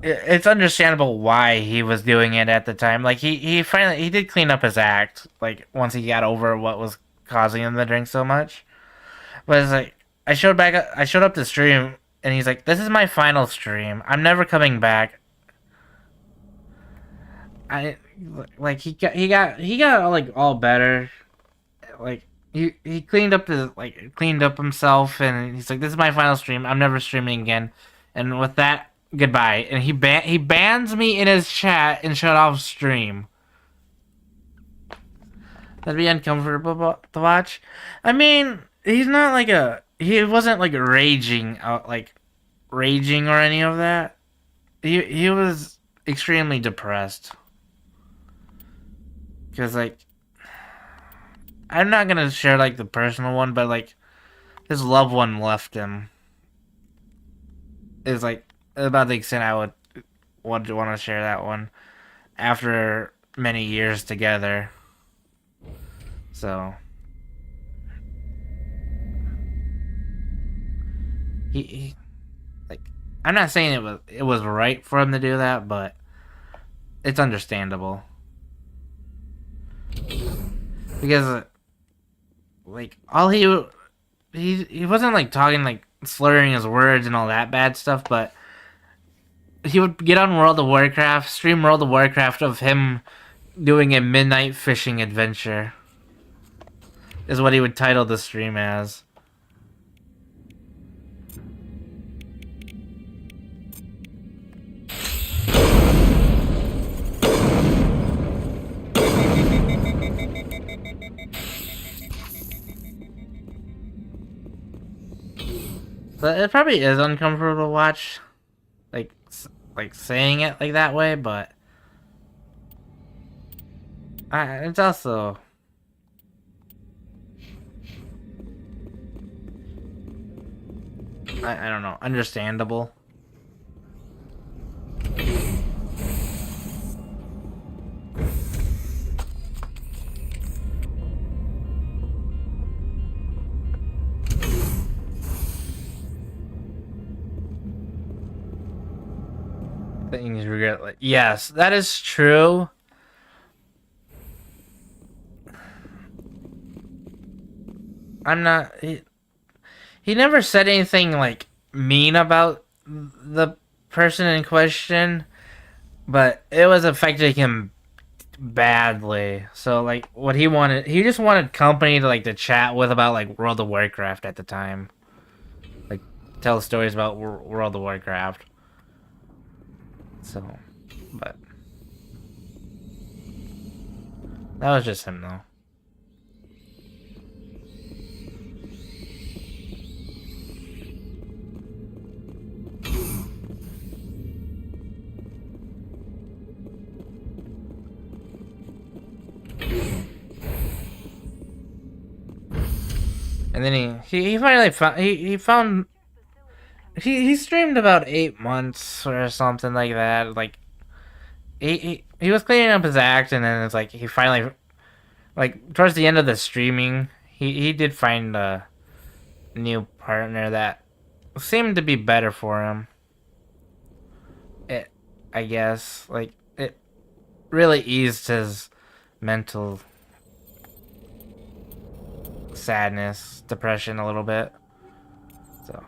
S1: it's understandable why he was doing it at the time. Like, he finally did clean up his act, like, once he got over what was causing him to drink so much. But it's like, I showed up to stream, and he's like, "This is my final stream. I'm never coming back." He got like all better. Like, he cleaned up himself, and he's like, "This is my final stream. I'm never streaming again." And with that, goodbye. And he bans me in his chat and shut off stream. That'd be uncomfortable to watch. I mean, he wasn't like raging or any of that. He was extremely depressed. Cause like, I'm not gonna share like the personal one, but like, his loved one left him. Is like about the extent I would want to share that one after many years together. So he like, I'm not saying it was right for him to do that, but it's understandable. Because like, all he wasn't like talking, like slurring his words and all that bad stuff, but he would get on World of Warcraft, stream World of Warcraft of him doing a midnight fishing adventure. Is what he would title the stream as. But it probably is uncomfortable to watch, like saying it like that way, but it's also, I don't know, understandable. Things regret, like, yes, that is true. I'm not. He never said anything like mean about the person in question, but it was affecting him badly. So like what he just wanted company to like to chat with about like World of Warcraft at the time, like tell stories about World of Warcraft. So, but that was just him though. And then he finally found he streamed about 8 months or something like that. Like he was cleaning up his act, and then it's like he finally, like towards the end of the streaming, he did find a new partner that seemed to be better for him. I guess like it really eased his mental sadness, depression a little bit. So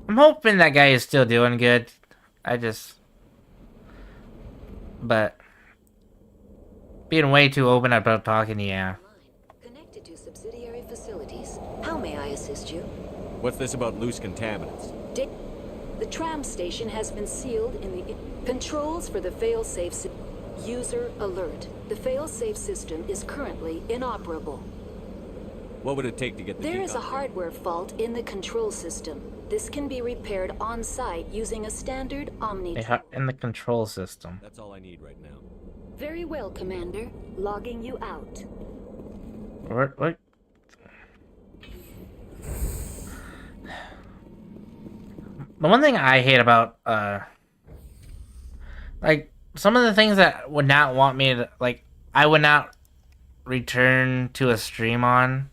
S1: I'm hoping that guy is still doing good. But being way too open about talking, yeah.
S18: Connected to subsidiary facilities. How may I assist you?
S20: What's this about loose contaminants?
S18: The tram station has been sealed in the controls for the fail-safe user alert. The fail-safe system is currently inoperable.
S20: What would it take to get the
S18: There
S20: key
S18: is a
S20: card?
S18: hardware fault in the control system. This can be repaired on-site using a standard Omni.
S1: In the control system.
S20: That's all I need right now.
S18: Very well, Commander. Logging you out.
S1: What? The one thing I hate about like some of the things that would not want me to like, I would not return to a stream on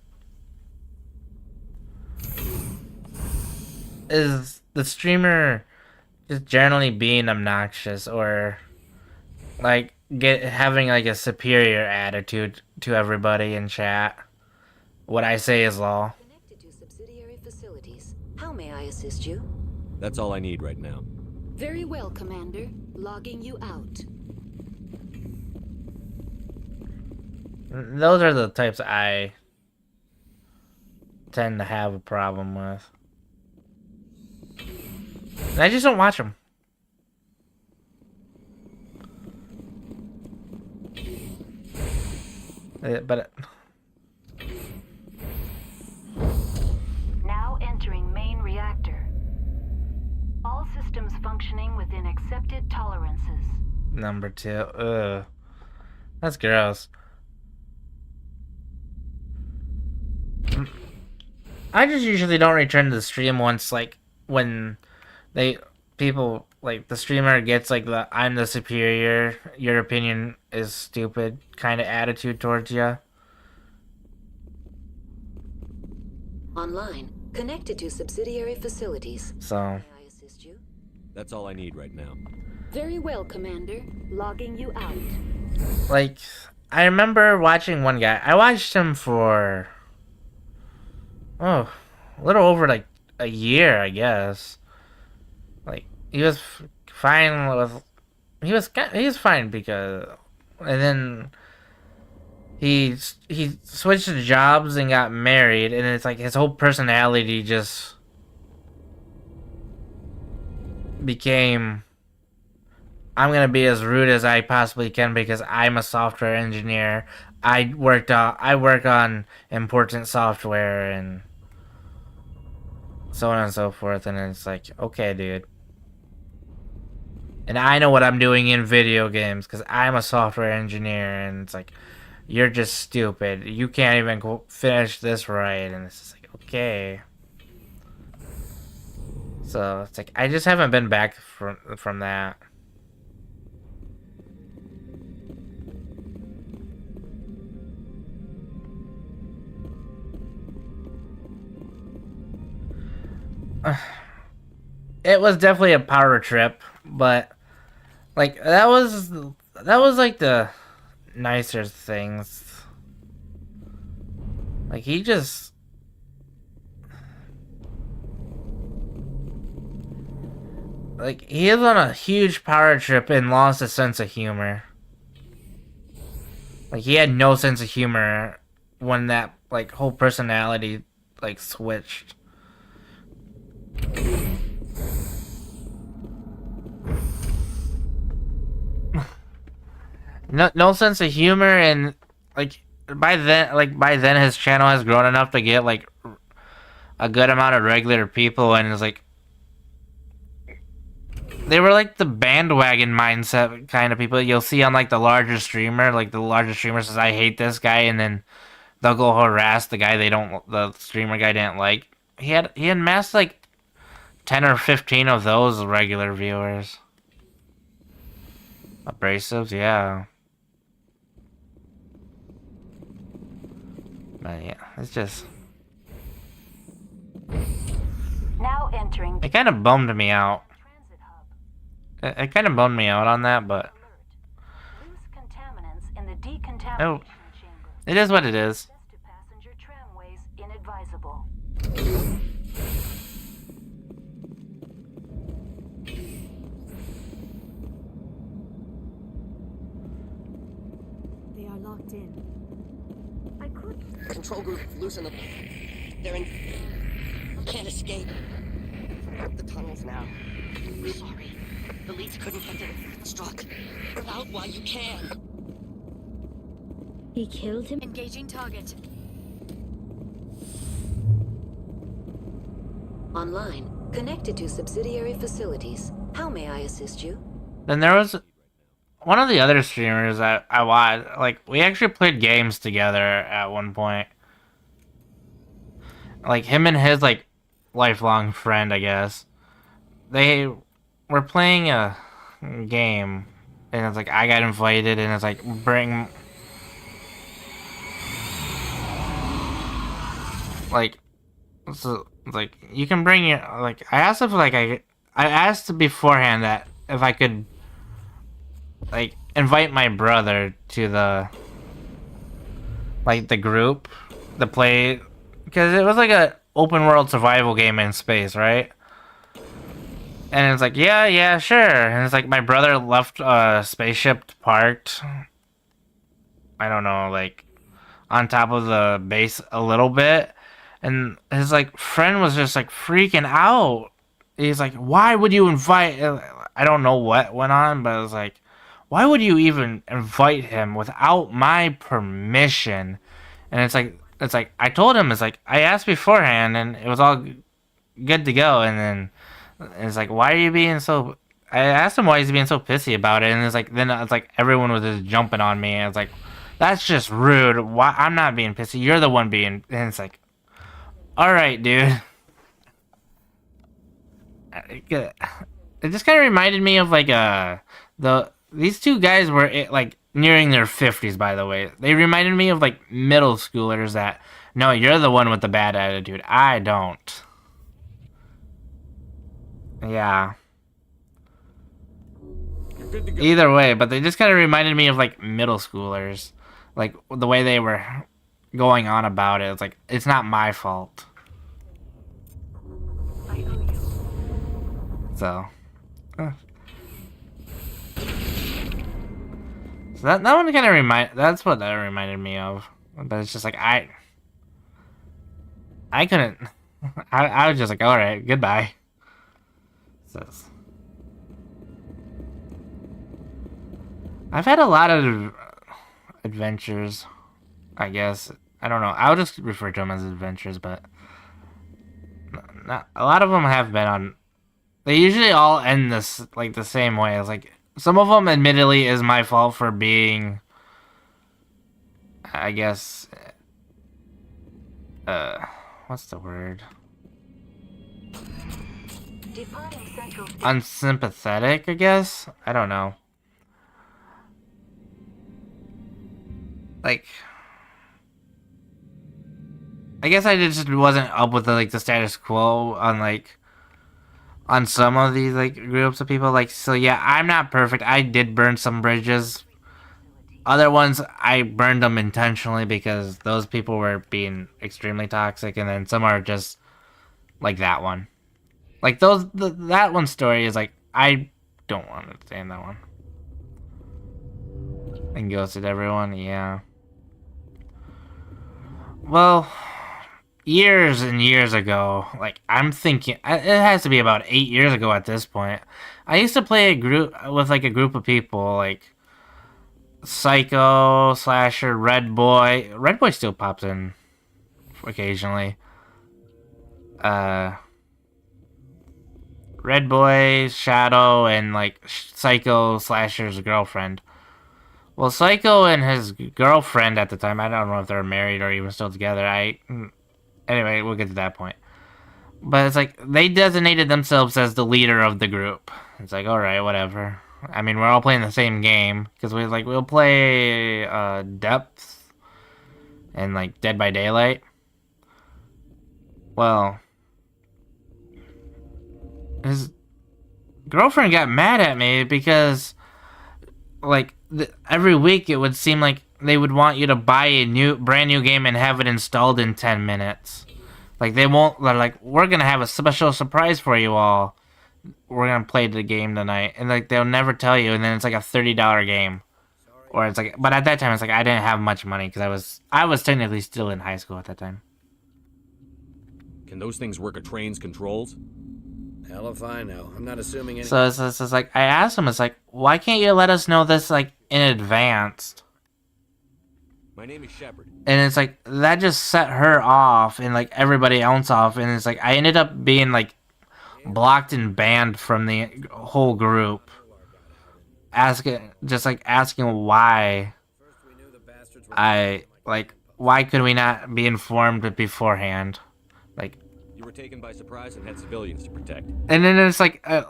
S1: is the streamer just generally being obnoxious or like having like a superior attitude to everybody in chat. What I say is law.
S18: Connected to subsidiary facilities. How may I assist you?
S20: That's all I need right now.
S18: Very well, Commander. Logging you out.
S1: Those are the types I tend to have a problem with. And I just don't watch them. But
S18: Now entering main reactor. All systems functioning within accepted tolerances.
S1: number 2. Ugh. That's gross. I just usually don't return to the stream once, like, when people, like, the streamer gets, like, the I'm the superior, your opinion is stupid kind of attitude towards you.
S18: Online. Connected to subsidiary facilities.
S1: So.
S18: May I assist you?
S20: That's all I need right now.
S18: Very well, Commander. Logging you out.
S1: Like, I remember watching one guy. I watched him for, a little over, like, a year, I guess. Like, he was fine with, he was fine because, and then he switched jobs and got married, and it's like his whole personality just became, I'm gonna be as rude as I possibly can because I'm a software engineer. I work on important software and so on and so forth, and it's like, okay, dude. And I know what I'm doing in video games because I'm a software engineer, and it's like, you're just stupid. You can't even finish this right, and it's just like, okay. So it's like I just haven't been back from that. It was definitely a power trip, but like that was like the nicer things. Like he just Like, he is on a huge power trip and lost his sense of humor. Like, he had no sense of humor when that, like, whole personality, like, switched. No sense of humor, and, like, by then his channel has grown enough to get, like, a good amount of regular people, and it's like, they were like the bandwagon mindset kind of people you'll see on like the larger streamer. Like the larger streamer says, I hate this guy, and then they'll go harass the guy the streamer guy didn't like. He had amassed like 10 or 15 of those regular viewers. Abrasives, yeah. But yeah, it's just...
S18: Now entering...
S1: It kind of bummed me out. It kind of bummed me out on that, but...
S18: Contaminants in the decontamination
S1: Oh, it is what it is.
S18: passenger tramways inadvisable.
S3: They are locked in. I could.
S6: Control group, loosen them. They're in... Can't escape. The tunnels now. Sorry. The leads couldn't get to the struck. Get out while you can.
S3: He killed him.
S18: Engaging target. Online. Connected to subsidiary facilities. How may I assist you?
S1: Then there was one of the other streamers that I watched. Like, we actually played games together at one point. Like, him and his, like, lifelong friend, I guess. They were playing a game, and it's like, I got invited, and it's like, bring... Like, so, like, you can bring your... Like, I asked if, like, I asked beforehand that if I could, like, invite my brother to the... Like, the group to play... Because it was like a open world survival game in space, right? And it's like, yeah, sure. And it's like, my brother left a spaceship parked, I don't know, like, on top of the base a little bit. And his, like, friend was just, like, freaking out. He's like, why would you invite... I don't know what went on, but it was like, why would you even invite him without my permission? And it's like, I told him, it's like, I asked beforehand, and it was all good to go, and then it's like, why are you being so... I asked him why he's being so pissy about it, and it's like, then it's like, everyone was just jumping on me, and it's like, that's just rude. Why? I'm not being pissy, you're the one being... And it's like, alright, dude. It just kind of reminded me of, like, these two guys were, like, nearing their 50s, by the way. They reminded me of, like, middle schoolers that, no, you're the one with the bad attitude. I don't. Yeah. Either way, but they just kind of reminded me of, like, middle schoolers. Like, the way they were going on about it. It's like, it's not my fault. So. So that one kind of that's what that reminded me of. But it's just like, I couldn't, I was just like, alright, goodbye. So, I've had a lot of adventures, I guess. I don't know, I'll just refer to them as adventures, but not, a lot of them have been on, they usually all end this, like, the same way. It's like, some of them, admittedly, is my fault for being, I guess, what's the word? Unsympathetic, I guess? I don't know. Like, I guess I just wasn't up with the status quo on, like, on some of these, like, groups of people. Like, so yeah, I'm not perfect. I did burn some bridges. Other ones, I burned them intentionally because those people were being extremely toxic, and then some are just like that one. Like, that one story is like, I don't understand that one. And ghosted everyone, yeah. Well, years and years ago, like, I'm thinking, it has to be about 8 years ago at this point. I used to play a group of people, like Psycho, Slasher, Red Boy. Red Boy still pops in occasionally. Red Boy, Shadow, and like Psycho, Slasher's girlfriend. Well, Psycho and his girlfriend at the time, I don't know if they're married or even still together. Anyway, we'll get to that point. But it's like, they designated themselves as the leader of the group. It's like, alright, whatever. I mean, we're all playing the same game. Because we'll play Depth and like Dead by Daylight. Well, his girlfriend got mad at me because, like, every week it would seem like they would want you to buy a brand new game and have it installed in 10 minutes. Like, they're like, we're gonna have a special surprise for you all. We're gonna play the game tonight. And like, they'll never tell you, and then it's like a $30 game. Or it's like, but at that time it's like, I didn't have much money because I was technically still in high school at that time.
S20: Can those things work a train's controls?
S4: Hell if I know. I'm not assuming any.
S1: So it's like, I asked him, it's like, why can't you let us know this like in advance?
S20: My name is Shepard.
S1: And it's like, that just set her off and like everybody else off. And it's like, I ended up being like blocked and banned from the whole group. Asking why why could we not be informed beforehand? Like,
S20: You were taken by surprise and had civilians to protect.
S1: and then it's like, I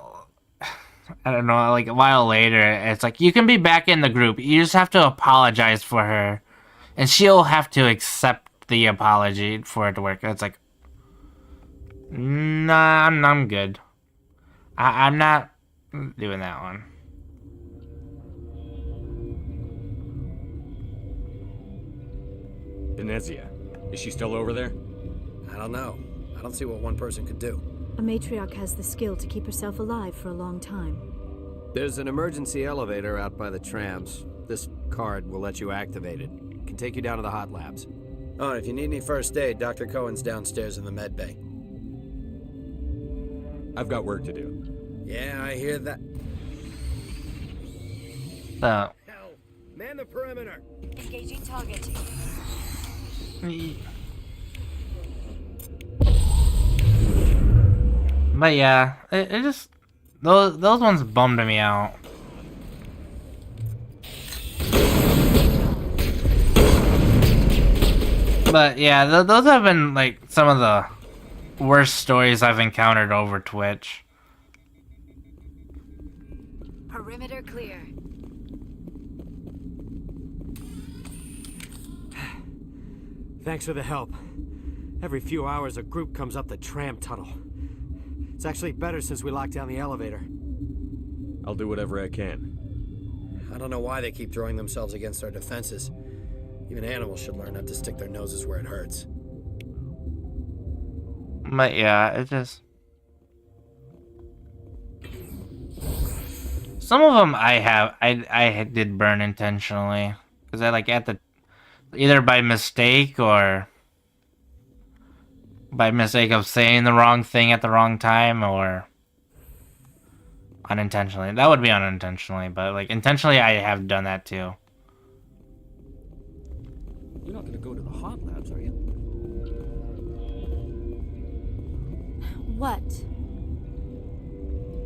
S1: don't know, like a while later, it's like, you can be back in the group. You just have to apologize for her. And she'll have to accept the apology for it to work. It's like, nah, I'm good. I'm not doing that one.
S20: Venezia. Is she still over there?
S4: I don't know. I don't see what one person could do.
S5: A matriarch has the skill to keep herself alive for a long time.
S19: There's an emergency elevator out by the trams. This card will let you activate it. Can take you down to the hot labs.
S4: Oh, and if you need any first aid, Dr. Cohen's downstairs in the med bay.
S20: I've got work to do.
S4: Yeah, I hear that.
S1: So,
S4: Man the perimeter.
S16: Engaging target.
S1: but yeah, it just, those ones bummed me out. But yeah, those have been like some of the worst stories I've encountered over Twitch.
S16: Perimeter clear.
S19: Thanks for the help. Every few hours, a group comes up the tram tunnel. It's actually better since we locked down the elevator.
S20: I'll do whatever I can.
S4: I don't know why they keep throwing themselves against our defenses. Even animals should learn not to stick their noses where it hurts.
S1: But yeah, it just, some of them I did burn intentionally because I like either by mistake or by mistake of saying the wrong thing at the wrong time, or unintentionally. That would be unintentionally, but like intentionally I have done that too.
S19: You're not gonna go to the hot labs, are you?
S8: What?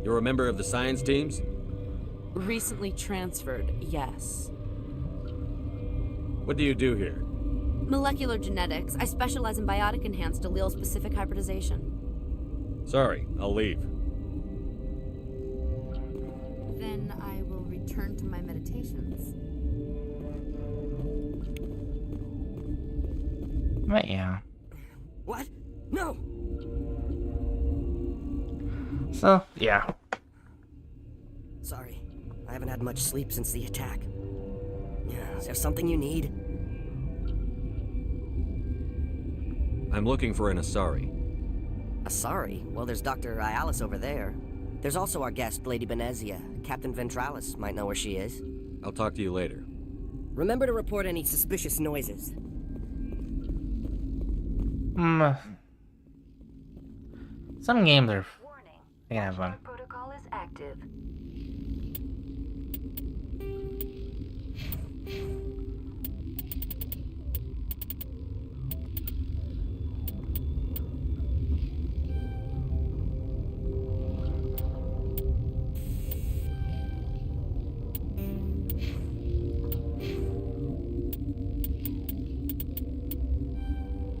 S20: You're a member of the science teams?
S21: Recently transferred, yes.
S20: What do you do here?
S23: Molecular genetics. I specialize in biotic-enhanced allele-specific hybridization.
S20: Sorry, I'll leave.
S23: Then I will return to my meditations.
S1: But yeah.
S6: What? No!
S1: So, yeah.
S6: Sorry. I haven't had much sleep since the attack. Is there something you need?
S20: I'm looking for an Asari.
S6: Asari? Well, there's Dr. Ialis over there. There's also our guest, Lady Benezia. Captain Ventralis might know where she is.
S20: I'll talk to you later.
S6: Remember to report any suspicious noises.
S1: Some games are... They can have fun.
S13: Protocol is active.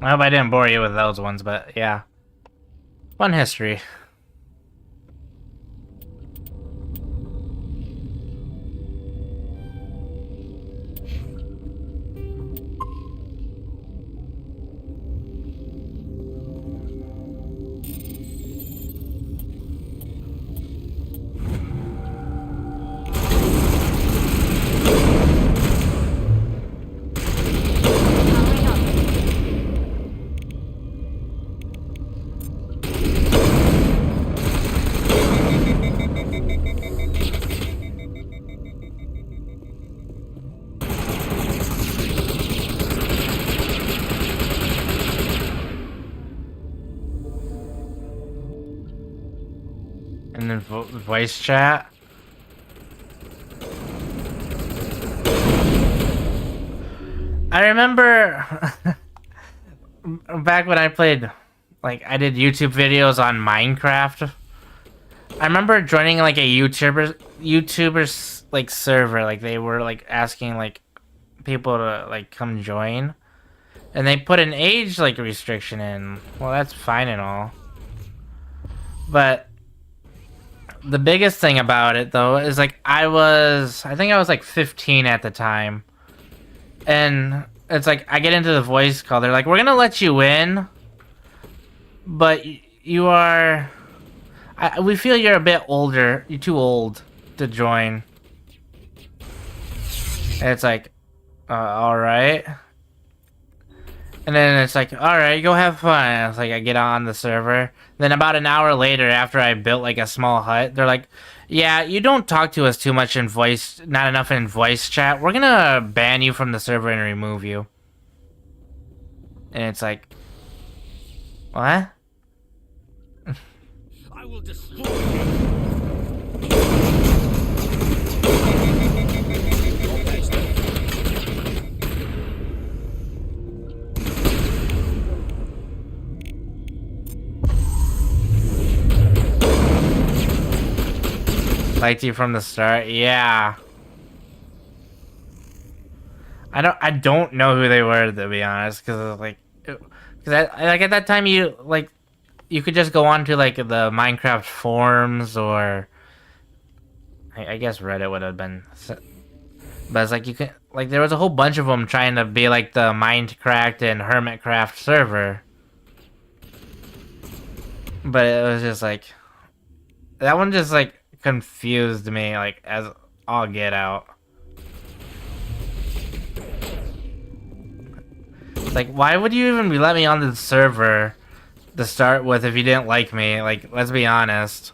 S1: I hope I didn't bore you with those ones, but yeah. Fun history. And then voice chat. I remember back when I played, like, I did YouTube videos on Minecraft. I remember joining like a YouTuber's like server, like they were like asking like people to like come join, and they put an age like restriction in. Well, that's fine and all, but the biggest thing about it though is like I think I was like 15 at the time, and it's like I get into the voice call. They're like, "We're gonna let you in, but you are." We feel you're a bit older. You're too old to join. And it's like, alright. And then it's like, alright, go have fun. And it's like, I get on the server. Then about an hour later, after I built like a small hut, they're like, yeah, you don't talk to us too much in voice, not enough in voice chat. We're gonna ban you from the server and remove you. And it's like, what?
S15: I will destroy you.
S1: Liked you from the start, yeah. I don't know who they were, to be honest, because like at that time you could just go on to like the Minecraft forums, or I guess Reddit would have been, but it's like you could, like, there was a whole bunch of them trying to be like the Minecraft and Hermitcraft server, but it was just like that one just like confused me like as all get out. It's like, why would you even let me on the server to start with if you didn't like me? Like, let's be honest.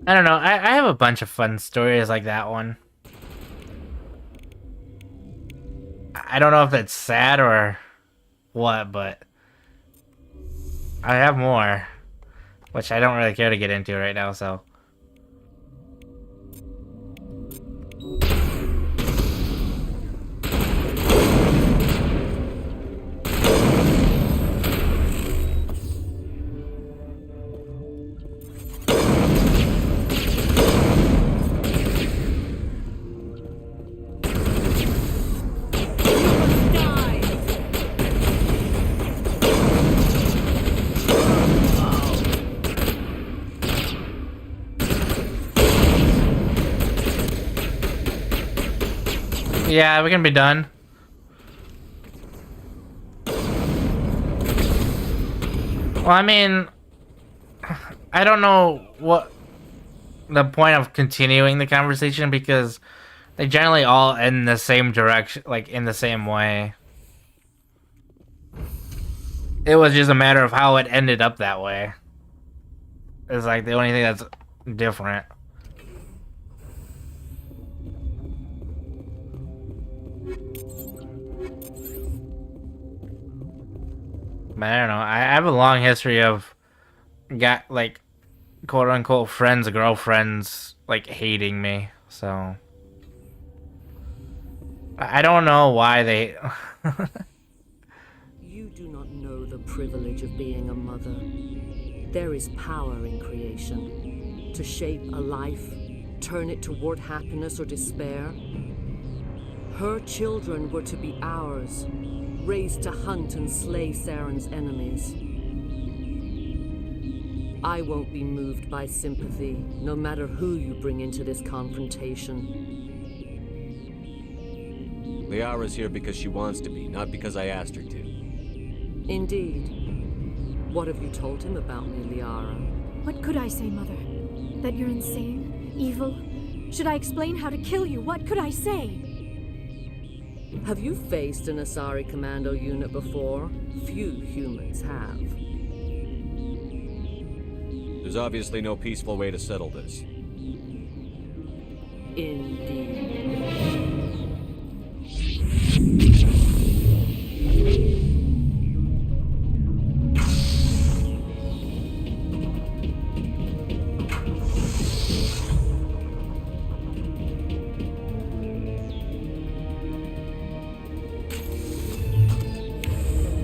S1: I don't know, I have a bunch of fun stories like that one. I don't know if it's sad or what, but I have more, which I don't really care to get into right now, so. Yeah, we can be done. Well, I mean, I don't know what the point of continuing the conversation because they generally all end the same direction, like in the same way. It was just a matter of how it ended up that way. It's like the only thing that's different. But I don't know. I have a long history of like quote unquote friends, girlfriends like hating me. So I don't know why they.
S9: You do not know the privilege of being a mother. There is power in creation. To shape a life, turn it toward happiness or despair. Her children were to be ours, raised to hunt and slay Saren's enemies. I won't be moved by sympathy, no matter who you bring into this confrontation.
S20: Liara's here because she wants to be, not because I asked her to.
S9: Indeed. What have you told him about me, Liara?
S5: What could I say, Mother? That you're insane? Evil? Should I explain how to kill you? What could I say?
S9: Have you faced an Asari commando unit before? Few humans have.
S20: There's obviously no peaceful way to settle this.
S9: Indeed.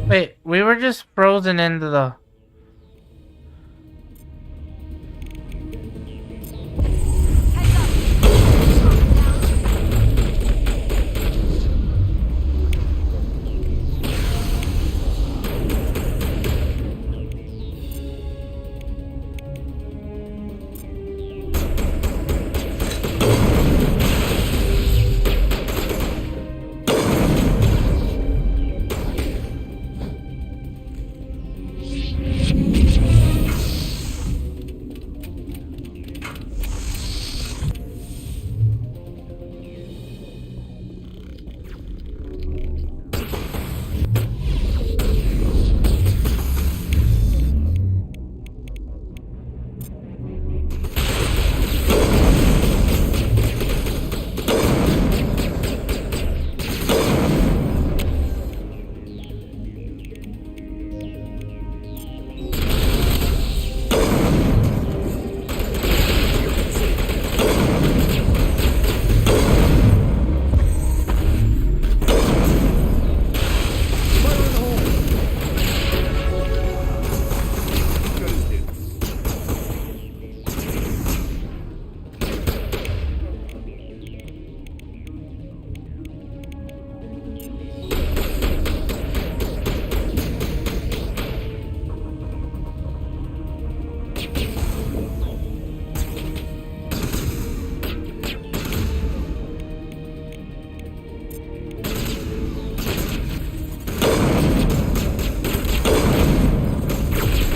S1: Wait, we were just frozen into the...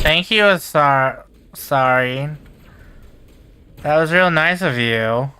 S1: Thank you, sorry. That was real nice of you.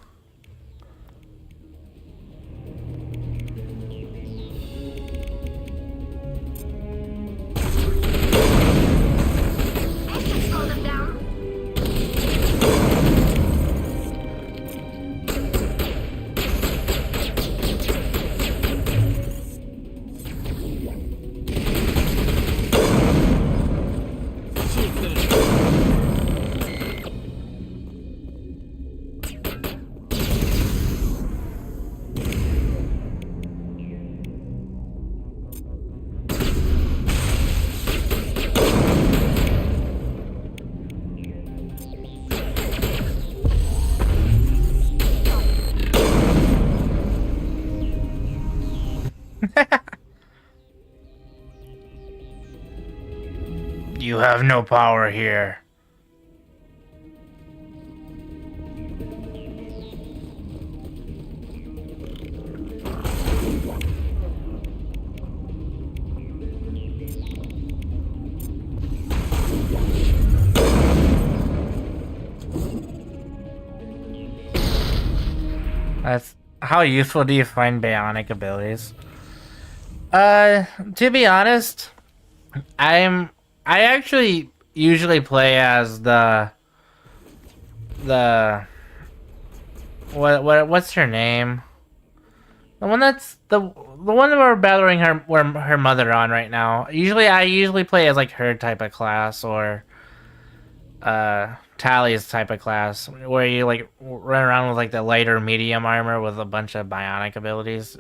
S1: You have no power here. That's how useful do you find bionic abilities? To be honest, I actually usually play as what's her name? The one that's the one that we're battling her mother on right now. I usually play as like her type of class, or Tally's type of class, where you like run around with like the lighter medium armor with a bunch of bionic abilities.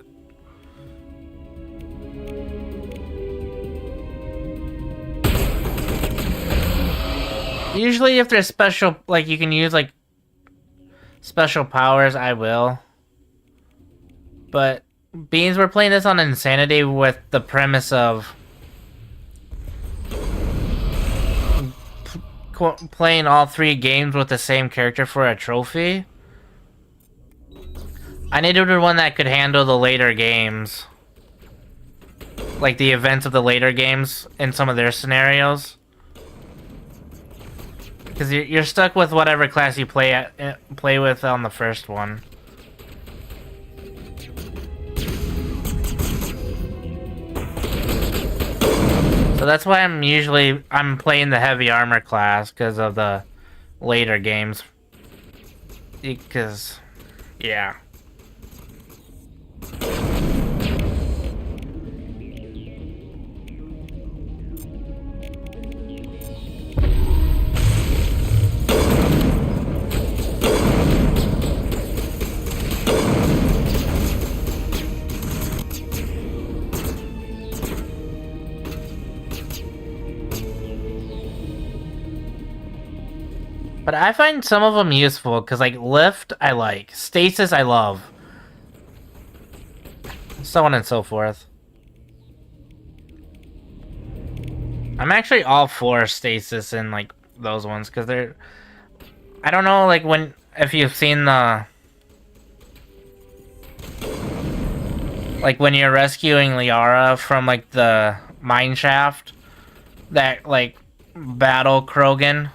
S1: Usually if there's special, like you can use like special powers, I will. But beans, we're playing this on Insanity with the premise of playing all 3 games with the same character for a trophy. I needed one that could handle the later games. Like the events of the later games in some of their scenarios. Because you're stuck with whatever class you play with on the first one. So that's why I'm playing the heavy armor class because of the later games. Because, yeah. But I find some of them useful, because, like, Lift, I like. Stasis, I love. So on and so forth. I'm actually all for Stasis and, like, those ones, because they're... I don't know, like, if you've seen the... Like, when you're rescuing Liara from, like, the mine shaft, that, like, battle Krogan...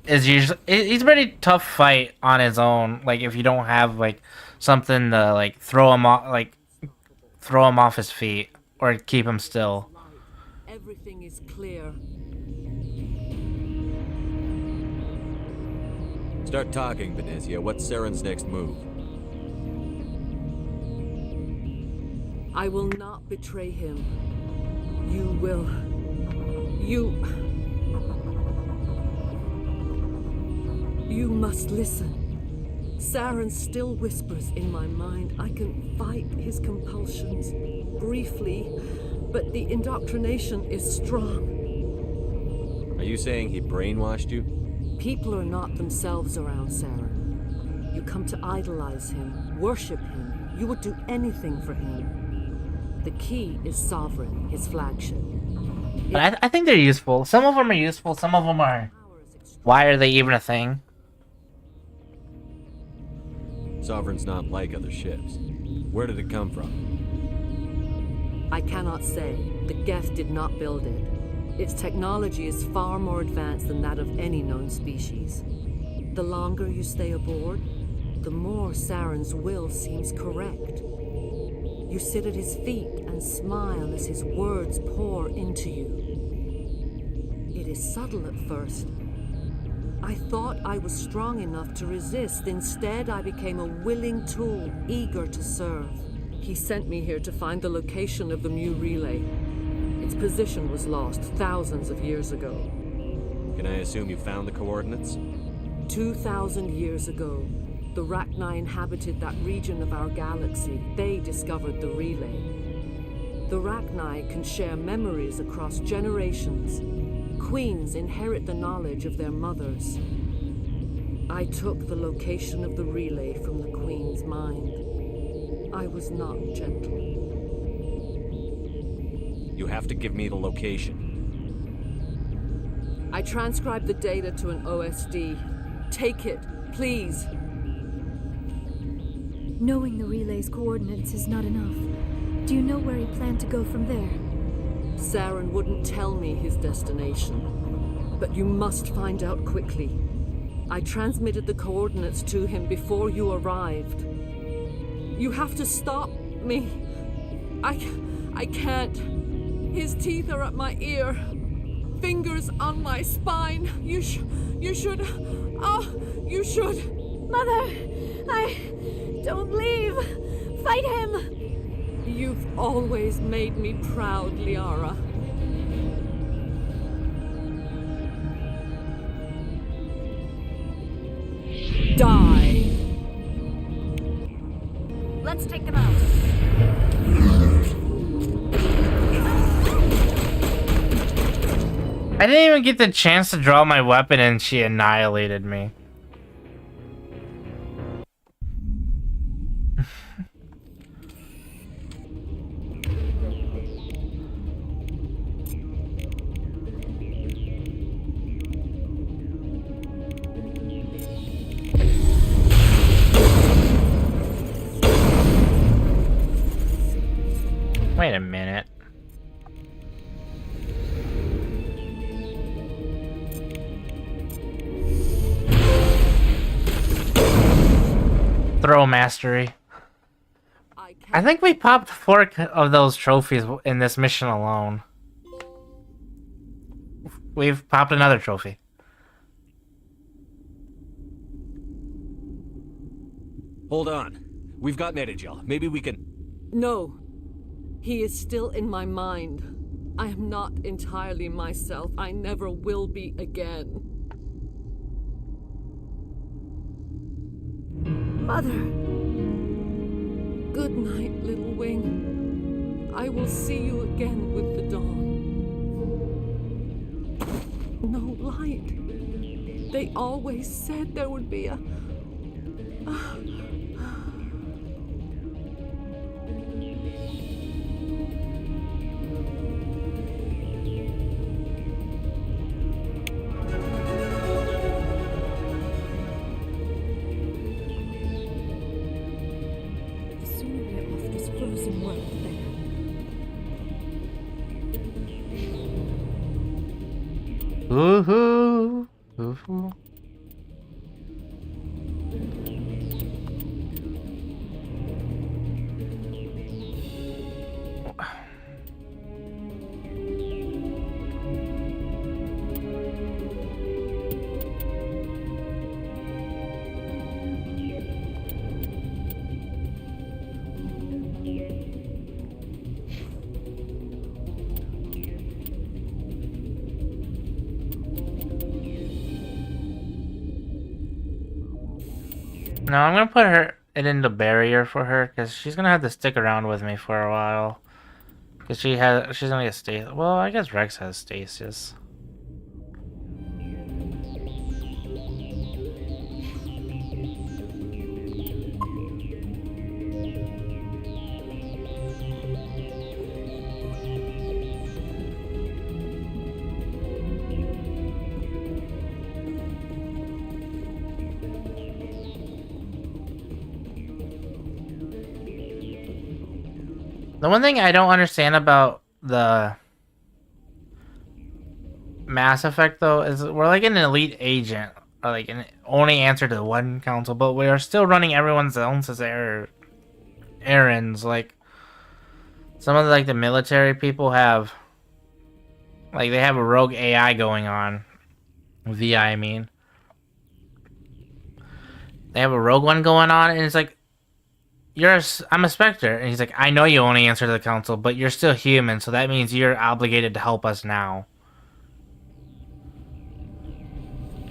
S1: is usually he's a pretty tough fight on his own. Like if you don't have like something to like throw him off his feet or keep him still.
S9: Everything is clear.
S20: Start talking, Benezia. What's Saren's next move?
S9: I will not betray him. You will. You must listen. Saren still whispers in my mind. I can fight his compulsions briefly, but the indoctrination is strong.
S20: Are you saying he brainwashed you?
S9: People are not themselves around Saren. You come to idolize him, worship him. You would do anything for him. The key is Sovereign, his flagship.
S1: But I think they're useful. Some of them are useful, some of them are... Why are they even a thing?
S20: Sovereign's not like other ships. Where did it come from?
S9: I cannot say. The Geth did not build it. Its technology is far more advanced than that of any known species. The longer you stay aboard, the more Saren's will seems correct. You sit at his feet and smile as his words pour into you. It is subtle at first. I thought I was strong enough to resist. Instead, I became a willing tool, eager to serve. He sent me here to find the location of the Mu relay. Its position was lost thousands of years ago.
S20: Can I assume you found the coordinates?
S9: 2,000 years ago, the Rachni inhabited that region of our galaxy. They discovered the relay. The Rachni can share memories across generations. Queens inherit the knowledge of their mothers. I took the location of the relay from the Queen's mind. I was not gentle.
S20: You have to give me the location.
S9: I transcribed the data to an OSD. Take it, please.
S5: Knowing the relay's coordinates is not enough. Do you know where he planned to go from there?
S9: Saren wouldn't tell me his destination, but you must find out quickly. I transmitted the coordinates to him before you arrived. You have to stop me. I can't. His teeth are at my ear. Fingers on my spine. You should. Oh, you should.
S5: Mother, don't leave. Fight him.
S9: You've always made me proud, Liara. Die.
S16: Let's take them out.
S1: I didn't even get the chance to draw my weapon and she annihilated me. Wait a minute. Throw mastery. I think we popped 4 of those trophies in this mission alone. We've popped another trophy.
S20: Hold on. We've got Netagel. Maybe we can...
S9: No. He is still in my mind. I am not entirely myself. I never will be again.
S5: Mother.
S9: Good night, little wing. I will see you again with the dawn. No light. They always said there would be a...
S1: Woohoo! Woohoo! No, I'm gonna put it in the barrier for her because she's gonna have to stick around with me for a while. Cause she's gonna get stasis. Well, I guess Rex has stasis. The one thing I don't understand about the Mass Effect, though, is we're like an elite agent, or like an only answer to one council, but we are still running everyone's else's errands. Like some of the military people have, like they have a rogue AI going on. VI, I mean. They have a rogue one going on, and it's like, I'm a Spectre. And he's like, I know you only answer to the council, but you're still human, so that means you're obligated to help us now.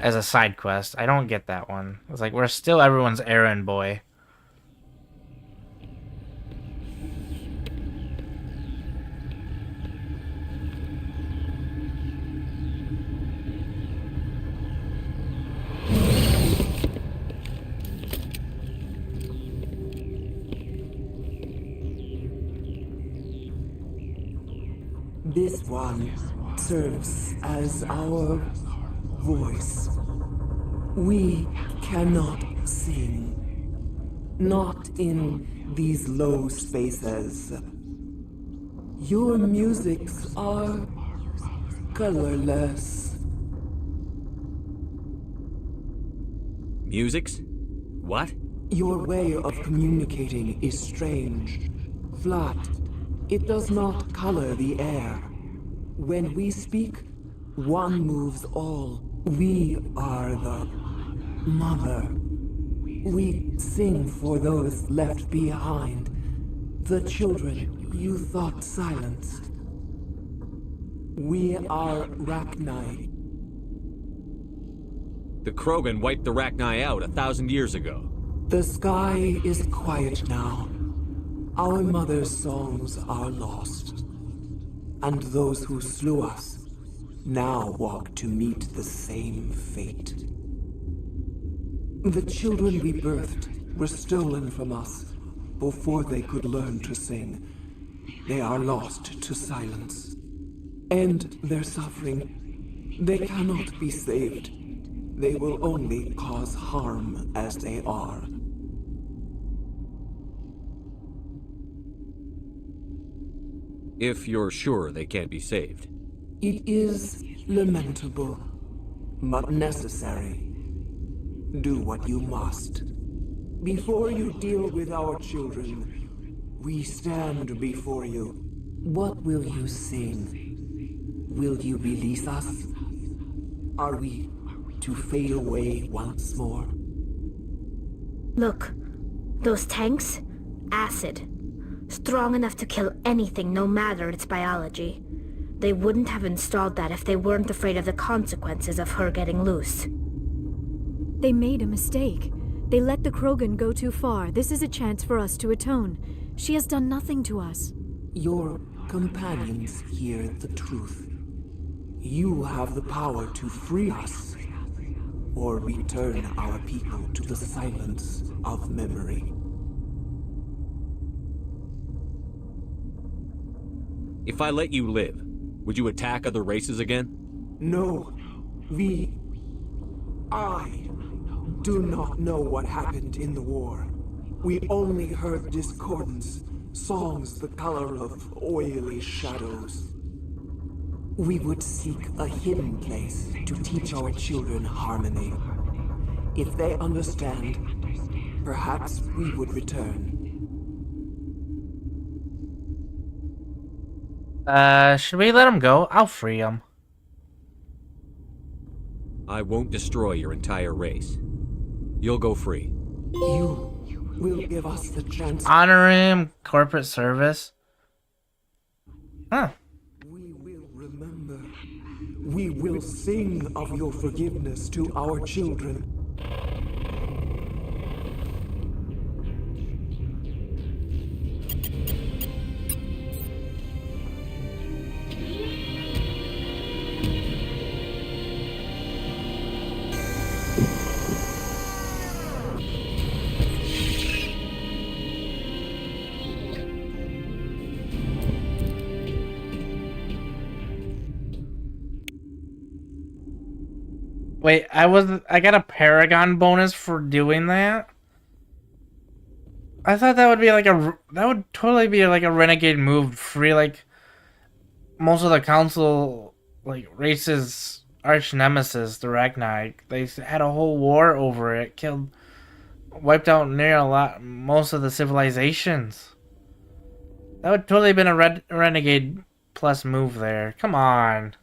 S1: As a side quest. I don't get that one. It's like, we're still everyone's errand boy.
S7: This one serves as our voice. We cannot sing. Not in these low spaces. Your musics are colorless.
S20: Musics? What?
S7: Your way of communicating is strange. Flat. It does not color the air. When we speak, one moves all. We are the mother. We sing for those left behind. The children you thought silenced. We are Rachni.
S20: The Krogan wiped the Rachni out 1,000 years ago.
S7: The sky is quiet now. Our mother's songs are lost. And those who slew us now walk to meet the same fate. The children we birthed were stolen from us before they could learn to sing. They are lost to silence. End their suffering. They cannot be saved. They will only cause harm as they are.
S20: If you're sure they can't be saved.
S7: It is lamentable, but necessary. Do what you must. Before you deal with our children, we stand before you. What will you sing? Will you release us? Are we to fade away once more?
S10: Look, those tanks? Acid. Strong enough to kill anything, no matter its biology. They wouldn't have installed that if they weren't afraid of the consequences of her getting loose.
S5: They made a mistake. They let the Krogan go too far. This is a chance for us to atone. She has done nothing to us.
S7: Your companions hear the truth. You have the power to free us, or return our people to the silence of memory.
S20: If I let you live, would you attack other races again?
S7: No. I do not know what happened in the war. We only heard discordance, songs the color of oily shadows. We would seek a hidden place to teach our children harmony. If they understand, perhaps we would return.
S1: Should we let him go? I'll free him.
S20: I won't destroy your entire race. You'll go free.
S7: You will give us the chance.
S1: Honor him, corporate service. Huh.
S7: We will remember. We will sing of your forgiveness to our children.
S1: Wait, I got a Paragon bonus for doing that? I thought that would be like that would totally be like a renegade move, free like most of the council like races arch nemesis, the Rachni. They had a whole war over it, wiped out most of the civilizations. That would totally have been a renegade plus move there. Come on.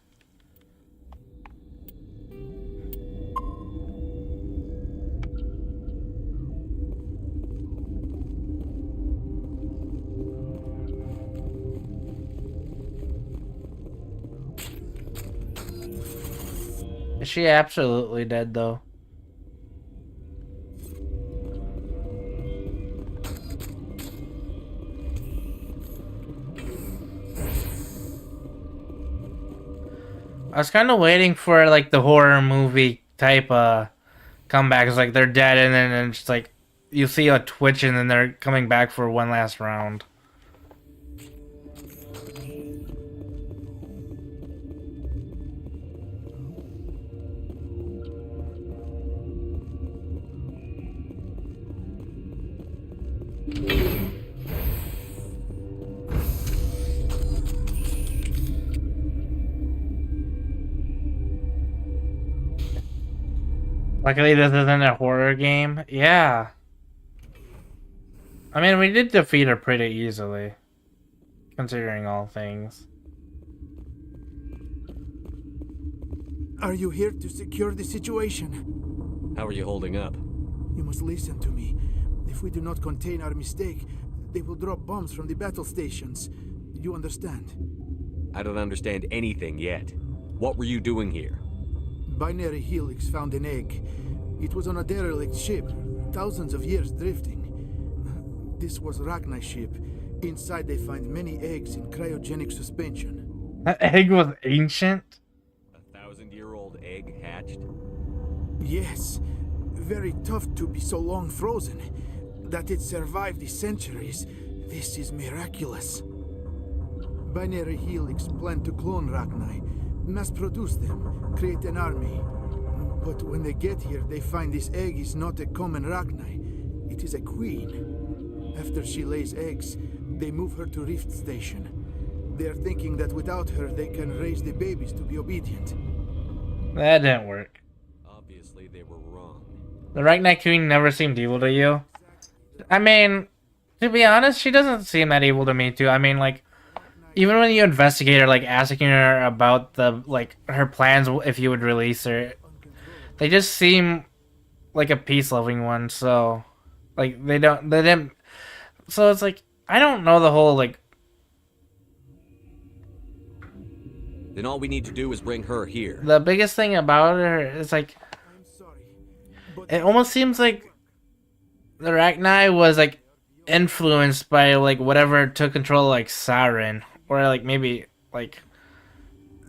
S1: Is she absolutely dead, though? I was kind of waiting for, like, the horror movie type, comebacks. Like, they're dead, and then it's like, you see a twitch, and then they're coming back for one last round. Luckily, this isn't a horror game. Yeah. I mean, we did defeat her pretty easily, considering all things.
S11: Are you here to secure the situation?
S20: How are you holding up?
S11: You must listen to me. If we do not contain our mistake, they will drop bombs from the battle stations. You understand?
S20: I don't understand anything yet. What were you doing here?
S11: Binary Helix found an egg. It was on a derelict ship, thousands of years drifting. This was Rachni's ship. Inside they find many eggs in cryogenic suspension.
S1: That egg was ancient?
S20: A 1,000-year-old egg hatched?
S11: Yes. Very tough to be so long frozen. That it survived the centuries, this is miraculous. Binary Helix planned to clone Rachni, mass produce them, create an army. But when they get here, they find this egg is not a common Rachni. It is a queen. After she lays eggs, they move her to Rift Station. They are thinking that without her, they can raise the babies to be obedient.
S1: That didn't work.
S20: Obviously, they were wrong.
S1: The Rachni Queen never seemed evil to you. I mean, to be honest, she doesn't seem that evil to me too. I mean, like, even when you investigate her, like, asking her about the, like, her plans if you would release her, they just seem like a peace-loving one, so, like, they didn't, so it's like, I don't know the whole, like...
S20: Then all we need to do is bring her here.
S1: The biggest thing about her is, like, it almost seems like the Rachni was, like, influenced by, like, whatever took control of, like, Siren, or, like, maybe, like,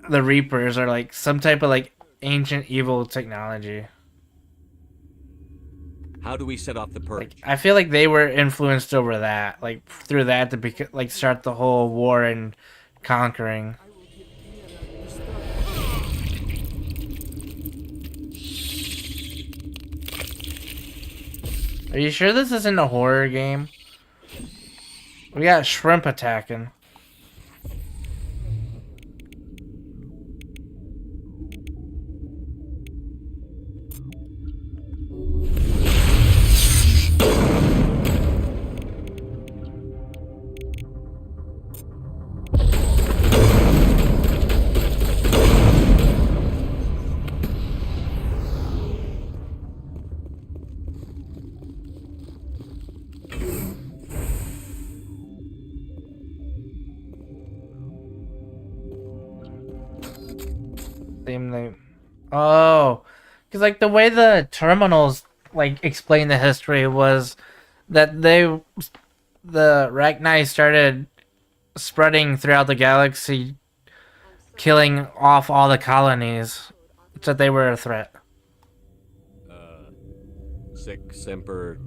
S1: the Reapers, or, like, some type of, like, ancient evil technology.
S20: How do we set off the purge?
S1: Like, I feel like they were influenced over that, like, through that to like start the whole war and conquering. Are you sure this isn't a horror game? We got shrimp attacking. Oh, because like the way the terminals like explain the history was that the Rachni started spreading throughout the galaxy, killing off all the colonies, so they were a threat.
S20: Sic semper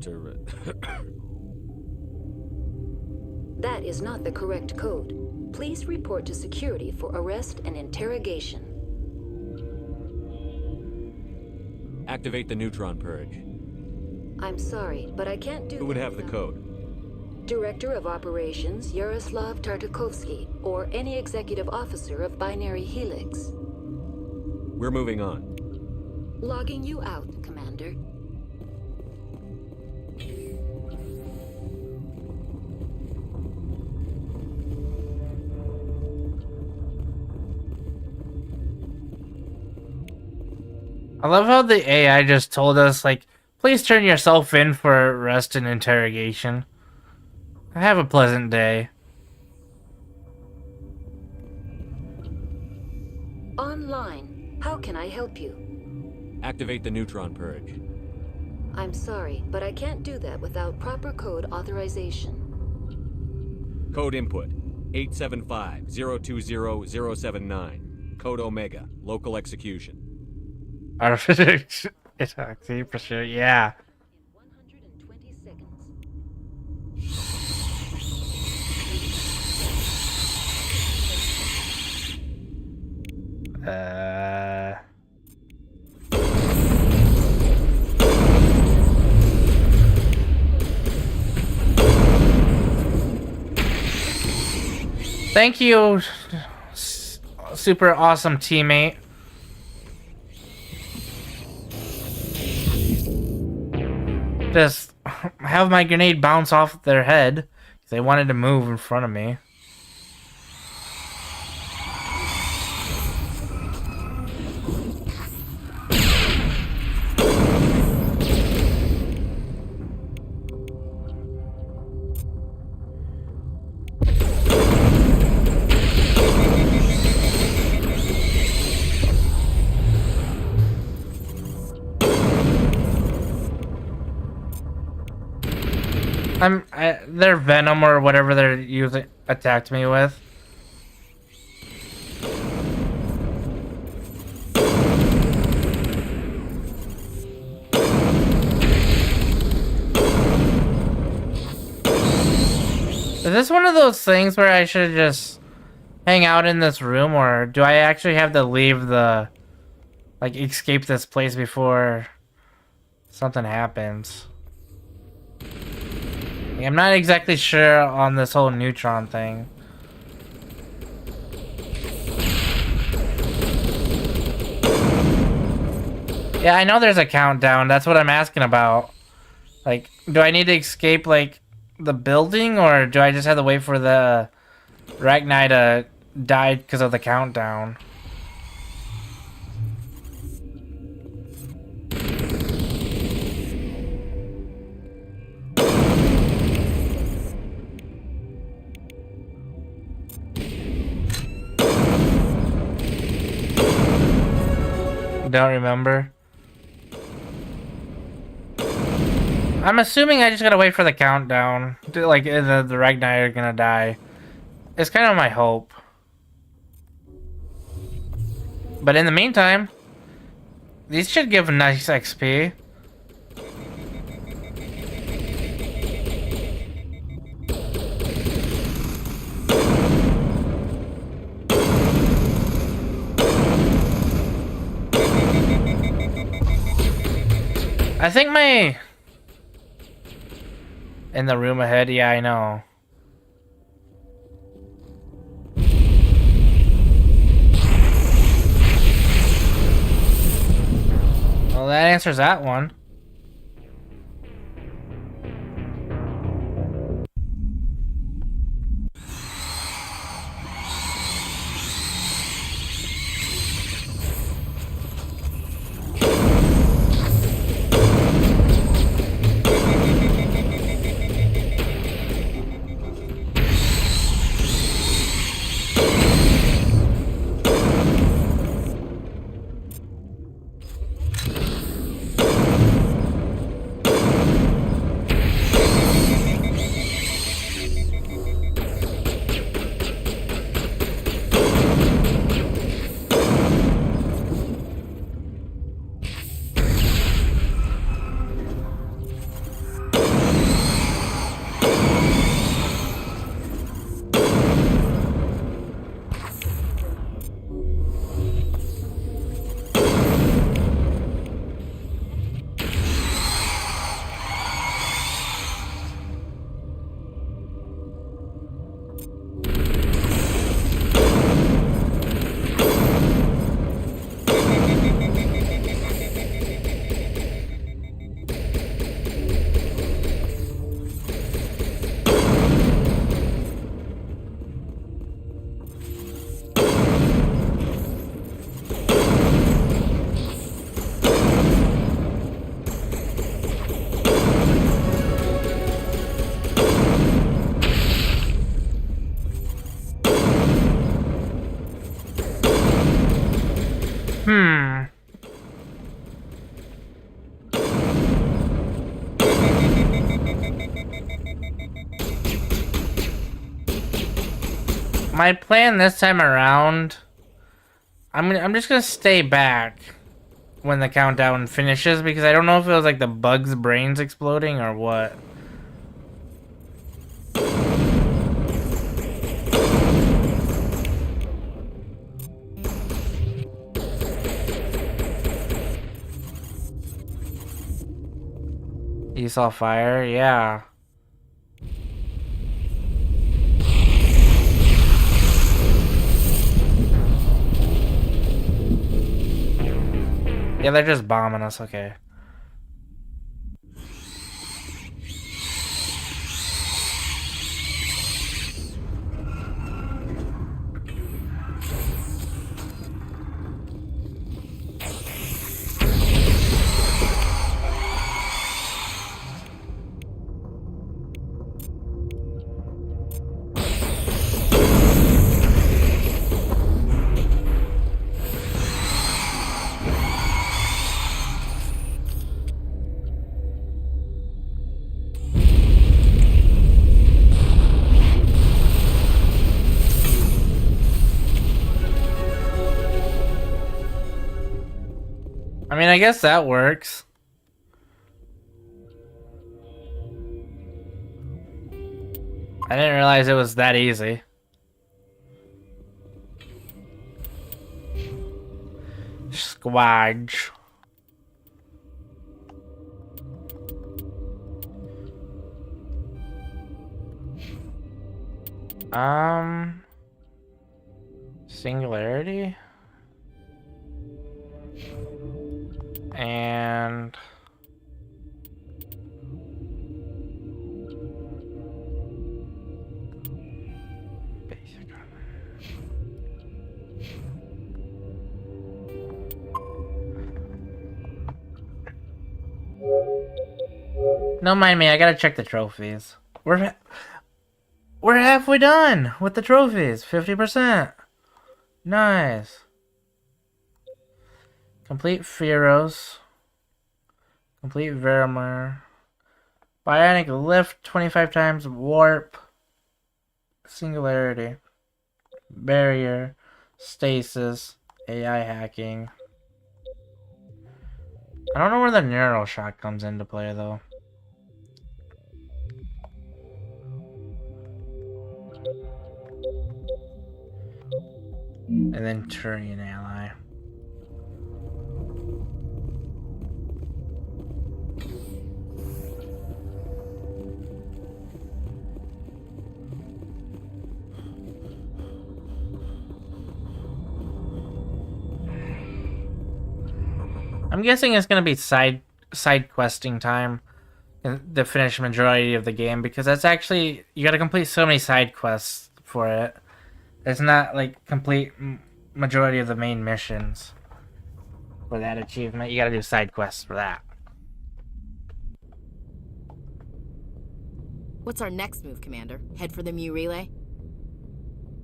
S18: That is not the correct code. Please report to security for arrest and interrogation.
S20: Activate the neutron purge.
S18: I'm sorry, but I can't do that.
S20: Who would have the code?
S18: Director of Operations Yaroslav Tartakovsky, or any executive officer of Binary Helix.
S20: We're moving on.
S18: Logging you out, Commander.
S1: I love how the AI just told us, like, please turn yourself in for arrest and interrogation. Have a pleasant day.
S18: Online. How can I help you?
S20: Activate the neutron purge.
S18: I'm sorry, but I can't do that without proper code authorization.
S20: Code input 875-020-079. Code Omega. Local execution.
S1: Artificial pursuit, yeah. Thank you, super awesome teammate. Just have my grenade bounce off their head. They wanted to move in front of me. Their venom or whatever they're using attacked me with. Is this one of those things where I should just hang out in this room, or do I actually have to leave the, like, escape this place before something happens? I'm not exactly sure on this whole neutron thing. Yeah, I know there's a countdown. That's what I'm asking about. Like, do I need to escape, like, the building, or do I just have to wait for the Rachni to die because of the countdown? Don't remember. I'm assuming I just gotta wait for the countdown. Like, the Rachni are gonna die. It's kind of my hope. But in the meantime, these should give nice XP. I think my... In the room ahead, yeah, I know. Well, that answers that one. My plan this time around, I'm just gonna stay back when the countdown finishes, because I don't know if it was like the bug's brains exploding or what. You saw fire? Yeah. Yeah, they're just bombing us, okay. mean, I guess that works. I didn't realize it was that easy. Squadge. Singularity? And... Don't mind me, I gotta check the trophies. We're halfway done with the trophies. 50%. Nice. Complete Feros. Complete Vermeer. Bionic Lift 25 times. Warp. Singularity. Barrier. Stasis. AI hacking. I don't know where the neural shock comes into play though. And then Turian ally. I'm guessing it's gonna be side questing time to finish majority of the game, because that's actually, you gotta complete so many side quests for it. It's not like complete majority of the main missions for that achievement. You gotta do side quests for that.
S8: What's our next move, Commander? Head for the Mu Relay?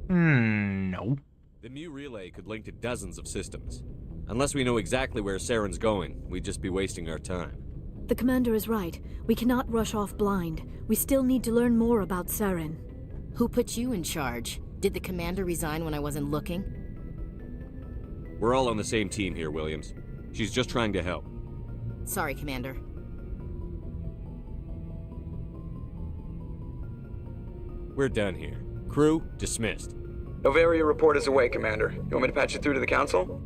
S1: No.
S20: The Mu Relay could link to dozens of systems. Unless we know exactly where Saren's going, we'd just be wasting our time.
S5: The Commander is right. We cannot rush off blind. We still need to learn more about Saren.
S8: Who put you in charge? Did the Commander resign when I wasn't looking?
S20: We're all on the same team here, Williams. She's just trying to help.
S8: Sorry, Commander.
S20: We're done here. Crew, dismissed.
S12: Novaria report is away, Commander. You want me to patch you through to the Council?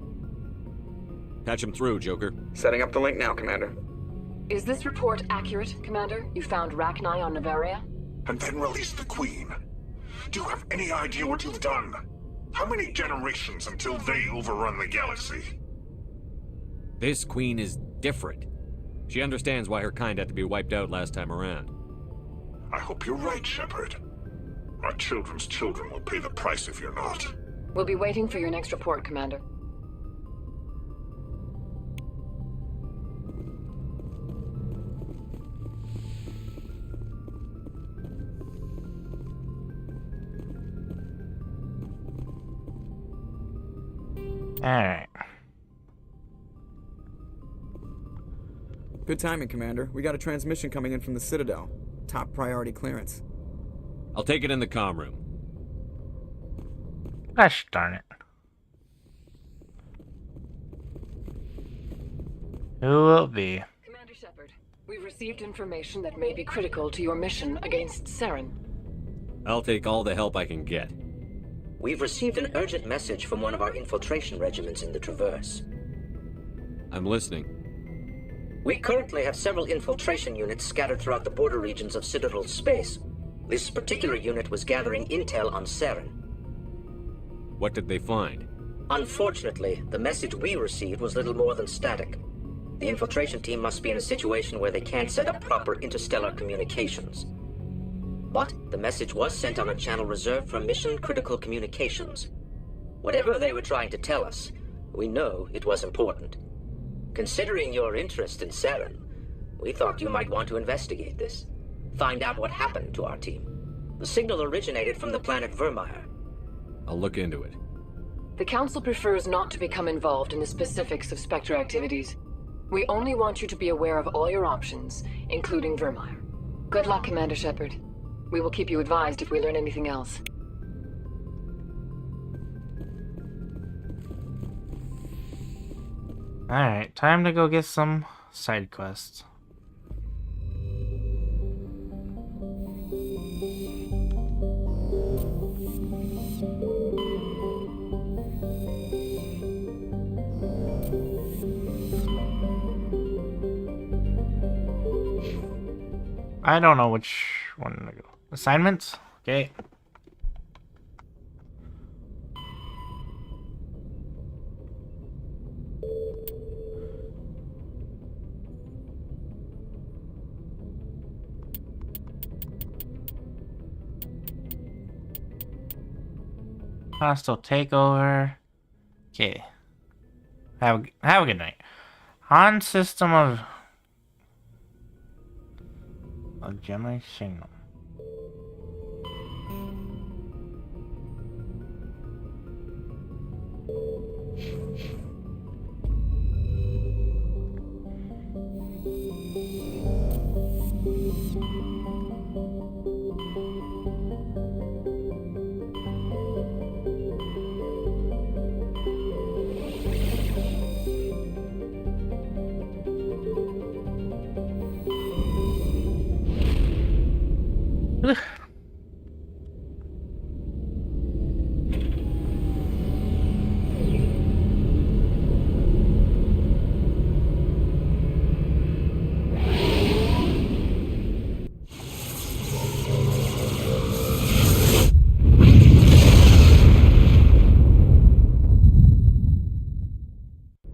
S20: Patch him through, Joker.
S12: Setting up the link now, Commander.
S13: Is this report accurate, Commander? You found Rachni on Novaria?
S17: And then released the Queen. Do you have any idea what you've done? How many generations until they overrun the galaxy?
S20: This Queen is different. She understands why her kind had to be wiped out last time around.
S17: I hope you're right, Shepard. Our children's children will pay the price if you're not.
S13: We'll be waiting for your next report, Commander.
S1: Alright.
S12: Good timing, Commander. We got a transmission coming in from the Citadel. Top priority clearance.
S20: I'll take it in the comm room.
S1: Gosh darn it. Who will it be?
S13: Commander Shepard, we've received information that may be critical to your mission against Saren.
S20: I'll take all the help I can get.
S22: We've received an urgent message from one of our infiltration regiments in the Traverse.
S20: I'm listening.
S22: We currently have several infiltration units scattered throughout the border regions of Citadel space. This particular unit was gathering intel on Saren.
S20: What did they find?
S22: Unfortunately, the message we received was little more than static. The infiltration team must be in a situation where they can't set up proper interstellar communications. But the message was sent on a channel reserved for mission-critical communications. Whatever they were trying to tell us, we know it was important. Considering your interest in Saren, we thought you might want to investigate this. Find out what happened to our team. The signal originated from the planet Vermeer.
S20: I'll look into it.
S13: The Council prefers not to become involved in the specifics of Spectre activities. We only want you to be aware of all your options, including Vermeer. Good luck, Commander Shepard. We will keep you advised if we learn anything else.
S1: Alright, time to go get some side quests. I don't know which one to go. Assignments? Okay. Hostile takeover. Okay. Have a good night. On system of Gemini signal. Ugh.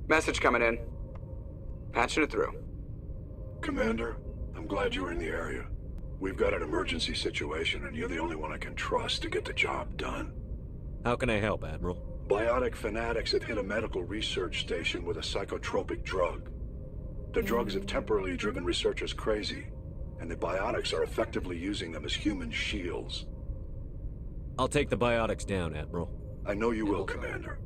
S12: Message coming in. Patching it through.
S17: Commander, I'm glad you were in the area. We've got an emergency situation, and you're the only one I can trust to get the job done.
S20: How can I help, Admiral?
S17: Biotic fanatics have hit a medical research station with a psychotropic drug. The drugs have temporarily driven researchers crazy, and the biotics are effectively using them as human shields.
S20: I'll take the biotics down, Admiral.
S17: I know you will, Commander.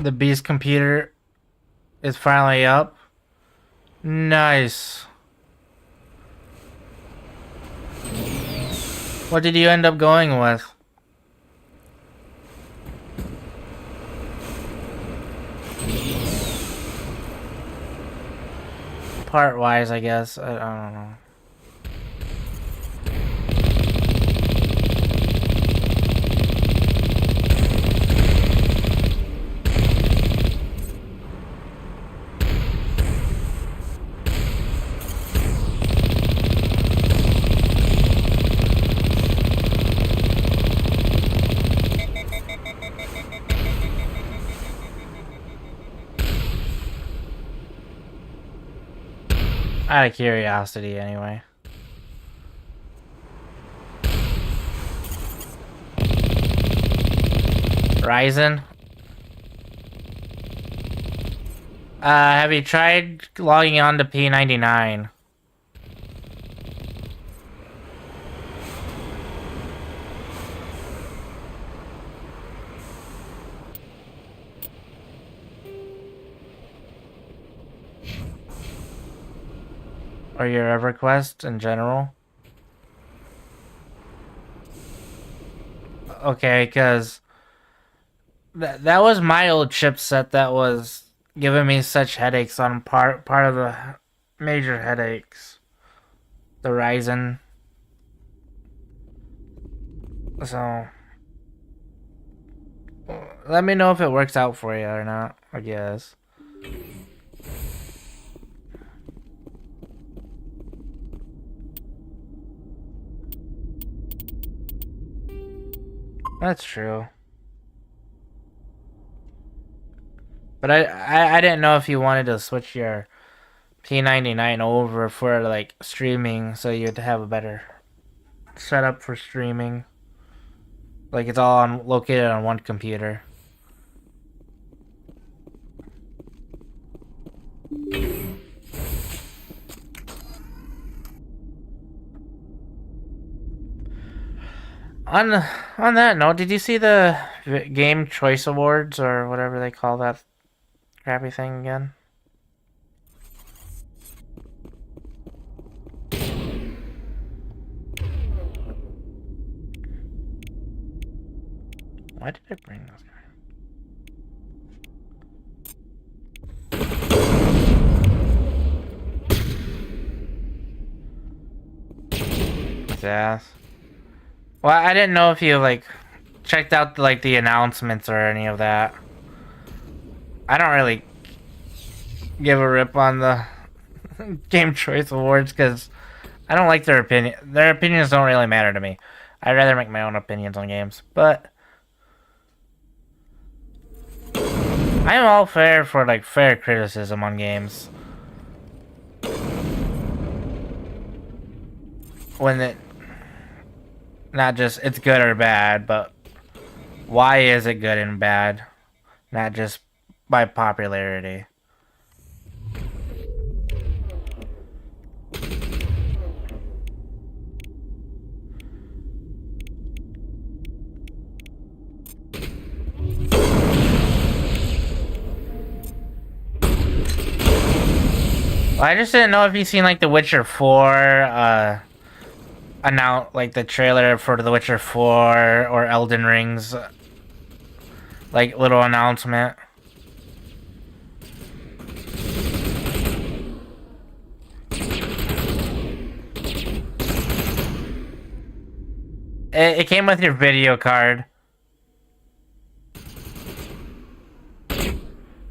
S1: The beast computer is finally up. Nice. What did you end up going with? Part-wise, I guess. I don't know. Out of curiosity, anyway. Ryzen? Have you tried logging on to P99? Or your EverQuest in general? Okay, because that was my old chipset that was giving me such headaches on part of the major headaches. The Ryzen. So let me know if it works out for you or not, I guess. That's true. But I didn't know if you wanted to switch your P99 over for like streaming, so you'd have a better setup for streaming. Like it's all located on one computer. On that note, did you see the Game Choice Awards or whatever they call that crappy thing again? Why did I bring this guy? His ass. Well, I didn't know if you, like, checked out, like, the announcements or any of that. I don't really give a rip on the Game Choice Awards because I don't like their opinion. Their opinions don't really matter to me. I'd rather make my own opinions on games. But I'm all fair for, like, fair criticism on games. When it... Not just it's good or bad, but why is it good and bad? Not just by popularity. Well, I just didn't know if you've seen like The Witcher 4 like the trailer for The Witcher 4 or Elden Ring's like little announcement. It came with your video card.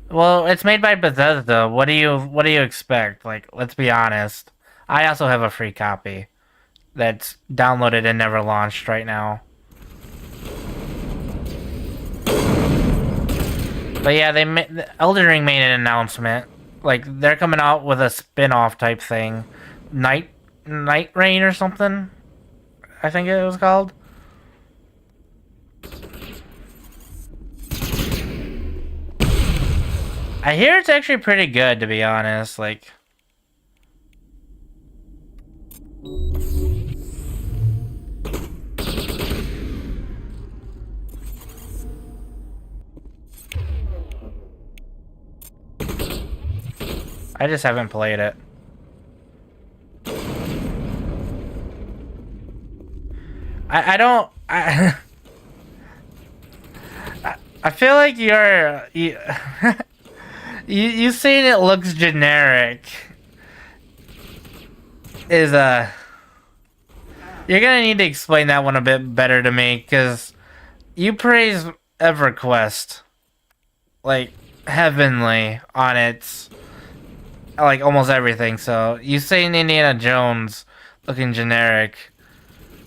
S1: Well, it's made by Bethesda. What do you expect? Like, let's be honest. I also have a free copy that's downloaded and never launched right now. But yeah, Elden Ring made an announcement. Like, they're coming out with a spin-off type thing. Night Rain or something, I think it was called. I hear it's actually pretty good, to be honest. Like, I just haven't played it. I don't... I feel like you saying it looks generic is you're gonna need to explain that one a bit better to me, because you praise EverQuest like heavenly on its like almost everything, so you saying Indiana Jones looking generic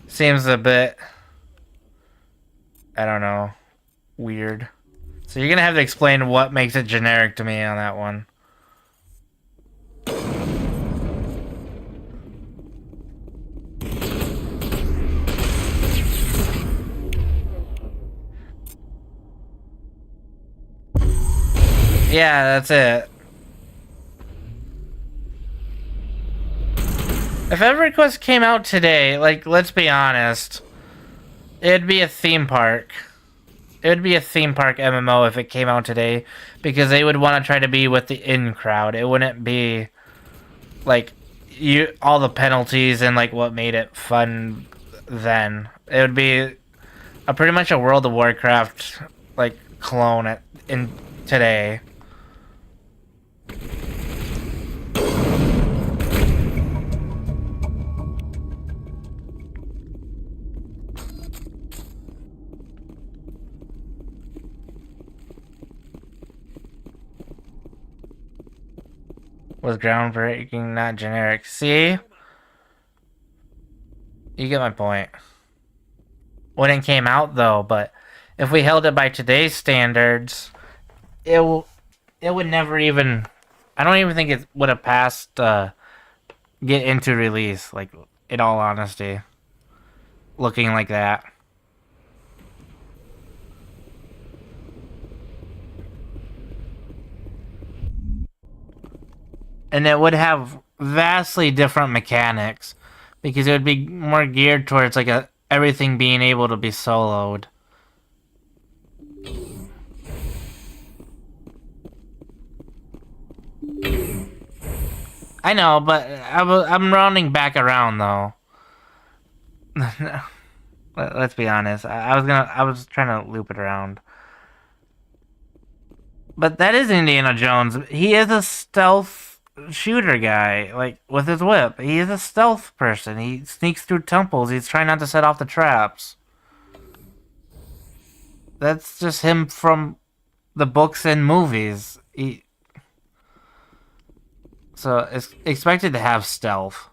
S1: seems a bit, I don't know, weird. So you're gonna have to explain what makes it generic to me on that one. Yeah, that's it. If EverQuest came out today, like, let's be honest, it'd be a theme park. It would be a theme park MMO if it came out today, because they would want to try to be with the in crowd. It wouldn't be like all the penalties and like what made it fun then. It would be pretty much a World of Warcraft like clone in today. Was groundbreaking, not generic. See? You get my point. When it came out, though, but if we held it by today's standards, it would never even... I don't even think it would have passed get into release, like, in all honesty. Looking like that. And it would have vastly different mechanics, because it would be more geared towards like everything being able to be soloed. I know, but I'm rounding back around though. Let's be honest. I was trying to loop it around. But that is Indiana Jones. He is a stealth shooter guy, like with his whip. He is a stealth person. He sneaks through temples. He's trying not to set off the traps. That's just him from the books and movies. So it's expected to have stealth.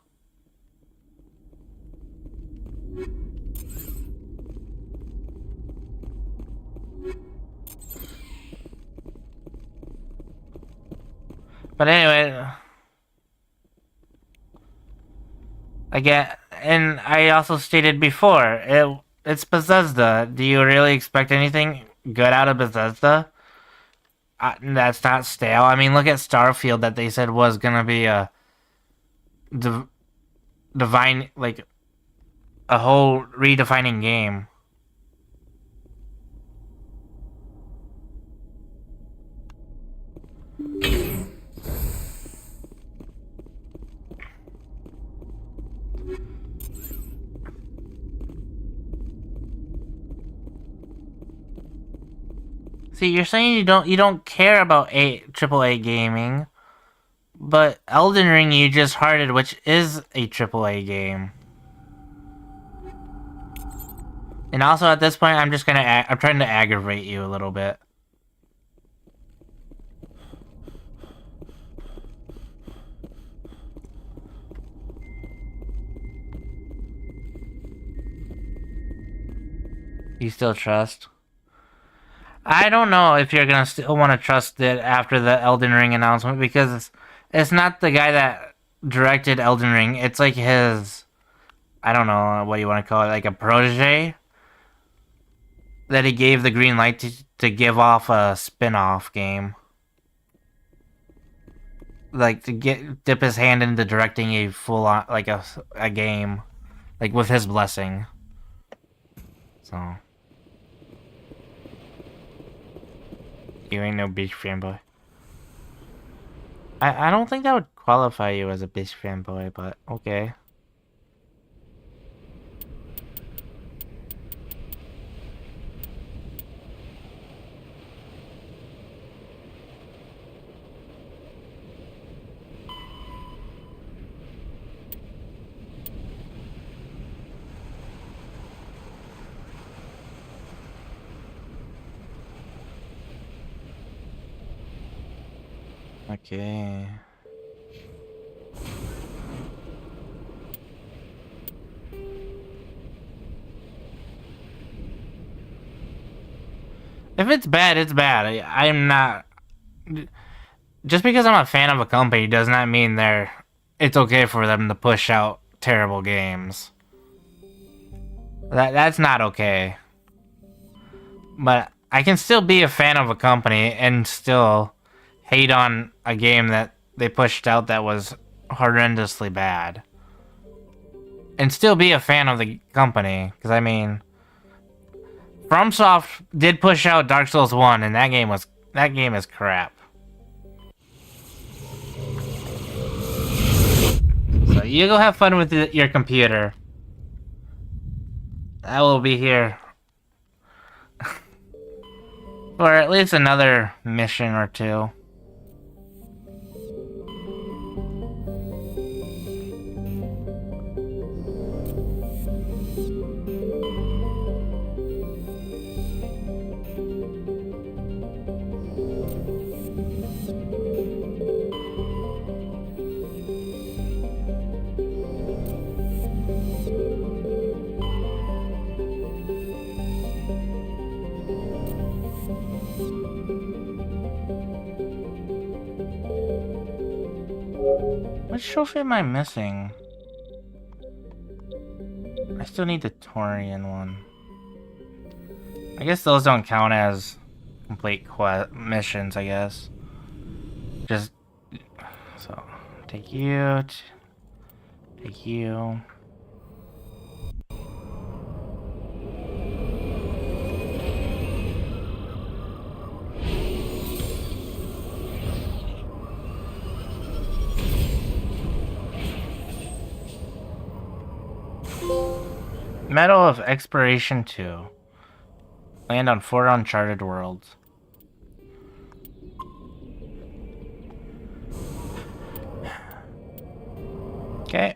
S1: But anyway, again, and I also stated before, it's Bethesda. Do you really expect anything good out of Bethesda? That's not stale. I mean, look at Starfield that they said was gonna be a divine, like a whole redefining game. See, you're saying you don't care about AAA gaming, but Elden Ring you just hearted, which is a AAA game. And also at this point, I'm trying to aggravate you a little bit. You still trust? I don't know if you're gonna still want to trust it after the Elden Ring announcement, because it's not the guy that directed Elden Ring. It's like his, I don't know what you want to call it, like a protege that he gave the green light to give off a spin-off game. Like to dip his hand into directing a full on, like a game, like with his blessing. So. You ain't no bitch fanboy. I don't think that would qualify you as a bitch fanboy, but okay. Okay. If it's bad, it's bad. I'm not... Just because I'm a fan of a company does not mean it's okay for them to push out terrible games. That's not okay. But I can still be a fan of a company and still hate on a game that they pushed out that was horrendously bad. And still be a fan of the company. Because, I mean, FromSoft did push out Dark Souls 1, and that game is crap. So you go have fun with your computer. I will be here for at least another mission or two. Which trophy am I missing? I still need the Torian one. I guess those don't count as complete missions, I guess. Just... So, take you... Take you... Medal of Exploration 2. Land on 4 uncharted worlds. Okay.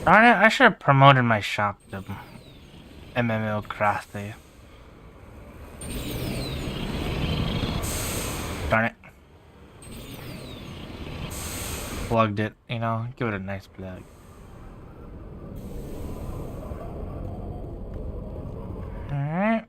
S1: Darn it, I should have promoted my shop to MMO Crafty. Darn it. Plugged it, you know, give it a nice plug. Alright.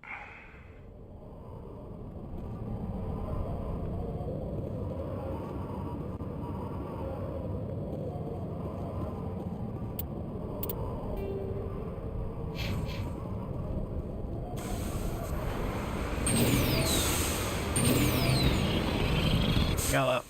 S1: Go up.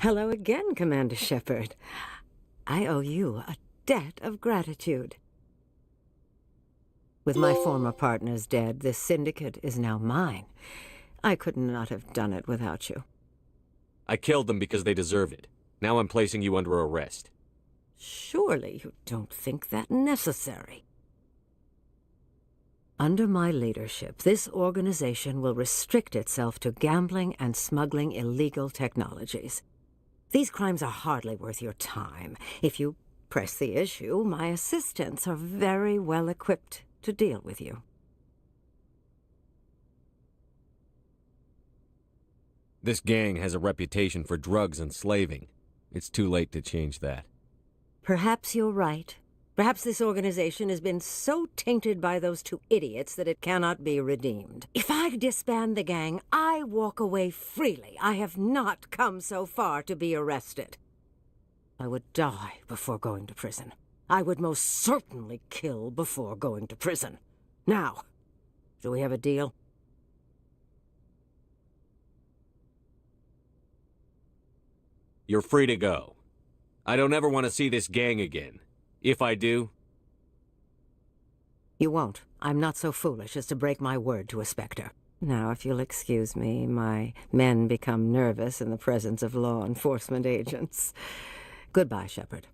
S2: Hello again, Commander Shepard. I owe you a debt of gratitude. With my former partners dead, this syndicate is now mine. I could not have done it without you.
S20: I killed them because they deserve it. Now I'm placing you under arrest.
S2: Surely you don't think that necessary. Under my leadership, this organization will restrict itself to gambling and smuggling illegal technologies. These crimes are hardly worth your time. If you press the issue, my assistants are very well equipped to deal with you.
S20: This gang has a reputation for drugs and slaving. It's too late to change that.
S2: Perhaps you're right. Perhaps this organization has been so tainted by those two idiots that it cannot be redeemed. If I disband the gang, I walk away freely. I have not come so far to be arrested. I would die before going to prison. I would most certainly kill before going to prison. Now, do we have a deal?
S20: You're free to go. I don't ever want to see this gang again. If I do...
S2: You won't. I'm not so foolish as to break my word to a Spectre. Now, if you'll excuse me, my men become nervous in the presence of law enforcement agents. Goodbye, Shepard.